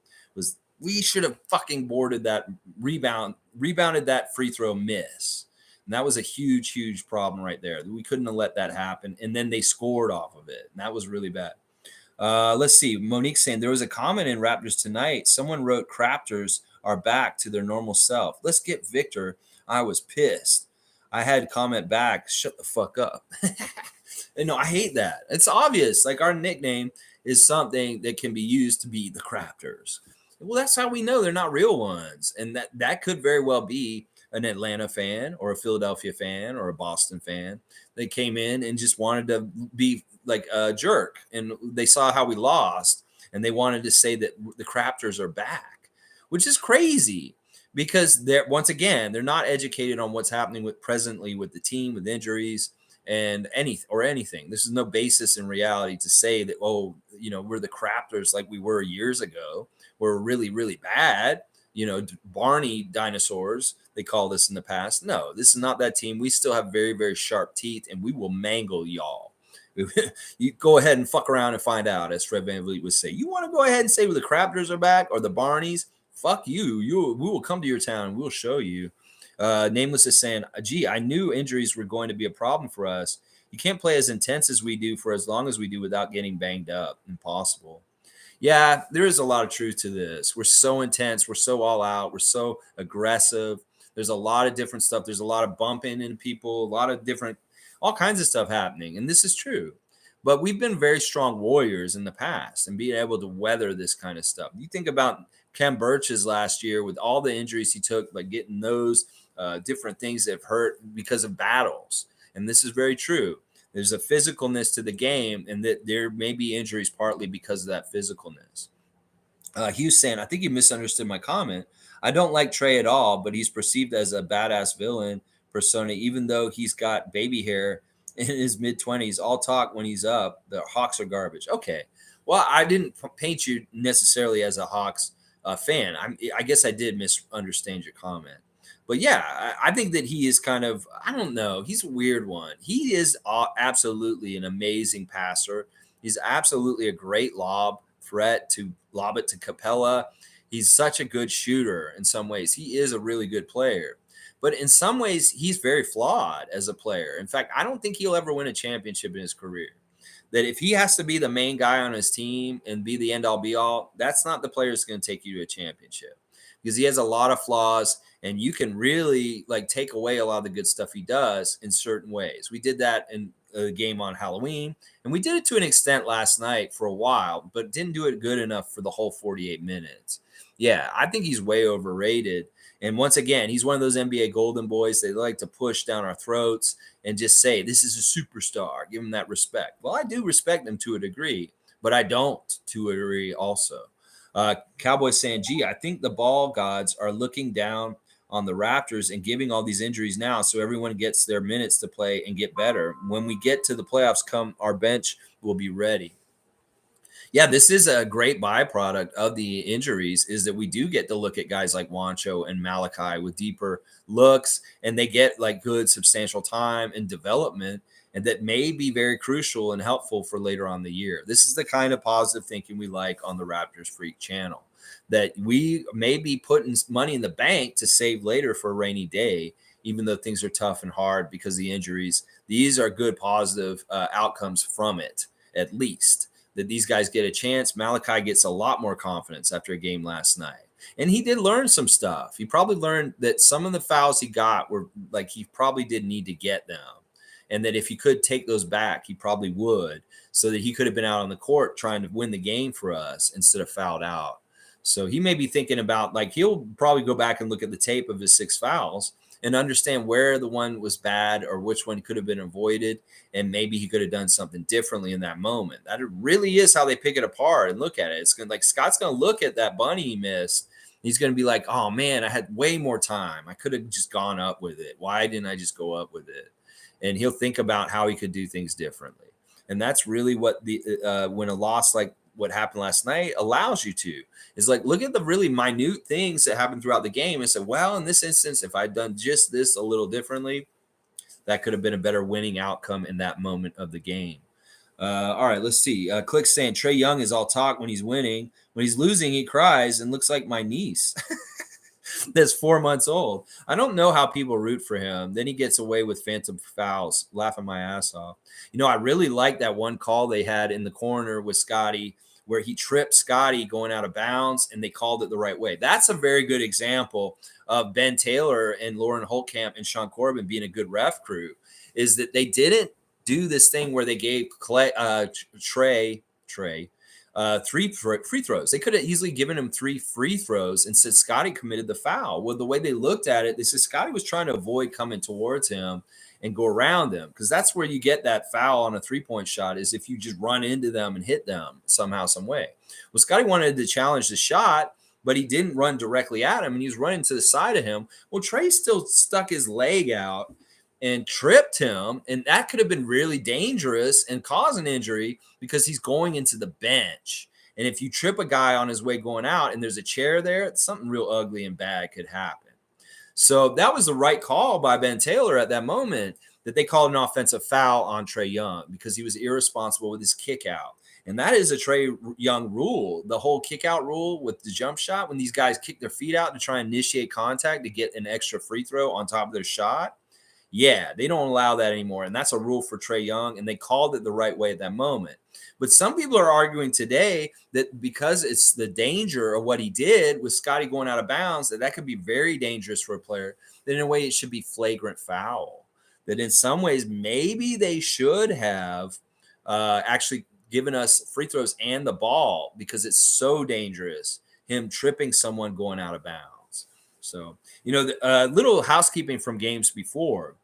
We should have fucking boarded that rebounded that free throw miss. And that was a huge, huge problem right there. We couldn't have let that happen. And then they scored off of it. And that was really bad. Let's see. Monique saying there was a comment in Raptors tonight. Someone wrote Craptors are back to their normal self. Let's get Victor. I was pissed. I had comment back, shut the fuck up. And no, I hate that. It's obvious. Like, our nickname is something that can be used to be the Craptors. Well, that's how we know they're not real ones. And that could very well be an Atlanta fan or a Philadelphia fan or a Boston fan. They came in and just wanted to be like a jerk. And they saw how we lost. And they wanted to say that the Craptors are back, which is crazy. Because they're not educated on what's happening presently with the team, with injuries and anything. This is no basis in reality to say that, we're the Craptors like we were years ago. We're really, really bad. Barney dinosaurs, they called us in the past. No, this is not that team. We still have very, very sharp teeth, and we will mangle y'all. You go ahead and fuck around and find out, as Fred VanVleet would say. You want to go ahead and say the Craptors are back or the Barneys? Fuck you. We will come to your town and we'll show you. Nameless is saying, gee, I knew injuries were going to be a problem for us. You can't play as intense as we do for as long as we do without getting banged up. Impossible. Yeah, there is a lot of truth to this. We're so intense. We're so all out. We're so aggressive. There's a lot of different stuff. There's a lot of bumping into people, a lot of all kinds of stuff happening. And this is true. But we've been very strong warriors in the past and being able to weather this kind of stuff. You think about Ken Birch's last year with all the injuries he took, like getting those different things that have hurt because of battles. And this is very true. There's a physicalness to the game, and that there may be injuries partly because of that physicalness. Hughes saying, I think you misunderstood my comment. I don't like Trae at all, but he's perceived as a badass villain persona, even though he's got baby hair in his mid-20s. All talk when he's up. The Hawks are garbage. Okay. Well, I didn't paint you necessarily as a Hawks fan. I guess I did misunderstand your comment. But yeah, I think that he is kind of, I don't know, he's a weird one. He is absolutely an amazing passer. He's absolutely a great lob threat to lob it to Capella. He's such a good shooter in some ways. He is a really good player. But in some ways, he's very flawed as a player. In fact, I don't think he'll ever win a championship in his career. That if he has to be the main guy on his team and be the end all be all, that's not the player that's going to take you to a championship, because he has a lot of flaws and you can really like take away a lot of the good stuff he does in certain ways. We did that in a game on Halloween, and we did it to an extent last night for a while, but didn't do it good enough for the whole 48 minutes. Yeah, I think he's way overrated. And once again, he's one of those NBA golden boys. They like to push down our throats and just say, this is a superstar. Give him that respect. Well, I do respect him to a degree, but I don't to a degree also. Cowboys saying, gee, I think the ball gods are looking down on the Raptors and giving all these injuries now so everyone gets their minutes to play and get better. When we get to the playoffs, come our bench will be ready. Yeah, this is a great byproduct of the injuries, is that we do get to look at guys like Wancho and Malachi with deeper looks, and they get like good substantial time and development, and that may be very crucial and helpful for later on the year. This is the kind of positive thinking we like on the Raptors Freak channel, that we may be putting money in the bank to save later for a rainy day, even though things are tough and hard because of the injuries. These are good positive outcomes from it, at least. That these guys get a chance. Malachi gets a lot more confidence after a game last night. And he did learn some stuff. He probably learned that some of the fouls he got were like he probably didn't need to get them. And that if he could take those back, he probably would, so that he could have been out on the court trying to win the game for us instead of fouled out. So he may be thinking about, like, he'll probably go back and look at the tape of his 6 fouls and understand where the one was bad or which one could have been avoided. And maybe he could have done something differently in that moment. That really is how they pick it apart and look at it. It's going to, like, Scott's going to look at that bunny he missed. He's going to be like, oh man, I had way more time. I could have just gone up with it. Why didn't I just go up with it? And he'll think about how he could do things differently. And that's really what the when a loss like what happened last night allows you to, is like, look at the really minute things that happen throughout the game and say, well, in this instance, if I'd done just this a little differently, that could have been a better winning outcome in that moment of the game. All right, let's see. Click's saying Trae Young is all talk when he's winning. When he's losing, he cries and looks like my niece. That's 4 months old. I don't know how people root for him. Then he gets away with phantom fouls, laughing my ass off. You know, I really like that one call they had in the corner with Scotty, where he tripped Scotty going out of bounds, and they called it the right way. That's a very good example of Ben Taylor and Lauren Holtkamp and Sean Corbin being a good ref crew, is that they didn't do this thing where they gave Trae free throws. They could have easily given him 3 free throws and said Scotty committed the foul. Well, the way they looked at it, they said Scotty was trying to avoid coming towards him and go around them, because that's where you get that foul on a 3-point shot, is if you just run into them and hit them somehow, some way. Well, Scotty wanted to challenge the shot, but he didn't run directly at him, and he was running to the side of him. Well, Trae still stuck his leg out and tripped him, and that could have been really dangerous and cause an injury, because he's going into the bench. And if you trip a guy on his way going out and there's a chair there, something real ugly and bad could happen. So that was the right call by Ben Taylor at that moment, that they called an offensive foul on Trae Young because he was irresponsible with his kick out. And that is a Trae Young rule, the whole kick out rule with the jump shot. When these guys kick their feet out to try and initiate contact to get an extra free throw on top of their shot, yeah, they don't allow that anymore. And that's a rule for Trae Young, and they called it the right way at that moment. But some people are arguing today that because it's the danger of what he did with Scotty going out of bounds, that could be very dangerous for a player, that in a way it should be flagrant foul. That in some ways, maybe they should have actually given us free throws and the ball, because it's so dangerous, him tripping someone going out of bounds. So, you know, little housekeeping from games before.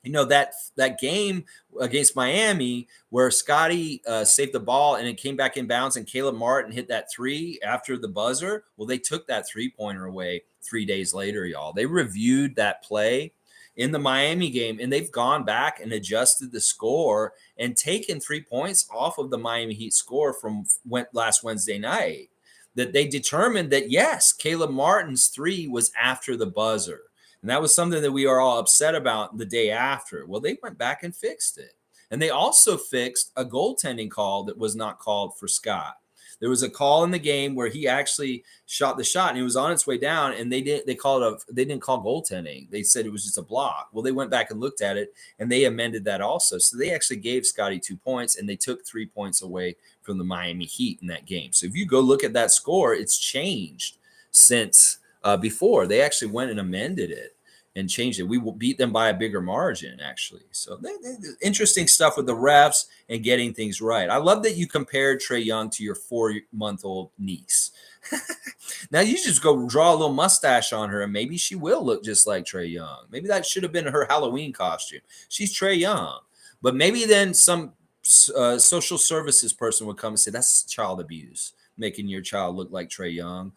You know, that game against Miami where Scotty saved the ball and it came back in bounds and Caleb Martin hit that 3 after the buzzer. Well, they took that 3-pointer away 3 days later, y'all. They reviewed that play, in the Miami game, and they've gone back and adjusted the score and taken 3 points off of the Miami Heat score from last Wednesday night. That they determined that, yes, Caleb Martin's 3 was after the buzzer. And that was something that we are all upset about the day after. Well, they went back and fixed it. And they also fixed a goaltending call that was not called for Scott. There was a call in the game where he actually shot the shot and he was on its way down, and they didn't call goaltending. They said it was just a block. Well, they went back and looked at it and they amended that also. So they actually gave Scotty 2 points, and they took 3 points away from the Miami Heat in that game. So if you go look at that score, it's changed since before. They actually went and amended it and changed it. We will beat them by a bigger margin, actually. So interesting stuff with the refs and getting things right. I love that you compared Trae Young to your 4-month-old niece. Now you just go draw a little mustache on her, and maybe she will look just like Trae Young. Maybe that should have been her Halloween costume. She's Trae Young. But maybe then some social services person would come and say, that's child abuse, making your child look like Trae Young.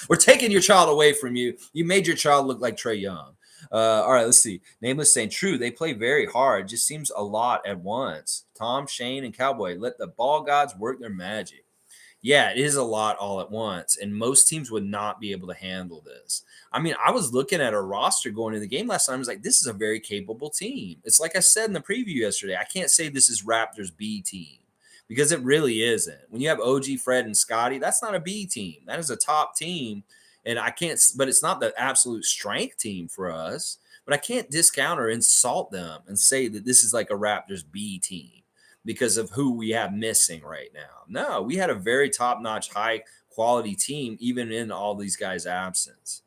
We're taking your child away from you. You made your child look like Trae Young. All right, let's see. Nameless saying, true, they play very hard. Just seems a lot at once. Tom, Shane, and Cowboy, let the ball gods work their magic. Yeah, it is a lot all at once, and most teams would not be able to handle this. I mean, I was looking at our roster going into the game last time. I was like, this is a very capable team. It's like I said in the preview yesterday. I can't say this is Raptors B team because it really isn't. When you have OG, Fred, and Scotty, that's not a B team. That is a top team, and I can't. But it's not the absolute strength team for us. But I can't discount or insult them and say that this is like a Raptors B team because of who we have missing right now. No, we had a very top-notch, high-quality team, even in all these guys' absence.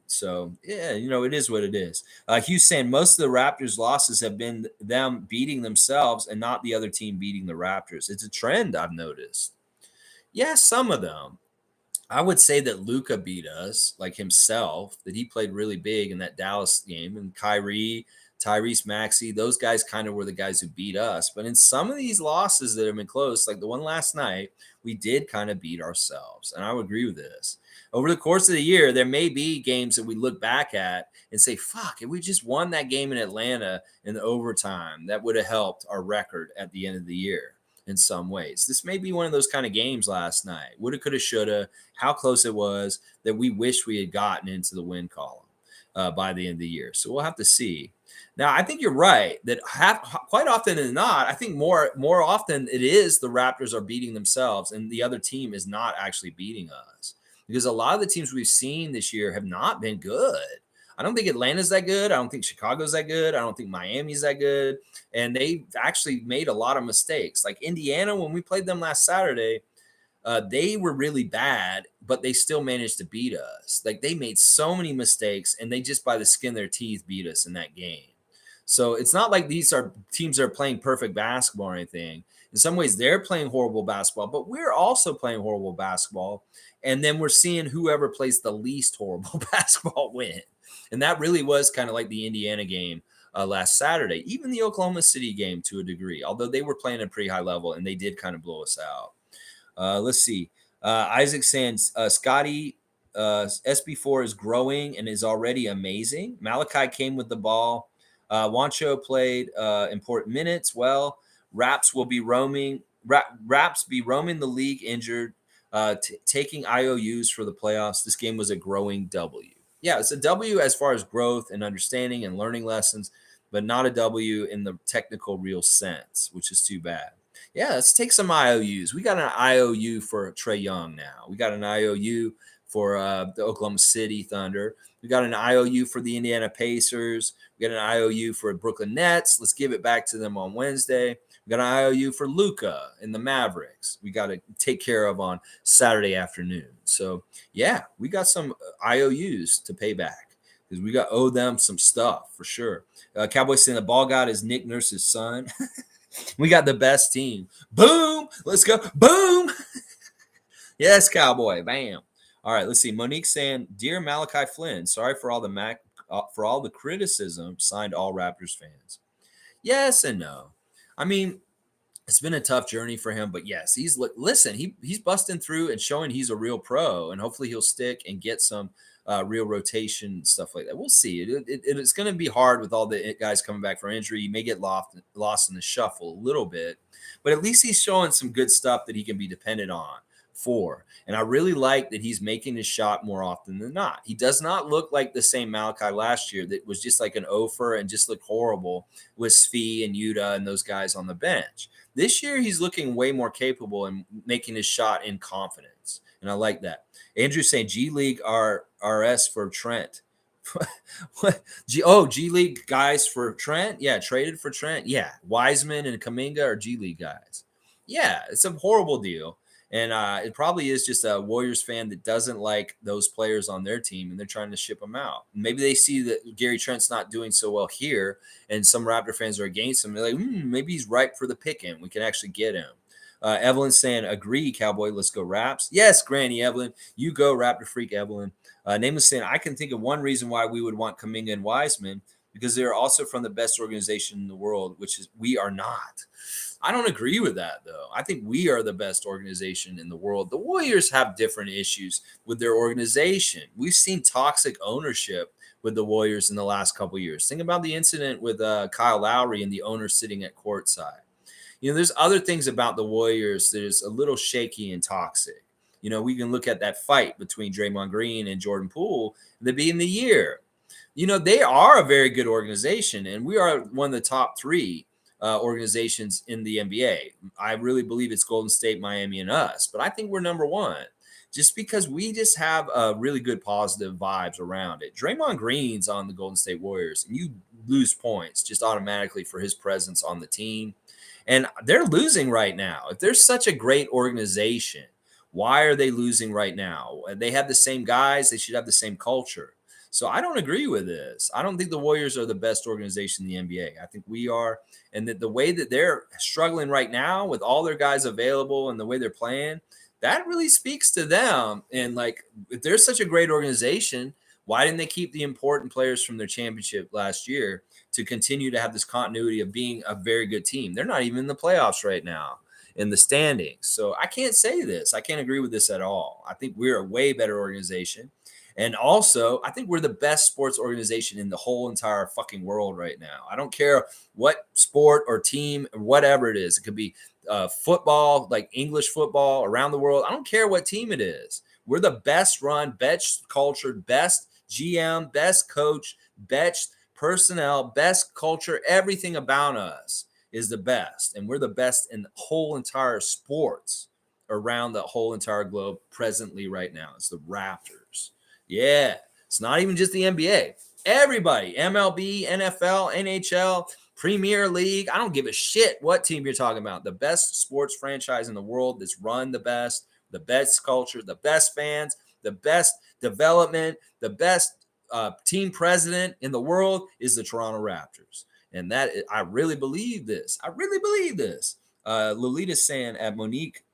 So, yeah, it is what it is. Hugh saying most of the Raptors' losses have been them beating themselves and not the other team beating the Raptors. It's a trend I've noticed. Yeah, some of them. I would say that Luka beat us, like himself, that he played really big in that Dallas game, and KYRIE, Tyrese Maxey, those guys kind of were the guys who beat us. But in some of these losses that have been close, like the one last night, we did kind of beat ourselves. And I would agree with this. Over the course of the year, there may be games that we look back at and say, fuck, if we just won that game in Atlanta in the overtime, that would have helped our record at the end of the year in some ways. This may be one of those kind of games last night. Woulda, coulda, shoulda, how close it was that we wish we had gotten into the win column by the end of the year. So we'll have to see. Now, I think you're right that quite often than not, I think more often it is the Raptors are beating themselves and the other team is not actually beating us, because a lot of the teams we've seen this year have not been good. I don't think Atlanta's that good. I don't think Chicago's that good. I don't think Miami's that good. And they've actually made a lot of mistakes. Like Indiana, when we played them last Saturday, they were really bad, but they still managed to beat us. Like they made so many mistakes, and they just by the skin of their teeth beat us in that game. So it's not like these are teams that are playing perfect basketball or anything. In some ways, they're playing horrible basketball, but we're also playing horrible basketball. And then we're seeing whoever plays the least horrible basketball win. And that really was kind of like the Indiana game last Saturday, even the Oklahoma City game to a degree, although they were playing at a pretty high level and they did kind of blow us out. Let's see. Isaac saying Scotty SB4 is growing and is already amazing. Malachi came with the ball. Wancho played important minutes. Well, Raps will be roaming. Raps be roaming the league injured, taking IOUs for the playoffs. This game was a growing W. Yeah, it's a W as far as growth and understanding and learning lessons, but not a W in the technical real sense, which is too bad. Yeah, let's take some IOUs. We got an IOU for Trae Young now. We got an IOU for the Oklahoma City Thunder. We got an IOU for the Indiana Pacers. We got an IOU for Brooklyn Nets. Let's give it back to them on Wednesday. We got an IOU for Luka and the Mavericks. We got to take care of on Saturday afternoon. So, yeah, we got some IOUs to pay back because we got owe them some stuff for sure. Cowboys saying the ball god is Nick Nurse's son. We got the best team. Boom. Let's go. Boom. Yes, Cowboy. Bam. All right, let's see. Monique saying, "Dear Malachi Flynn, sorry for all the criticism. Signed, all Raptors fans." Yes and no. I mean, It's been a tough journey for him, but yes, listen. He's busting through and showing he's a real pro, and hopefully he'll stick and get some real rotation stuff like that. We'll see. It's going to be hard with all the guys coming back from injury. You may get lost in the shuffle a little bit, but at least he's showing some good stuff that he can be dependent on for. And I really like that he's making his shot more often than not. He does not look like the same Malachi last year that was just like an ofer and just looked horrible with Svi and Yuta and those guys on the bench. This year, he's looking way more capable and making his shot in confidence. And I like that. Andrew's saying G League RS for Trent. G League guys for Trent? Yeah, traded for Trent. Yeah, Wiseman and Kuminga are G League guys. Yeah, it's a horrible deal. And it probably is just a Warriors fan that doesn't like those players on their team, and they're trying to ship them out. Maybe they see that Gary Trent's not doing so well here, and some Raptor fans are against him. They're like, maybe he's ripe for the picking. We can actually get him. Evelyn's saying, agree, Cowboy, let's go Raps. Yes, Granny Evelyn. You go, Raptor Freak Evelyn. Nameless saying, I can think of one reason why we would want Kuminga and Wiseman, because they're also from the best organization in the world, which is we are not. I don't agree with that, though. I think we are the best organization in the world. The Warriors have different issues with their organization. We've seen toxic ownership with the Warriors in the last couple of years. Think about the incident with Kyle Lowry and the owner sitting at courtside. There's other things about the Warriors that is a little shaky and toxic. We can look at that fight between Draymond Green and Jordan Poole at the beginning of the year. They are a very good organization, and we are one of the top three organizations in the NBA. I really believe it's Golden State, Miami, and us, but I think we're number one just because we just have really good positive vibes around it. Draymond Green's on the Golden State Warriors, and you lose points just automatically for his presence on the team. And they're losing right now. If they're such a great organization, why are they losing right now? They have the same guys. They should have the same culture. So I don't agree with this. I don't think the Warriors are the best organization in the NBA. I think we are. And that the way that they're struggling right now with all their guys available and the way they're playing, that really speaks to them. And like, if they're such a great organization, why didn't they keep the important players from their championship last year to continue to have this continuity of being a very good team? They're not even in the playoffs right now in the standings. So I can't say this. I can't agree with this at all. I think we're a way better organization. And also, I think we're the best sports organization in the whole entire fucking world right now. I don't care what sport or team or whatever it is. It could be football, like English football around the world. I don't care what team it is. We're the best run, best cultured, best GM, best coach, best personnel, best culture. Everything about us is the best. And we're the best in the whole entire sports around the whole entire globe presently right now. It's the Raptors. Yeah, it's not even just the NBA. Everybody, MLB, NFL, NHL, Premier League. I don't give a shit what team you're talking about. The best sports franchise in the world that's run the best culture, the best fans, the best development, the best team president in the world is the Toronto Raptors. And that I really believe this. I really believe this. Lolita's saying at Monique,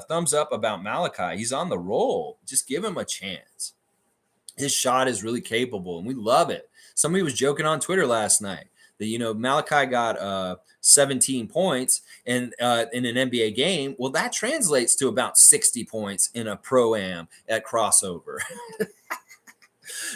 thumbs up about Malachi. He's on the roll. Just give him a chance. His shot is really capable, and we love it. Somebody was joking on Twitter last night that, Malachi got 17 points in an NBA game. Well, that translates to about 60 points in a pro-am at crossover.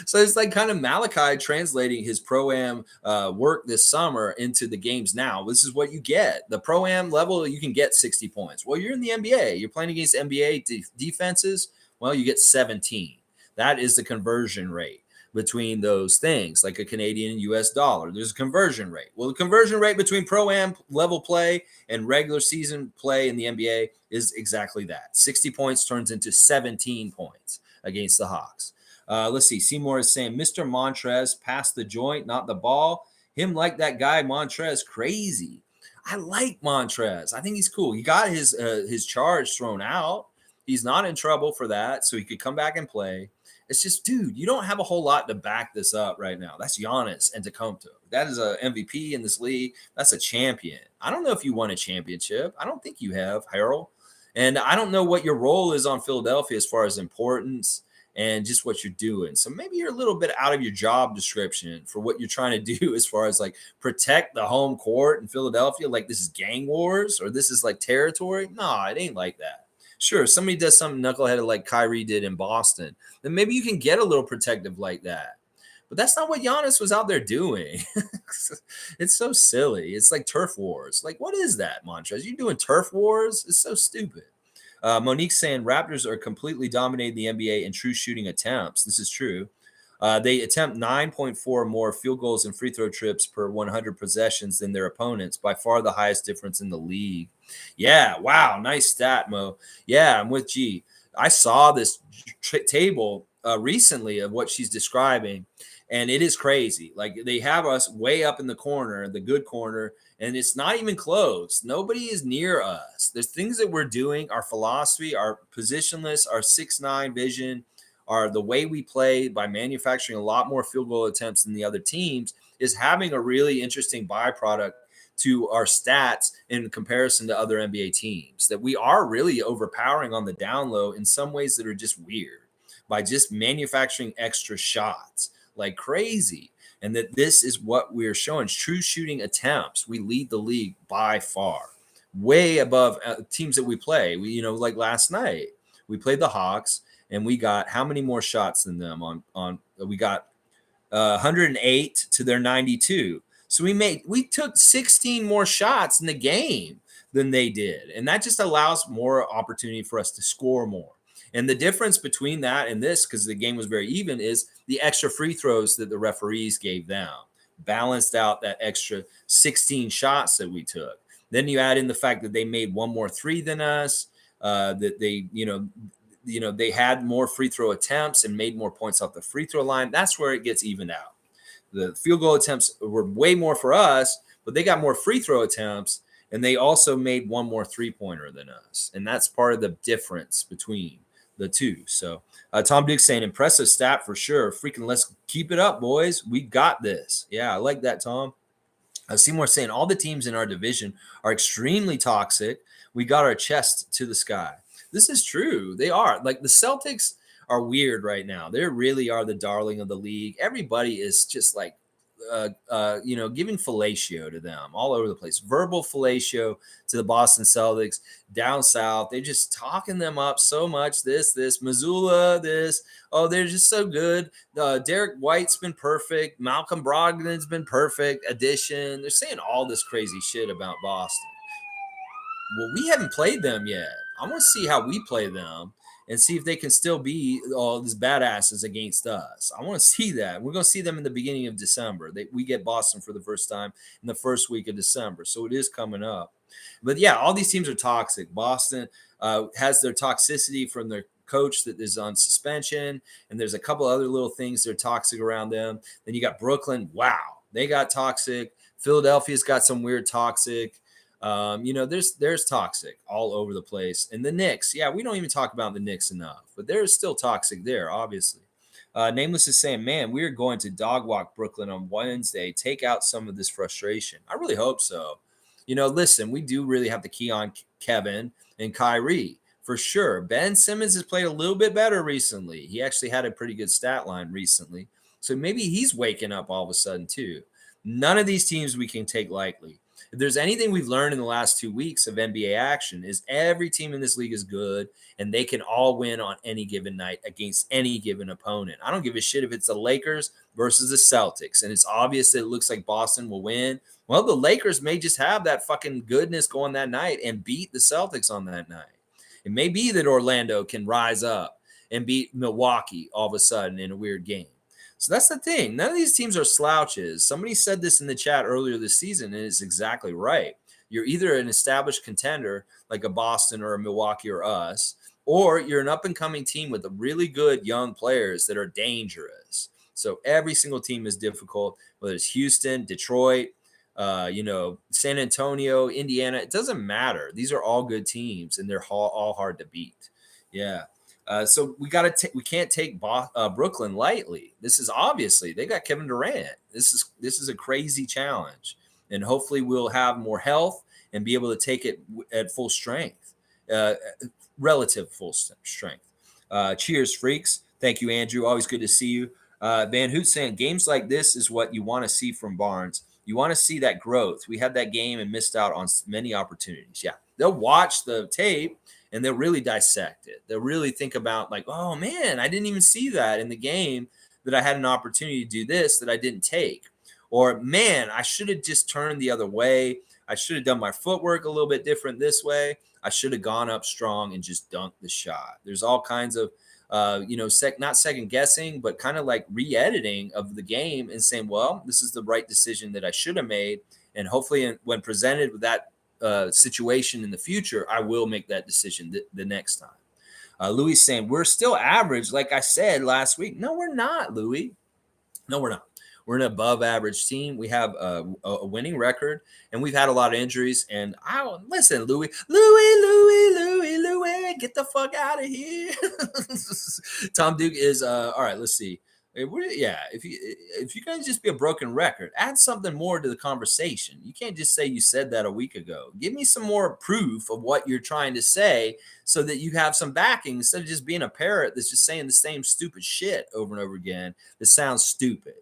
So it's like kind of Malachi translating his pro-am work this summer into the games now. This is what you get. The pro-am level, you can get 60 points. Well, you're in the NBA. You're playing against NBA defenses. Well, you get 17. That is the conversion rate between those things, like a Canadian and US dollar. There's a conversion rate. Well, the conversion rate between pro-am level play and regular season play in the NBA is exactly that. 60 points turns into 17 points against the Hawks. Let's see. Seymour is saying, Mr. Montrez passed the joint, not the ball. Him like that guy, Montrez, crazy. I like Montrez. I think he's cool. He got his charge thrown out. He's not in trouble for that, so he could come back and play. It's just, dude, you don't have a whole lot to back this up right now. That's Giannis and Antetokounmpo. That is a MVP in this league. That's a champion. I don't know if you won a championship. I don't think you have, Harrel. And I don't know what your role is on Philadelphia as far as importance and just what you're doing. So maybe you're a little bit out of your job description for what you're trying to do as far as like protect the home court in Philadelphia. Like this is gang wars or this is like territory. No, it ain't like that. Sure, if somebody does something knuckleheaded like KYRIE did in Boston, then maybe you can get a little protective like that. But that's not what Giannis was out there doing. It's so silly. It's like turf wars. Like, what is that, MONTREZ? You doing turf wars? It's so stupid. Monique saying Raptors are completely dominating the NBA in true shooting attempts. This is true. They attempt 9.4 more field goals and free throw trips per 100 possessions than their opponents, by far the highest difference in the league. Yeah, wow, nice stat, Mo. Yeah, I'm with G. I saw this table recently of what she's describing, and it is crazy. Like they have us way up in the corner, the good corner, and it's not even close. Nobody is near us. There's things that we're doing, our philosophy, our positionless, our 6'9" vision, are the way we play by manufacturing a lot more field goal attempts than the other teams is having a really interesting byproduct to our stats in comparison to other NBA teams, that we are really overpowering on the down low in some ways that are just weird by just manufacturing extra shots like crazy. And that this is what we're showing. True shooting attempts, we lead the league by far, way above teams that we play. We, like last night, we played the Hawks and we got how many more shots than them on we got 108 to their 92. So we took 16 more shots in the game than they did. And that just allows more opportunity for us to score more. And the difference between that and this, because the game was very even, is the extra free throws that the referees gave them balanced out that extra 16 shots that we took. Then you add in the fact that they made one more three than us, that they, they had more free throw attempts and made more points off the free throw line. That's where it gets evened out. The field goal attempts were way more for us, but they got more free throw attempts, and they also made one more three-pointer than us. And that's part of the difference between the two. So Tom Dick saying impressive stat for sure. Freaking let's keep it up, boys. We got this. Yeah, I like that, Tom. Seymour saying all the teams in our division are extremely toxic. We got our chest to the sky. This is true. They are. Like the Celtics are weird right now. They really are the darling of the league. Everybody is just like, giving fellatio to them all over the place. Verbal fellatio to the Boston Celtics down south. They're just talking them up so much. This, Missoula, this. Oh, they're just so good. Derek White's been perfect. Malcolm Brogdon's been perfect addition. They're saying all this crazy shit about Boston. Well, we haven't played them yet. I want to see how we play them and see if they can still be all these badasses against us. I want to see that. We're going to see them in the beginning of December. We get Boston for the first time in the first week of December. So it is coming up. But yeah, all these teams are toxic. Boston has their toxicity from their coach that is on suspension. And there's a couple other little things that are toxic around them. Then you got Brooklyn. Wow. They got toxic. Philadelphia's got some weird toxic. There's toxic all over the place. And the Knicks, yeah, we don't even talk about the Knicks enough, but there's still toxic there, obviously. Nameless is saying, man, we're going to dog walk Brooklyn on Wednesday, take out some of this frustration. I really hope so. Listen, we do really have to key on Kevin and KYRIE for sure. Ben Simmons has played a little bit better recently. He actually had a pretty good stat line recently. So maybe he's waking up all of a sudden too. None of these teams we can take lightly. If there's anything we've learned in the last 2 weeks of NBA action is every team in this league is good and they can all win on any given night against any given opponent. I don't give a shit if it's the Lakers versus the Celtics and it's obvious that it looks like Boston will win. Well, the Lakers may just have that fucking goodness going that night and beat the Celtics on that night. It may be that Orlando can rise up and beat Milwaukee all of a sudden in a weird game. So that's the thing. None of these teams are slouches. Somebody said this in the chat earlier this season, and it's exactly right. You're either an established contender like a Boston or a Milwaukee or us, or you're an up-and-coming team with really good young players that are dangerous. So every single team is difficult, whether it's Houston, Detroit, San Antonio, Indiana. It doesn't matter. These are all good teams, and they're all hard to beat. Yeah. So we can't take Brooklyn lightly. This is obviously they got Kevin Durant. This is a crazy challenge, and hopefully we'll have more health and be able to take it at full strength, relative full strength. Cheers, freaks. Thank you, Andrew. Always good to see you. Van Hoot saying games like this is what you want to see from Barnes. You want to see that growth. We had that game and missed out on many opportunities. Yeah, they'll watch the tape and they'll really dissect it. They'll really think about like, oh man, I didn't even see that in the game, that I had an opportunity to do this that I didn't take. Or man, I should have just turned the other way. I should have done my footwork a little bit different this way. I should have gone up strong and just dunked the shot. There's all kinds of not second guessing, but kind of like re-editing of the game and saying, well, this is the right decision that I should have made. And hopefully when presented with that situation in the future, I will make that decision the next time. Louis saying, we're still average, like I said last week. No, we're not, Louis. No, we're not. We're an above average team. We have a winning record, and we've had a lot of injuries. And listen, Louis, get the fuck out of here. Tom Duke is all right. Let's see. If you guys just be a broken record, add something more to the conversation. You can't just say you said that a week ago. Give me some more proof of what you're trying to say so that you have some backing instead of just being a parrot that's just saying the same stupid shit over and over again that sounds stupid.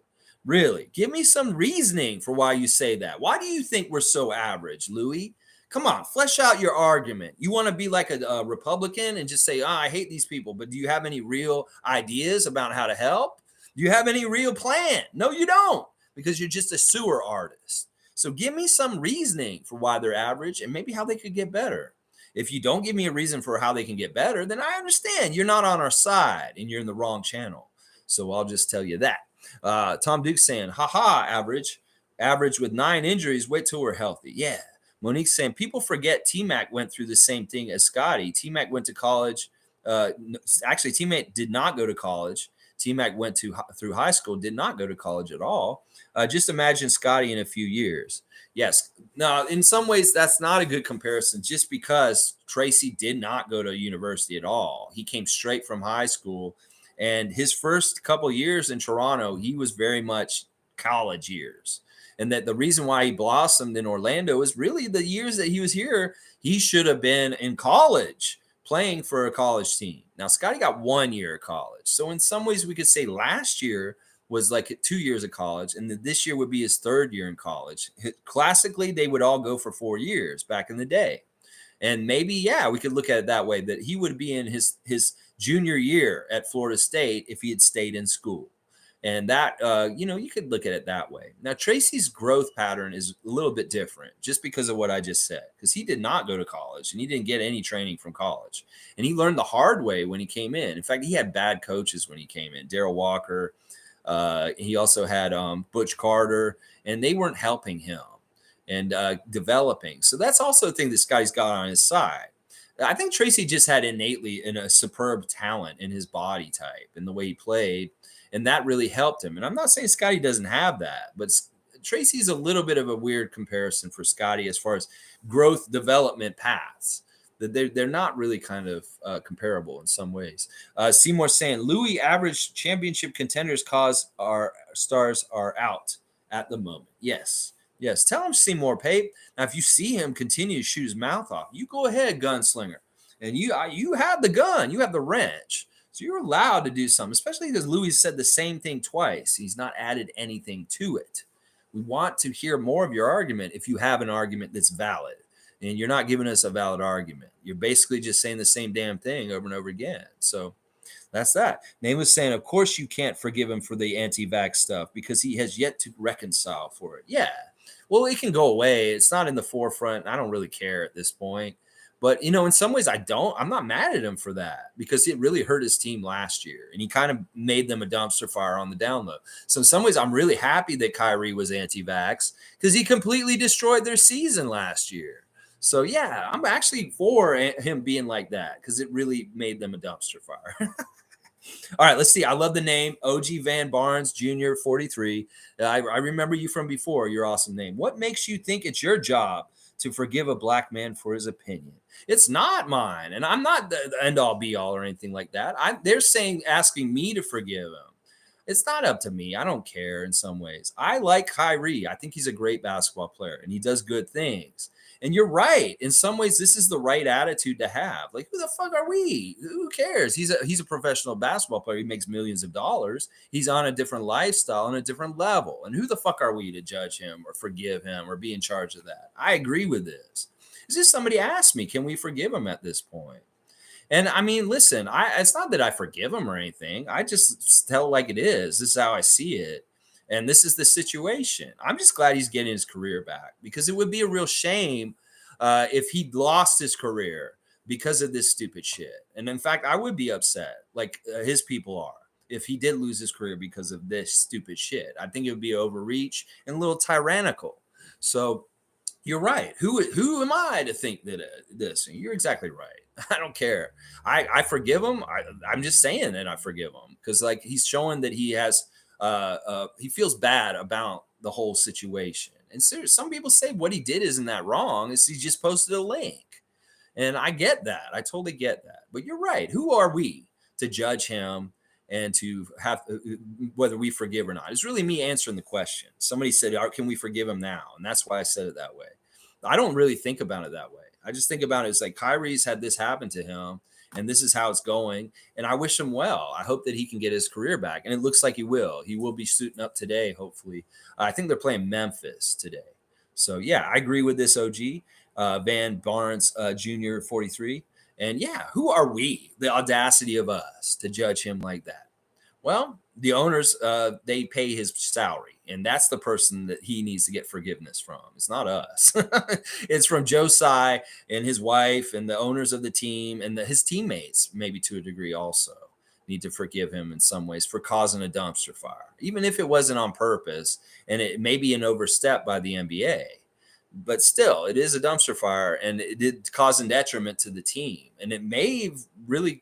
Really, give me some reasoning for why you say that. Why do you think we're so average, Louis? Come on, flesh out your argument. You want to be like a Republican and just say, I hate these people, but do you have any real ideas about how to help? Do you have any real plan? No, you don't, because you're just a sewer artist. So give me some reasoning for why they're average and maybe how they could get better. If you don't give me a reason for how they can get better, then I understand you're not on our side and you're in the wrong channel. So I'll just tell you that. Tom Duke saying, average with 9 injuries. Wait till we're healthy. Yeah. Monique saying, people forget T-Mac went through the same thing as Scotty. T-Mac went to college. Actually, T-Mac did not go to college. T-Mac went through high school, did not go to college at all. Just imagine Scotty in a few years. Yes. Now, in some ways, that's not a good comparison just because Tracy did not go to university at all. He came straight from high school. And his first couple of years in Toronto, he was very much college years. And that the reason why he blossomed in Orlando is really the years that he was here, he should have been in college playing for a college team. Now, Scotty got 1 year of college. So in some ways, we could say last year was like 2 years of college, and this year would be his 3rd year in college. Classically, they would all go for 4 years back in the day. And maybe, yeah, we could look at it that way, that he would be in his junior year at Florida State if he had stayed in school. And that, you could look at it that way. Now, Tracy's growth pattern is a little bit different just because of what I just said, because he did not go to college and he didn't get any training from college. And he learned the hard way when he came in. In fact, he had bad coaches when he came in. Darrell Walker. He also had Butch Carter, and they weren't helping him and developing. So that's also a thing that Scotty's got on his side. I think Tracy just had innately a superb talent in his body type and the way he played, and that really helped him. And I'm not saying Scotty doesn't have that, but Tracy's a little bit of a weird comparison for Scotty as far as growth development paths. That they're not really kind of comparable in some ways. Seymour saying, Louis average championship contenders cause our stars are out at the moment. Yes. Yes, tell him Seymour Pape. Now, if you see him continue to shoot his mouth off, you go ahead, gunslinger. And you have the gun. You have the wrench. So you're allowed to do something, especially because Louis said the same thing twice. He's not added anything to it. We want to hear more of your argument if you have an argument that's valid. And you're not giving us a valid argument. You're basically just saying the same damn thing over and over again. So that's that. Name was saying, of course you can't forgive him for the anti-vax stuff because he has yet to reconcile for it. Yeah. Well, it can go away. It's not in the forefront. I don't really care at this point. But, in some ways I'm not mad at him for that because it really hurt his team last year. And he kind of made them a dumpster fire on the down low. So in some ways, I'm really happy that KYRIE was anti-vax because he completely destroyed their season last year. So, yeah, I'm actually for him being like that because it really made them a dumpster fire. All right, let's see. I love the name O.G. Van Barnes Jr. 43. I remember you from before. Your awesome name. What makes you think it's your job to forgive a black man for his opinion? It's not mine, and I'm not the end all be all or anything like that. They're asking me to forgive him. It's not up to me. I don't care in some ways. I like KYRIE. I think he's a great basketball player, and he does good things. And you're right. In some ways, this is the right attitude to have. Like, who the fuck are we? Who cares? He's a professional basketball player. He makes millions of dollars. He's on a different lifestyle and a different level. And who the fuck are we to judge him or forgive him or be in charge of that? I agree with this. It's just somebody asked me, can we forgive him at this point? And I mean, listen, it's not that I forgive him or anything. I just tell like it is. This is how I see it. And this is the situation. I'm just glad he's getting his career back, because it would be a real shame if he lost his career because of this stupid shit. And in fact, I would be upset, like his people are, if he did lose his career because of this stupid shit. I think it would be overreach and a little tyrannical. So you're right. Who am I to think that this? You're exactly right. I don't care. I forgive him. I'm just saying that I forgive him, because like he's showing that he has he feels bad about the whole situation. And so some people say what he did isn't that wrong. It's he just posted a link. And I get that. I totally get that. But you're right. Who are we to judge him and to have whether we forgive or not? It's really me answering the question. Somebody said, can we forgive him now? And that's why I said it that way. I don't really think about it that way. I just think about it as like KYRIE's had this happen to him, and this is how it's going. And I wish him well. I hope that he can get his career back. And it looks like he will. He will be suiting up today, hopefully. I think they're playing Memphis today. So, yeah, I agree with this, OG. Van Barnes Jr., 43. And, yeah, who are we, the audacity of us, to judge him like that? Well, the owners, they pay his salary, and that's the person that he needs to get forgiveness from. It's not us. It's from Joe Tsai and his wife and the owners of the team, and his teammates, maybe to a degree also, need to forgive him in some ways for causing a dumpster fire, even if it wasn't on purpose, and it may be an overstep by the NBA. But still, it is a dumpster fire, and it did cause a detriment to the team, and it may really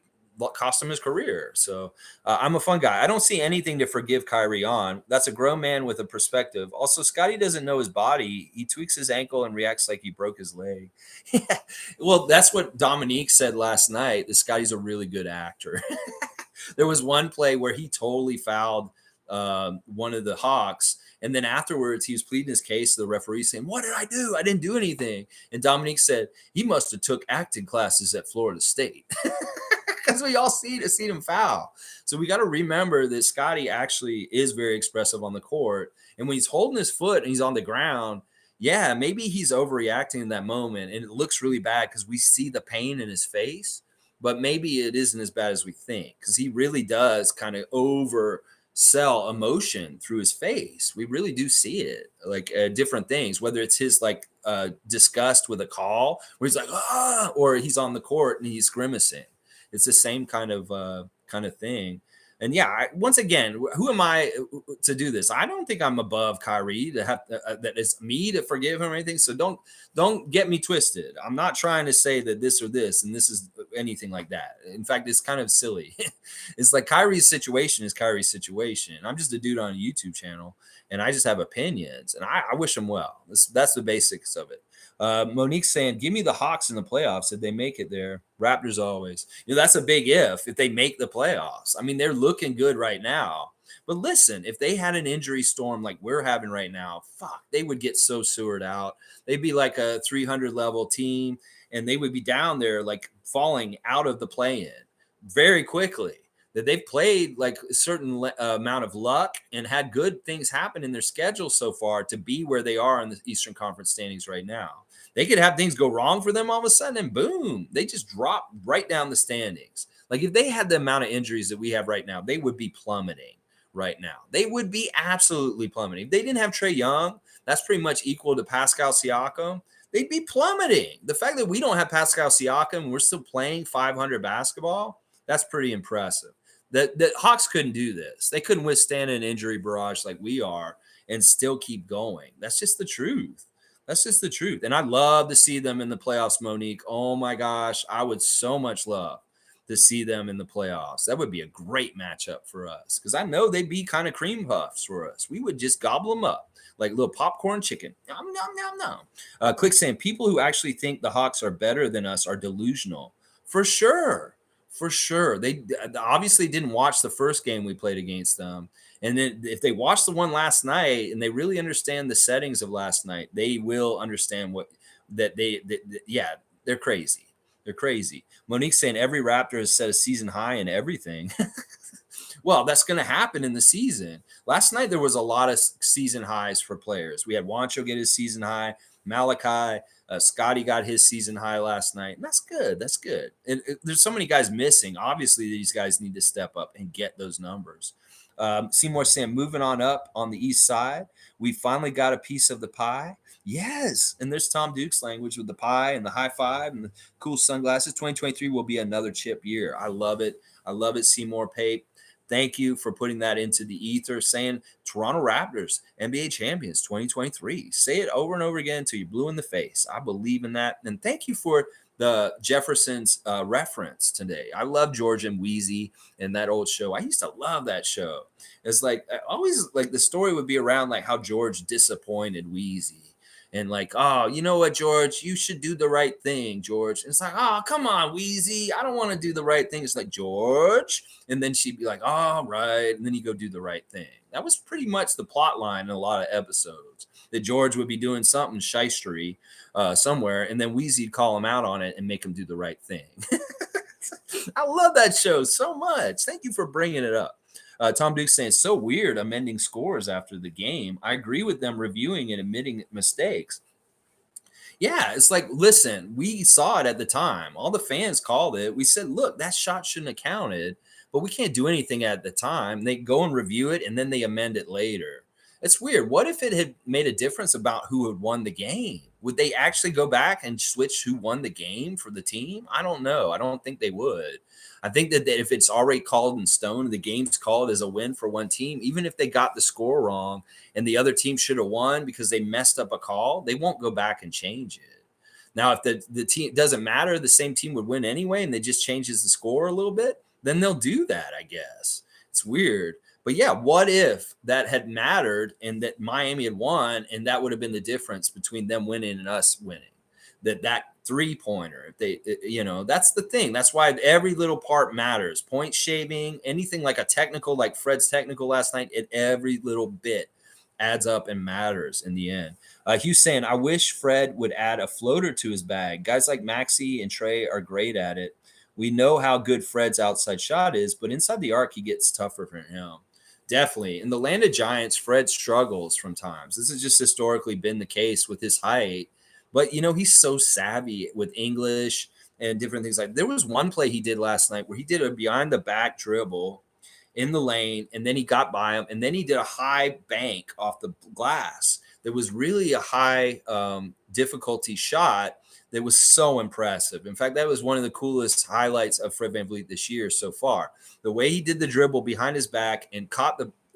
cost him his career. So I'm a fun guy. I don't see anything to forgive KYRIE on. That's a grown man with a perspective. Also, Scotty doesn't know his body. He tweaks his ankle and reacts like he broke his leg. Well, that's what Dominique said last night, that Scotty's a really good actor. There was one play where he totally fouled one of the Hawks. And then afterwards, he was pleading his case to the referee saying, what did I do? I didn't do anything. And Dominique said, he must have took acting classes at Florida State. Because we all seen him foul. So we got to remember that Scotty actually is very expressive on the court. And when he's holding his foot and he's on the ground, yeah, maybe he's overreacting in that moment. And it looks really bad because we see the pain in his face. But maybe it isn't as bad as we think, because he really does kind of oversell emotion through his face. We really do see it, like different things, whether it's his like disgust with a call where he's like, or he's on the court and he's grimacing. It's the same kind of thing. And yeah, once again, who am I to do this? I don't think I'm above KYRIE to have that is me to forgive him or anything. So don't get me twisted. I'm not trying to say that this or this and this is anything like that. In fact, it's kind of silly. It's like KYRIE's situation is KYRIE's situation. I'm just a dude on a YouTube channel, and I just have opinions, and I wish him well. That's the basics of it. Monique's saying, give me the Hawks in the playoffs if they make it there. Raptors always. That's a big if they make the playoffs. I mean, they're looking good right now. But listen, if they had an injury storm like we're having right now, fuck, they would get so sewered out. They'd be like a 300 level team, and they would be down there like falling out of the play-in very quickly. That they've played like a certain amount of luck and had good things happen in their schedule so far to be where they are in the Eastern Conference standings right now. They could have things go wrong for them all of a sudden, and boom, they just drop right down the standings. Like if they had the amount of injuries that we have right now, they would be plummeting right now. They would be absolutely plummeting. If they didn't have Trae Young, that's pretty much equal to Pascal Siakam. They'd be plummeting. The fact that we don't have Pascal Siakam, we're still playing 500 basketball, that's pretty impressive. The Hawks couldn't do this. They couldn't withstand an injury barrage like we are and still keep going. That's just the truth. That's just the truth. And I'd love to see them in the playoffs, Monique. Oh, my gosh. I would so much love to see them in the playoffs. That would be a great matchup for us, because I know they'd be kind of cream puffs for us. We would just gobble them up like little popcorn chicken. Nom, nom, nom, nom. Click saying, people who actually think the Hawks are better than us are delusional. For sure. For sure. They obviously didn't watch the first game we played against them. And then if they watch the one last night and they really understand the settings of last night, they will understand what yeah, they're crazy. They're crazy. Monique saying every Raptor has set a season high in everything. Well, that's going to happen in the season. Last night, there was a lot of season highs for players. We had Wancho get his season high. Malachi, Scotty got his season high last night. And that's good. That's good. And there's so many guys missing. Obviously, these guys need to step up and get those numbers. Seymour saying, moving on up on the east side, we finally got a piece of the pie. Yes. And there's Tom Duke's language with the pie and the high five and the cool sunglasses. 2023 will be another chip year. I love it. I love it, Seymour Pape. Thank you for putting that into the ether, saying Toronto Raptors, NBA champions 2023. Say it over and over again until you're blue in the face. I believe in that. And thank you for the Jefferson's reference today. I love George and Wheezy and that old show. I used to love that show. It's like always like the story would be around like how George disappointed Wheezy. And like, oh, you know what, George? You should do the right thing, George. And it's like, oh, come on, Wheezy. I don't want to do the right thing. It's like, George. And then she'd be like, all right. And then you go do the right thing. That was pretty much the plot line in a lot of episodes. That George would be doing something shystery somewhere. And then Wheezy'd call him out on it and make him do the right thing. I love that show so much. Thank you for bringing it up. Tom Duke saying, so weird amending scores after the game. I agree with them reviewing and admitting mistakes. Yeah, it's like, listen, we saw it at the time. All the fans called it. We said, look, that shot shouldn't have counted, but we can't do anything at the time. They go and review it, and then they amend it later. It's weird. What if it had made a difference about who had won the game? Would they actually go back and switch who won the game for the team? I don't know. I don't think they would. I think that if it's already called in stone, the game's called as a win for one team, even if they got the score wrong and the other team should have won because they messed up a call, they won't go back and change it. Now, if the team doesn't matter, the same team would win anyway, and they just changes the score a little bit, then they'll do that, I guess. It's weird. But yeah, what if that had mattered and that Miami had won, and that would have been the difference between them winning and us winning? That three-pointer, if they, that's the thing. That's why every little part matters. Point shaving, anything like a technical, like Fred's technical last night, every little bit adds up and matters in the end. Hugh saying, I wish Fred would add a floater to his bag. Guys like Maxey and Trae are great at it. We know how good Fred's outside shot is, but inside the arc, he gets tougher for him. Definitely. In the land of giants, Fred struggles from times. This has just historically been the case with his height. But, he's so savvy with English and different things. Like there was one play he did last night where he did a behind the back dribble in the lane, and then he got by him, and then he did a high bank off the glass. There was really a high difficulty shot that was so impressive. In fact, that was one of the coolest highlights of Fred VanVleet this year so far. The way he did the dribble behind his back and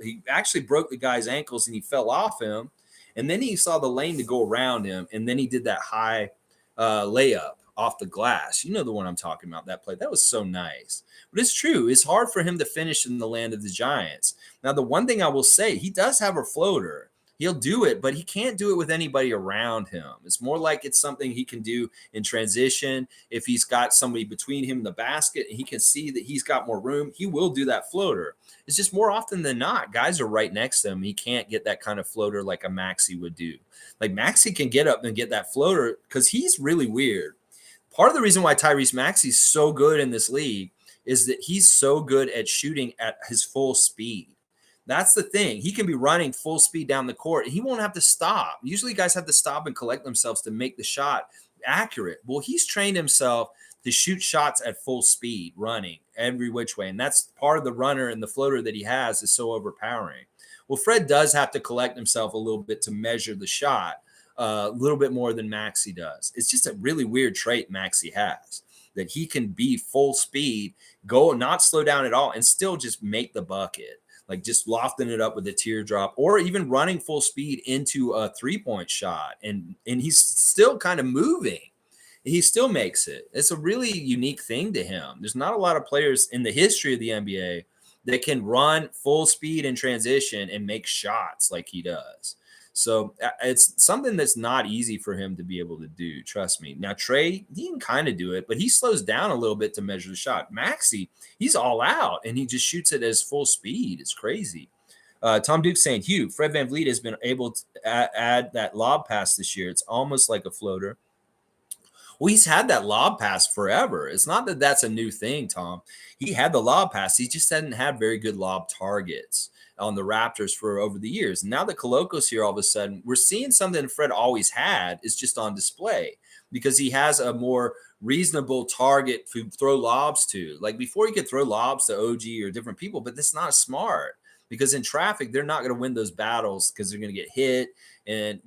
he actually broke the guy's ankles and he fell off him. And then he saw the lane to go around him, and then he did that high layup off the glass. You know the one I'm talking about, that play. That was so nice. But it's true. It's hard for him to finish in the land of the Giants. Now, the one thing I will say, he does have a floater. He'll do it, but he can't do it with anybody around him. It's more like it's something he can do in transition. If he's got somebody between him and the basket and he can see that he's got more room, he will do that floater. It's just more often than not, guys are right next to him. He can't get that kind of floater like a Maxey would do. Like Maxey can get up and get that floater because he's really weird. Part of the reason why Tyrese Maxey's so good in this league is that he's so good at shooting at his full speed. That's the thing. He can be running full speed down the court, and he won't have to stop. Usually guys have to stop and collect themselves to make the shot accurate. Well, he's trained himself to shoot shots at full speed, running every which way. And that's part of the runner and the floater that he has is so overpowering. Well, Fred does have to collect himself a little bit to measure the shot, a little bit more than Maxey does. It's just a really weird trait Maxey has, that he can be full speed, go not slow down at all, and still just make the bucket. Like just lofting it up with a teardrop, or even running full speed into a three-point shot. And he's still kind of moving. He still makes it. It's a really unique thing to him. There's not a lot of players in the history of the NBA that can run full speed in transition and make shots like he does. So it's something that's not easy for him to be able to do. Trust me. Now, Trae, he can kind of do it, but he slows down a little bit to measure the shot. Maxey, he's all out, and he just shoots it as full speed. It's crazy. Tom Duke saying, Hugh, Fred VanVleet has been able to add that lob pass this year. It's almost like a floater. Well, he's had that lob pass forever. It's not that that's a new thing, Tom. He had the lob pass. He just hadn't had very good lob targets on the Raptors for over the years. Now that Coloco's here, all of a sudden, we're seeing something Fred always had is just on display because he has a more reasonable target to throw lobs to. Like before, he could throw lobs to OG or different people, but that's not smart because in traffic, they're not going to win those battles because they're going to get hit.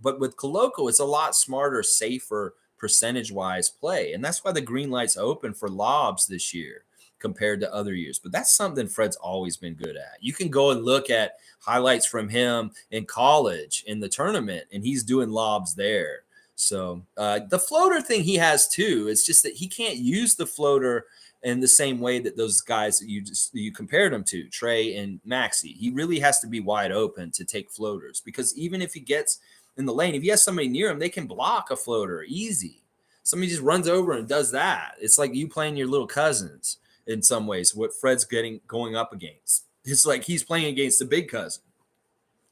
But with Coloco, it's a lot smarter, safer percentage-wise play. And that's why the green light's open for lobs this year compared to other years. But that's something Fred's always been good at. You can go and look at highlights from him in college in the tournament, and he's doing lobs there. So the floater thing he has too. It's just that he can't use the floater in the same way that those guys that you compared him to, Trae and Maxey. He really has to be wide open to take floaters because even if he gets in the lane, if he has somebody near him, they can block a floater easy. Somebody just runs over and does that. It's like you playing your little cousins in some ways, what Fred's going up against. It's like he's playing against a big cousin.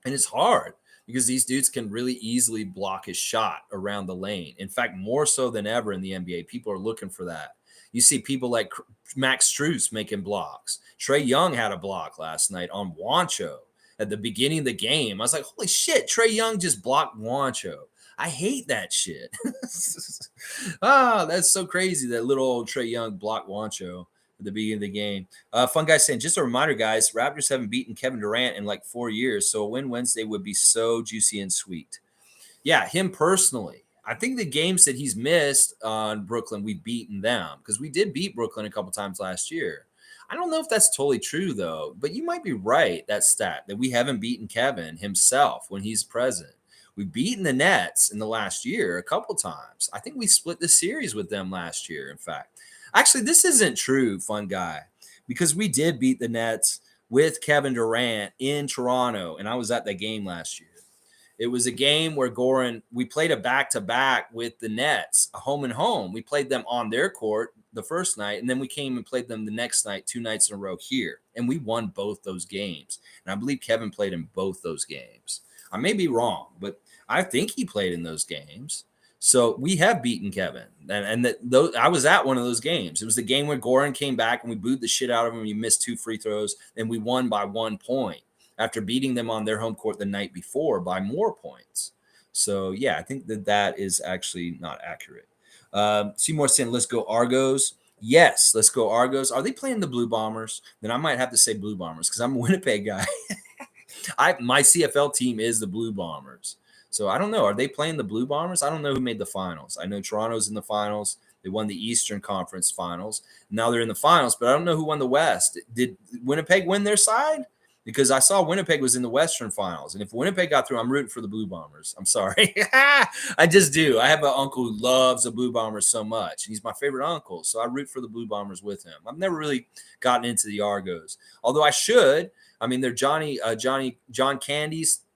And it's hard because these dudes can really easily block his shot around the lane. In fact, more so than ever in the NBA, people are looking for that. You see people like Max Strus making blocks. Trae Young had a block last night on Juancho at the beginning of the game. I was like, holy shit, Trae Young just blocked Juancho. I hate that shit. That's so crazy that little old Trae Young blocked Juancho at the beginning of the game. Fun guy saying, just a reminder, guys, Raptors haven't beaten Kevin Durant in like 4 years, so a win Wednesday would be so juicy and sweet. Yeah, him personally. I think the games that he's missed on Brooklyn, we've beaten them because we did beat Brooklyn a couple times last year. I don't know if that's totally true, though, but you might be right, that stat, that we haven't beaten Kevin himself when he's present. We've beaten the Nets in the last year a couple times. I think we split the series with them last year, in fact. Actually, this isn't true, fun guy, because we did beat the Nets with Kevin Durant in Toronto, and I was at that game last year. It was a game where we played a back-to-back with the Nets, a home and home. We played them on their court the first night, and then we came and played them the next night, 2 nights in a row here, and we won both those games. And I believe Kevin played in both those games. I may be wrong, but I think he played in those games. So we have beaten Kevin, I was at one of those games. It was the game where Goran came back and we booed the shit out of him. He missed 2 free throws, and we won by 1 point after beating them on their home court the night before by more points. So yeah, I think that is actually not accurate. Seymour saying, "Let's go Argos." Yes, let's go Argos. Are they playing the Blue Bombers? Then I might have to say Blue Bombers because I'm a Winnipeg guy. My CFL team is the Blue Bombers. So I don't know. Are they playing the Blue Bombers? I don't know who made the finals. I know Toronto's in the finals. They won the Eastern Conference finals. Now they're in the finals, but I don't know who won the West. Did Winnipeg win their side? Because I saw Winnipeg was in the Western finals. And if Winnipeg got through, I'm rooting for the Blue Bombers. I'm sorry. I just do. I have an uncle who loves the Blue Bombers so much. And he's my favorite uncle. So I root for the Blue Bombers with him. I've never really gotten into the Argos. Although I should. I mean, they're John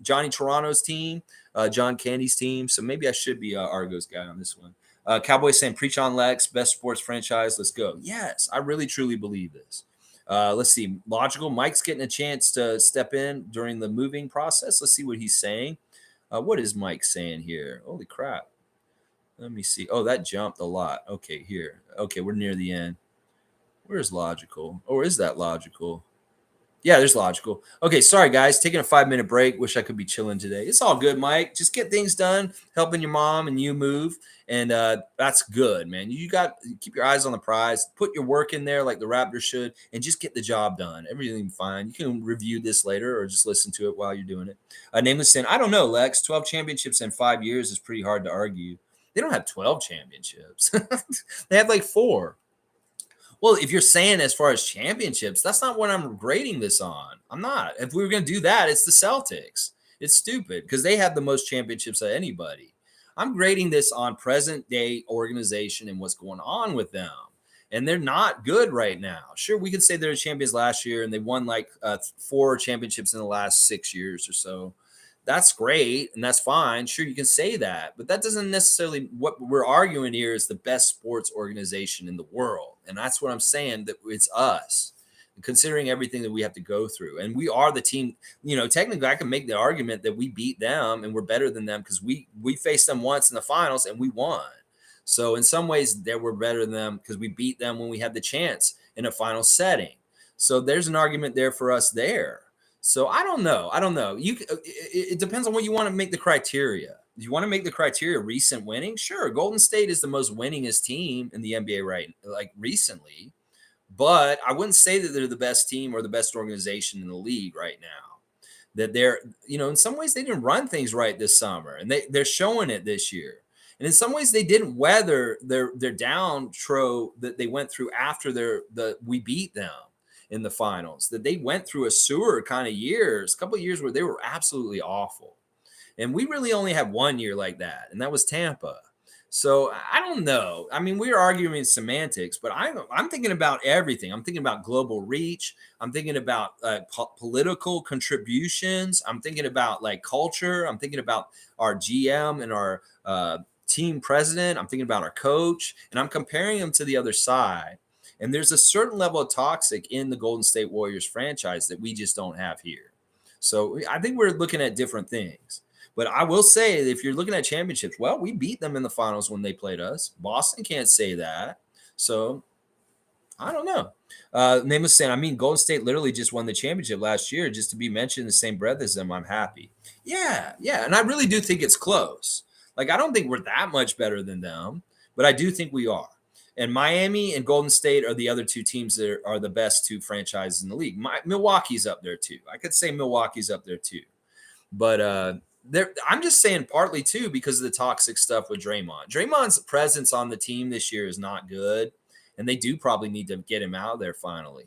Toronto's team, John Candy's team. So maybe I should be an Argos guy on this one. Cowboy saying, preach on Lex, best sports franchise. Let's go. Yes, I really, truly believe this. Let's see. Logical. Mike's getting a chance to step in during the moving process. Let's see what he's saying. What is Mike saying here? Holy crap. Let me see. Oh, that jumped a lot. Okay, here. Okay, we're near the end. Where's logical? Or is that logical? Yeah, there's logical. Okay, sorry, guys. Taking a 5-minute break. Wish I could be chilling today. It's all good, Mike. Just get things done, helping your mom and you move. And that's good, man. You got keep your eyes on the prize. Put your work in there like the Raptors should, and just get the job done. Everything fine. You can review this later or just listen to it while you're doing it. Nameless saying, I don't know, Lex. 12 championships in 5 years is pretty hard to argue. They don't have 12 championships. They have like 4. Well, if you're saying as far as championships, that's not what I'm grading this on. I'm not. If we were going to do that, it's the Celtics. It's stupid because they have the most championships of anybody. I'm grading this on present day organization and what's going on with them. And they're not good right now. Sure, we could say they're champions last year and they won like 4 championships in the last 6 years or so. That's great and that's fine. Sure, you can say that, but that doesn't necessarily what we're arguing here is the best sports organization in the world. And that's what I'm saying, that it's us, considering everything that we have to go through. And we are the team, technically I can make the argument that we beat them and we're better than them because we faced them once in the finals and we won. So in some ways, they were better than them because we beat them when we had the chance in a final setting. So there's an argument there for us there. So I don't know. It depends on what you want to make the criteria. Do you want to make the criteria recent winning? Sure. Golden State is the most winningest team in the NBA like recently, but I wouldn't say that they're the best team or the best organization in the league right now. That they're, in some ways they didn't run things right this summer, and they're showing it this year. And in some ways they didn't weather their downtro that they went through after we beat them in the finals. That they went through a sewer kind of years, a couple of years where they were absolutely awful. And we really only had 1 year like that, and that was Tampa. So I don't know. I mean, we're arguing semantics, but I'm thinking about everything. I'm thinking about global reach. I'm thinking about political contributions. I'm thinking about like culture. I'm thinking about our GM and our team president. I'm thinking about our coach, and I'm comparing them to the other side. And there's a certain level of toxic in the Golden State Warriors franchise that we just don't have here. So I think we're looking at different things. But I will say, if you're looking at championships, well, we beat them in the finals when they played us. Boston can't say that. So I don't know. Name was saying, I mean, Golden State literally just won the championship last year. Just to be mentioned in the same breath as them, I'm happy. Yeah. And I really do think it's close. Like, I don't think we're that much better than them, but I do think we are. And Miami and Golden State are the other two teams that are the best two franchises in the league. Milwaukee's up there too. I could say Milwaukee's up there too. But I'm just saying partly too because of the toxic stuff with Draymond. Draymond's presence on the team this year is not good, and they do probably need to get him out of there finally.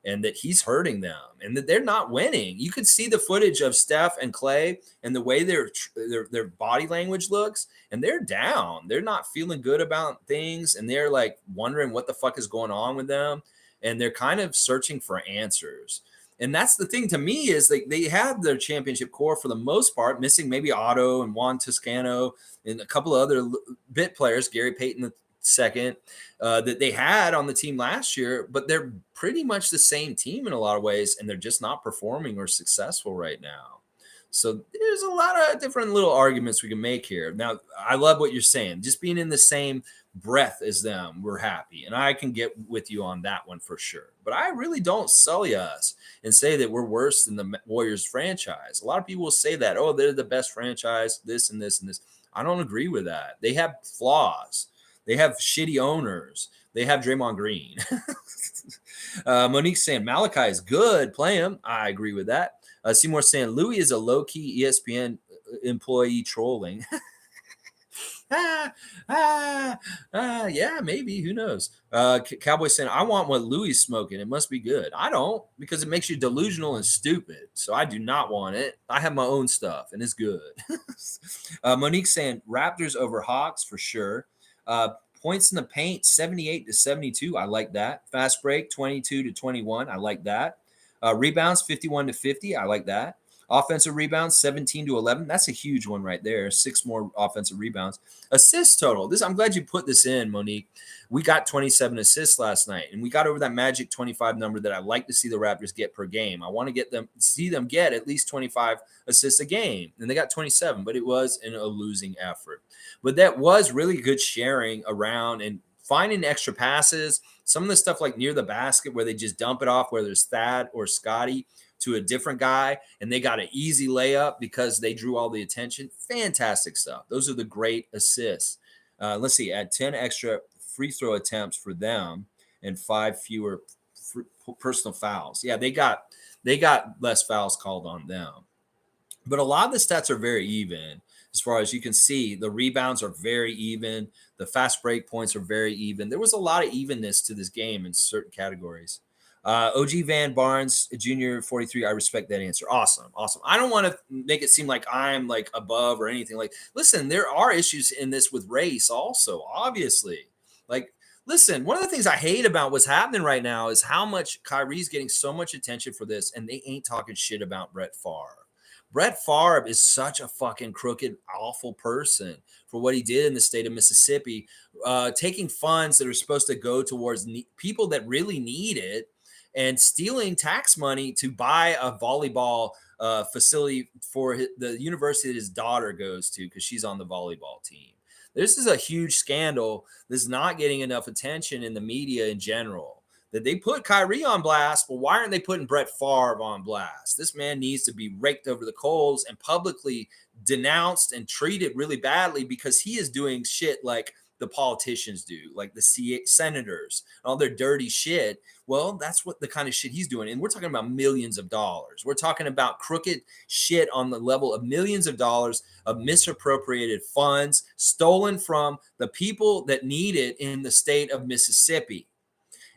And that he's hurting them, and that they're not winning. You could see the footage of Steph and Clay and the way their body language looks, and they're down. They're not feeling good about things, and they're like wondering what the fuck is going on with them, and they're kind of searching for answers. And that's the thing to me is they have their championship core for the most part, missing maybe Otto and Juan Toscano and a couple of other bit players, Gary Payton II, that they had on the team last year, but they're pretty much the same team in a lot of ways, and they're just not performing or successful right now. So there's a lot of different little arguments we can make here. Now, I love what you're saying. Just being in the same breath as them, we're happy. And I can get with you on that one for sure. But I really don't sully us and say that we're worse than the Warriors franchise. A lot of people will say that, oh, they're the best franchise, this and this and this. I don't agree with that. They have flaws. They have shitty owners. They have Draymond Green. Monique saying Malachi is good. Play him. I agree with that. Seymour saying Louis is a low-key ESPN employee trolling. Yeah, maybe. Who knows? Cowboy saying, I want what Louis is smoking. It must be good. I don't, because it makes you delusional and stupid. So I do not want it. I have my own stuff, and it's good. Monique saying Raptors over Hawks for sure. Points in the paint, 78-72. I like that. Fast break, 22-21. I like that. Rebounds, 51-50. I like that. Offensive rebounds, 17-11. That's a huge one right there. 6 more offensive rebounds. Assists total. I'm glad you put this in, Monique. We got 27 assists last night, and we got over that magic 25 number that I like to see the Raptors get per game. I want to see them get at least 25 assists a game, and they got 27, but it was in a losing effort. But that was really good sharing around and finding extra passes. Some of the stuff like near the basket where they just dump it off, whether it's Thad or Scotty, to a different guy, and they got an easy layup because they drew all the attention. Fantastic stuff. Those are the great assists. Let's see, add 10 extra free throw attempts for them and 5 fewer personal fouls. Yeah, they got less fouls called on them. But a lot of the stats are very even. As far as you can see, the rebounds are very even. The fast break points are very even. There was a lot of evenness to this game in certain categories. OG Van Barnes, Junior 43. I respect that answer. Awesome. I don't want to make it seem like I'm like above or anything. Like, listen, there are issues in this with race also, obviously. Like, listen, one of the things I hate about what's happening right now is how much KYRIE's getting so much attention for this, and they ain't talking shit about Brett Favre. Brett Favre is such a fucking crooked, awful person for what he did in the state of Mississippi, taking funds that are supposed to go towards people that really need it, and stealing tax money to buy a volleyball facility for the university that his daughter goes to because she's on the volleyball team. This is a huge scandal that's not getting enough attention in the media in general. That they put KYRIE on blast, but why aren't they putting Brett Favre on blast? This man needs to be raked over the coals and publicly denounced and treated really badly because he is doing shit like the politicians do, like the senators, all their dirty shit. Well, that's what the kind of shit he's doing. And we're talking about millions of dollars. We're talking about crooked shit on the level of millions of dollars of misappropriated funds stolen from the people that need it in the state of Mississippi.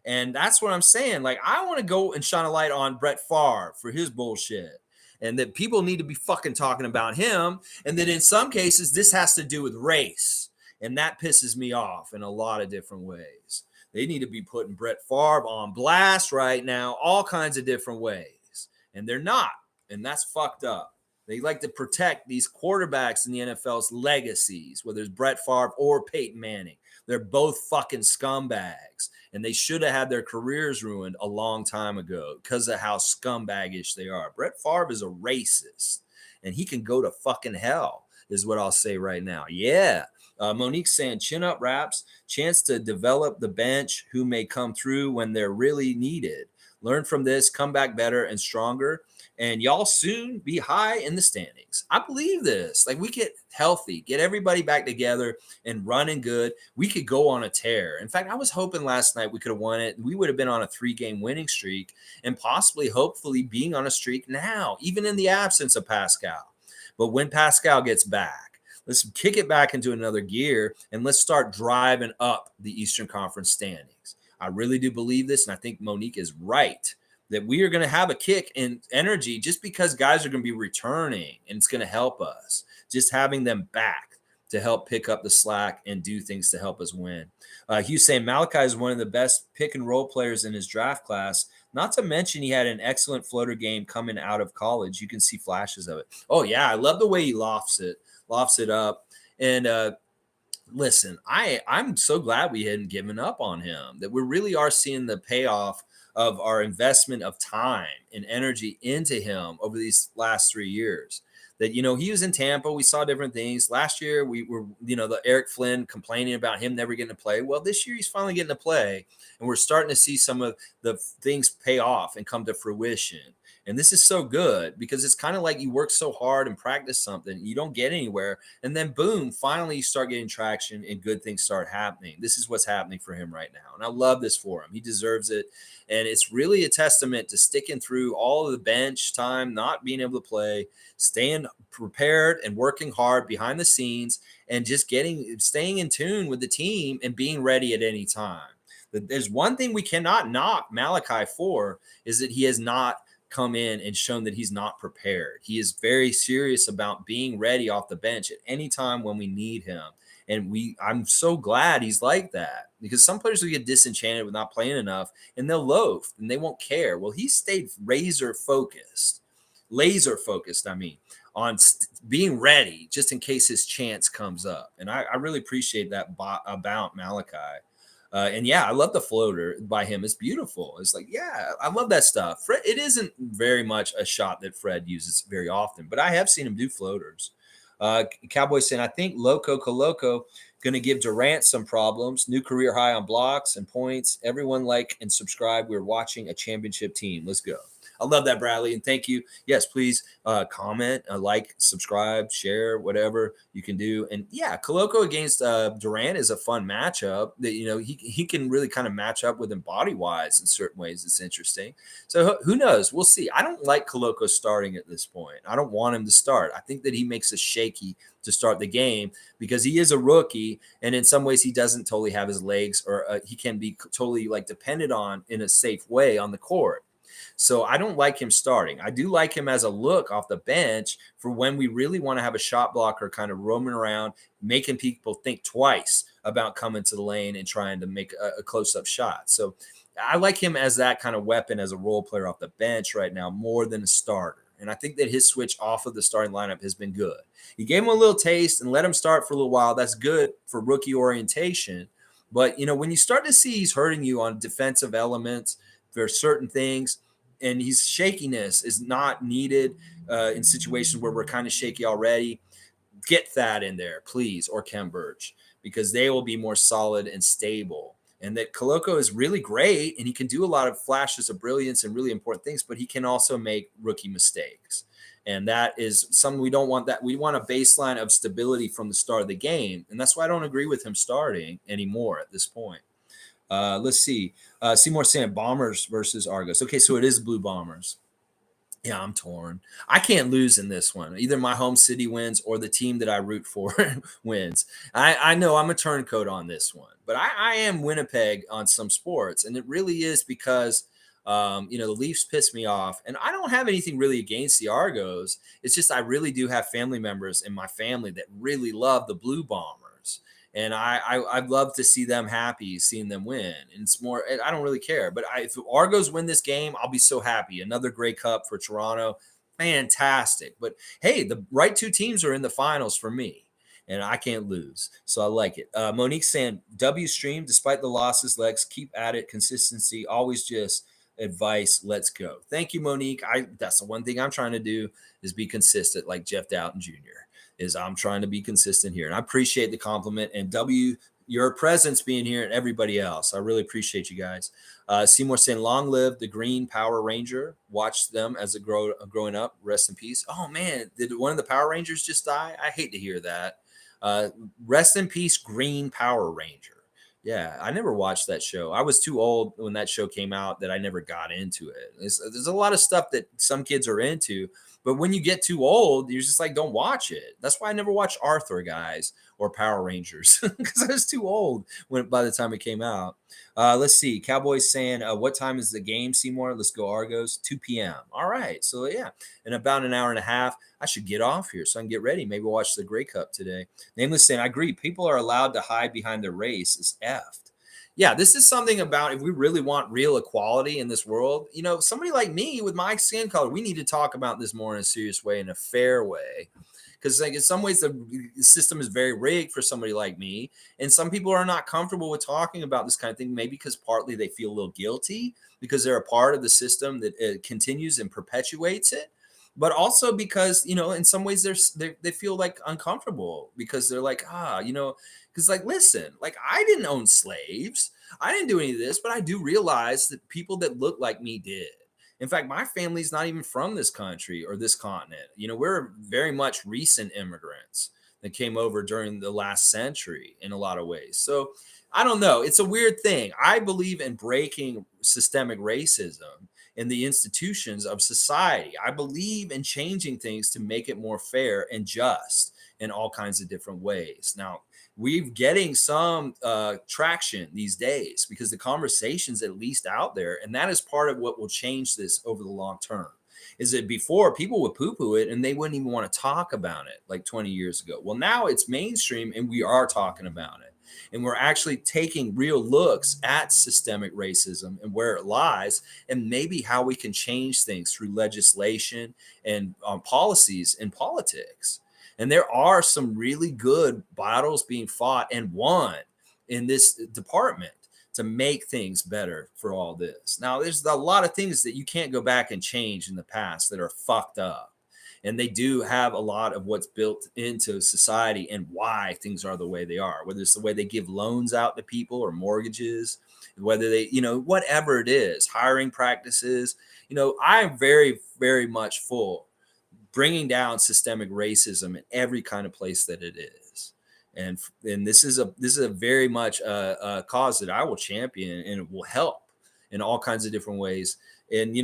And that's what I'm saying. Like, I want to go and shine a light on Brett Favre for his bullshit. And that people need to be fucking talking about him. And that in some cases, this has to do with race. And that pisses me off in a lot of different ways. They need to be putting Brett Favre on blast right now, all kinds of different ways. And they're not. And that's fucked up. They like to protect these quarterbacks in the NFL's legacies, whether it's Brett Favre or Peyton Manning. They're both fucking scumbags. And they should have had their careers ruined a long time ago because of how scumbaggish they are. Brett Favre is a racist. And he can go to fucking hell, is what I'll say right now. Yeah. Monique's saying, chin up, Raps. Chance to develop the bench who may come through when they're really needed. Learn from this, come back better and stronger, and y'all soon be high in the standings. I believe this. Like, we get healthy, get everybody back together and running good. We could go on a tear. In fact, I was hoping last night we could have won it. We would have been on a 3-game winning streak and possibly, hopefully, being on a streak now, even in the absence of Pascal. But when Pascal gets back, let's kick it back into another gear and let's start driving up the Eastern Conference standings. I really do believe this, and I think Monique is right that we are going to have a kick in energy just because guys are going to be returning, and it's going to help us. Just having them back to help pick up the slack and do things to help us win. Hugh's saying Malachi is one of the best pick and roll players in his draft class. Not to mention he had an excellent floater game coming out of college. You can see flashes of it. Oh, yeah, I love the way he lofts it up. And listen, I'm so glad we hadn't given up on him, that we really are seeing the payoff of our investment of time and energy into him over these last 3 years. That, he was in Tampa. We saw different things. Last year, we were, the Eric Flynn complaining about him never getting to play. Well, this year he's finally getting to play, and we're starting to see some of the things pay off and come to fruition. And this is so good because it's kind of like you work so hard and practice something, you don't get anywhere, and then boom, finally you start getting traction and good things start happening. This is what's happening for him right now, and I love this for him. He deserves it, and it's really a testament to sticking through all of the bench time, not being able to play, staying prepared and working hard behind the scenes, and just staying in tune with the team and being ready at any time. There's one thing we cannot knock Malachi for, is that he has not come in and shown that he's not prepared. He is very serious about being ready off the bench at any time when we need him. And I'm so glad he's like that, because some players will get disenchanted with not playing enough and they'll loaf and they won't care. Well, he stayed laser focused, on being ready just in case his chance comes up. And I really appreciate that about Malachi. And yeah, I love the floater by him. It's beautiful. It's like, yeah, I love that stuff. Fred, it isn't very much a shot that Fred uses very often, but I have seen him do floaters. Cowboy saying, I think Loco Coloco going to give Durant some problems. New career high on blocks and points. Everyone like and subscribe. We're watching a championship team. Let's go. I love that, Bradley, and thank you. Yes, please comment, like, subscribe, share, whatever you can do. And yeah, Coloco against Durant is a fun matchup. That he can really kind of match up with him body wise in certain ways. It's interesting. So who knows? We'll see. I don't like Coloco starting at this point. I don't want him to start. I think that he makes us shaky to start the game because he is a rookie, and in some ways he doesn't totally have his legs, or he can be totally depended on in a safe way on the court. So I don't like him starting. I do like him as a look off the bench for when we really want to have a shot blocker kind of roaming around, making people think twice about coming to the lane and trying to make a close-up shot. So I like him as that kind of weapon as a role player off the bench right now more than a starter. And I think that his switch off of the starting lineup has been good. You gave him a little taste and let him start for a little while. That's good for rookie orientation. But, when you start to see he's hurting you on defensive elements for certain things, and his shakiness is not needed in situations where we're kind of shaky already, get that in there, please, or Ken Burch. because they will be more solid and stable. And that Koloko is really great, and he can do a lot of flashes of brilliance and really important things, but he can also make rookie mistakes. And that is something we don't want. That we want a baseline of stability from the start of the game. And that's why I don't agree with him starting anymore at this point. Let's see. Seymour saying Bombers versus Argos. Okay, so it is Blue Bombers. Yeah, I'm torn. I can't lose in this one. Either my home city wins or the team that I root for wins. I know I'm a turncoat on this one, but I am Winnipeg on some sports. And it really is because, the Leafs piss me off. And I don't have anything really against the Argos. It's just I really do have family members in my family that really love the Blue Bombers. And I'd love to see them happy, seeing them win. And it's more, I don't really care. But if Argos win this game, I'll be so happy. Another Grey Cup for Toronto. Fantastic. But hey, the right two teams are in the finals for me. And I can't lose. So I like it. Monique saying, W stream, despite the losses, Lex, keep at it. Consistency, always just advice. Let's go. Thank you, Monique. That's the one thing I'm trying to do is be consistent like Jeff Doughton Jr. is I'm trying to be consistent here. And I appreciate the compliment. And W, your presence being here and everybody else. I really appreciate you guys. Seymour saying, long live the Green Power Ranger. Watched them as growing up. Rest in peace. Oh, man. Did one of the Power Rangers just die? I hate to hear that. Rest in peace, Green Power Ranger. Yeah, I never watched that show. I was too old when that show came out that I never got into it. There's a lot of stuff that some kids are into, but when you get too old, you're just like, don't watch it. That's why I never watched Arthur, guys, or Power Rangers, because I was too old by the time it came out. Let's see. Cowboys saying, what time is the game, Seymour? Let's go Argos. 2 p.m. All right. So, yeah, in about an hour and a half, I should get off here so I can get ready. Maybe watch the Grey Cup today. Nameless saying, I agree. People are allowed to hide behind their race. It's effed. Yeah, this is something about if we really want real equality in this world, somebody like me with my skin color, we need to talk about this more in a serious way, in a fair way. Because like in some ways the system is very rigged for somebody like me, and some people are not comfortable with talking about this kind of thing, maybe because partly they feel a little guilty because they're a part of the system that continues and perpetuates it, but also because in some ways they feel like uncomfortable because they're like because like listen, like I didn't own slaves, I didn't do any of this, but I do realize that people that look like me did. In fact, my family's not even from this country or this continent. We're very much recent immigrants that came over during the last century in a lot of ways. So I don't know. It's a weird thing. I believe in breaking systemic racism in the institutions of society. I believe in changing things to make it more fair and just in all kinds of different ways. Now, we're getting some traction these days because the conversation's at least out there. And that is part of what will change this over the long term. Is that before people would poo-poo it and they wouldn't even want to talk about it like 20 years ago. Well, now it's mainstream and we are talking about it. And we're actually taking real looks at systemic racism and where it lies and maybe how we can change things through legislation and policies in politics. And there are some really good battles being fought and won in this department to make things better for all this. Now, there's a lot of things that you can't go back and change in the past that are fucked up. And they do have a lot of what's built into society and why things are the way they are, whether it's the way they give loans out to people or mortgages, whether they, whatever it is, hiring practices. I'm very, very much full bringing down systemic racism in every kind of place that it is. And this is a very much a cause that I will champion, and it will help in all kinds of different ways. And,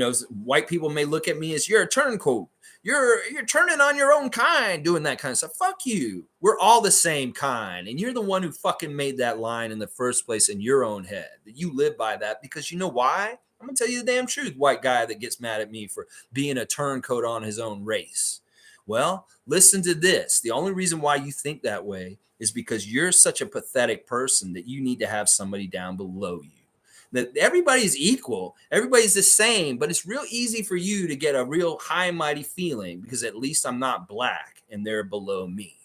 white people may look at me as you're a turncoat. You're turning on your own kind, doing that kind of stuff. Fuck you. We're all the same kind. And you're the one who fucking made that line in the first place in your own head. That you live by that because you know why? I'm going to tell you the damn truth, white guy that gets mad at me for being a turncoat on his own race. Well, listen to this. The only reason why you think that way is because you're such a pathetic person that you need to have somebody down below you. That everybody's equal, everybody's the same, but it's real easy for you to get a real high and mighty feeling because at least I'm not black and they're below me.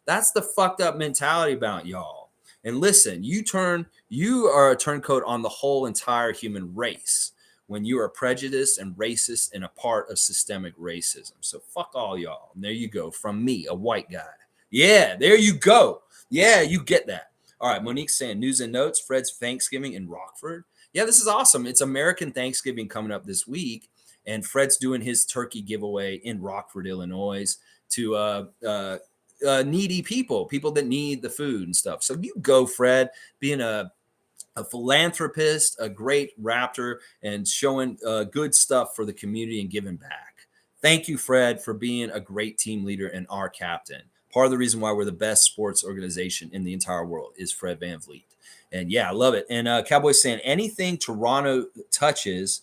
That's the fucked up mentality about y'all. And listen, you are a turncoat on the whole entire human race when you are prejudiced and racist and a part of systemic racism. So fuck all y'all. And there you go from me, a white guy. Yeah, there you go. Yeah, you get that. All right, Monique's saying news and notes. Fred's Thanksgiving in Rockford. Yeah, this is awesome. It's American Thanksgiving coming up this week, and Fred's doing his turkey giveaway in Rockford, Illinois, to needy people that need the food and stuff. So you go, Fred, being a philanthropist, a great Raptor, and showing good stuff for the community and giving back. Thank you, Fred, for being a great team leader and our captain. Part of the reason why we're the best sports organization in the entire world is Fred VanVleet. And yeah, I love it. And Cowboys saying anything Toronto touches,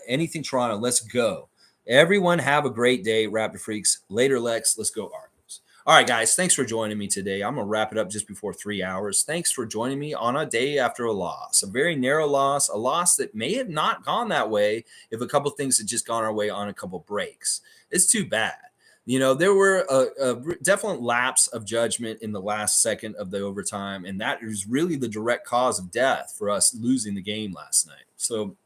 anything Toronto, let's go. Everyone have a great day, Raptor Freaks. Later, Lex. Let's go, Argos. All right, guys, thanks for joining me today. I'm going to wrap it up just before 3 hours. Thanks for joining me on a day after a loss, a very narrow loss, a loss that may have not gone that way if a couple things had just gone our way on a couple breaks. It's too bad. You know, there were a definite lapse of judgment in the last second of the overtime, and that is really the direct cause of death for us losing the game last night. So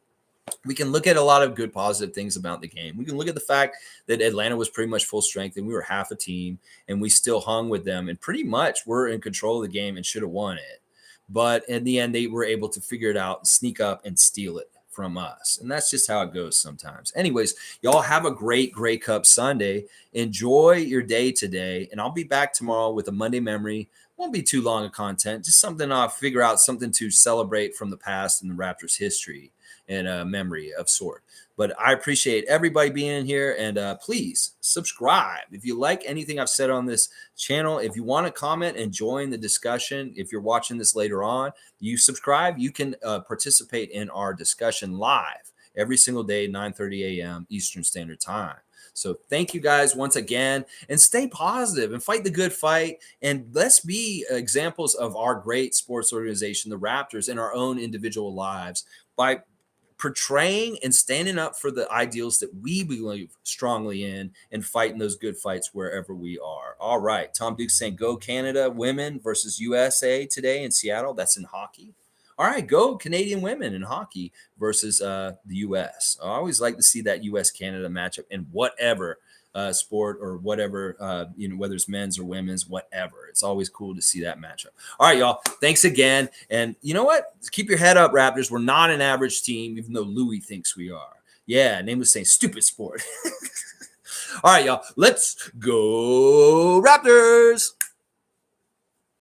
we can look at a lot of good positive things about the game. We can look at the fact that Atlanta was pretty much full strength and we were half a team and we still hung with them and pretty much were in control of the game and should have won it. But in the end, they were able to figure it out and sneak up and steal it from us. And that's just how it goes sometimes. Anyways, y'all have a great Grey Cup Sunday. Enjoy your day today. And I'll be back tomorrow with a Monday memory. Won't be too long of content, just something I'll figure out, something to celebrate from the past and the Raptors history and a memory of sort. But I appreciate everybody being in here, and please subscribe if you like anything I've said on this channel. If you want to comment and join the discussion, if you're watching this later on, you subscribe, you can participate in our discussion live every single day, 9:30 a.m. Eastern Standard Time. So thank you guys once again, and stay positive and fight the good fight. And let's be examples of our great sports organization, the Raptors, in our own individual lives by portraying and standing up for the ideals that we believe strongly in and fighting those good fights wherever we are. All right. Tom Duke saying go Canada women versus USA today in Seattle. That's in hockey. All right. Go Canadian women in hockey versus the U.S. I always like to see that U.S.-Canada matchup in whatever sport or whatever, whether it's men's or women's, whatever. It's always cool to see that matchup. All right, y'all. Thanks again. And you know what? Keep your head up, Raptors. We're not an average team, even though Louis thinks we are. Yeah, name was saying stupid sport. All right, y'all. Let's go Raptors.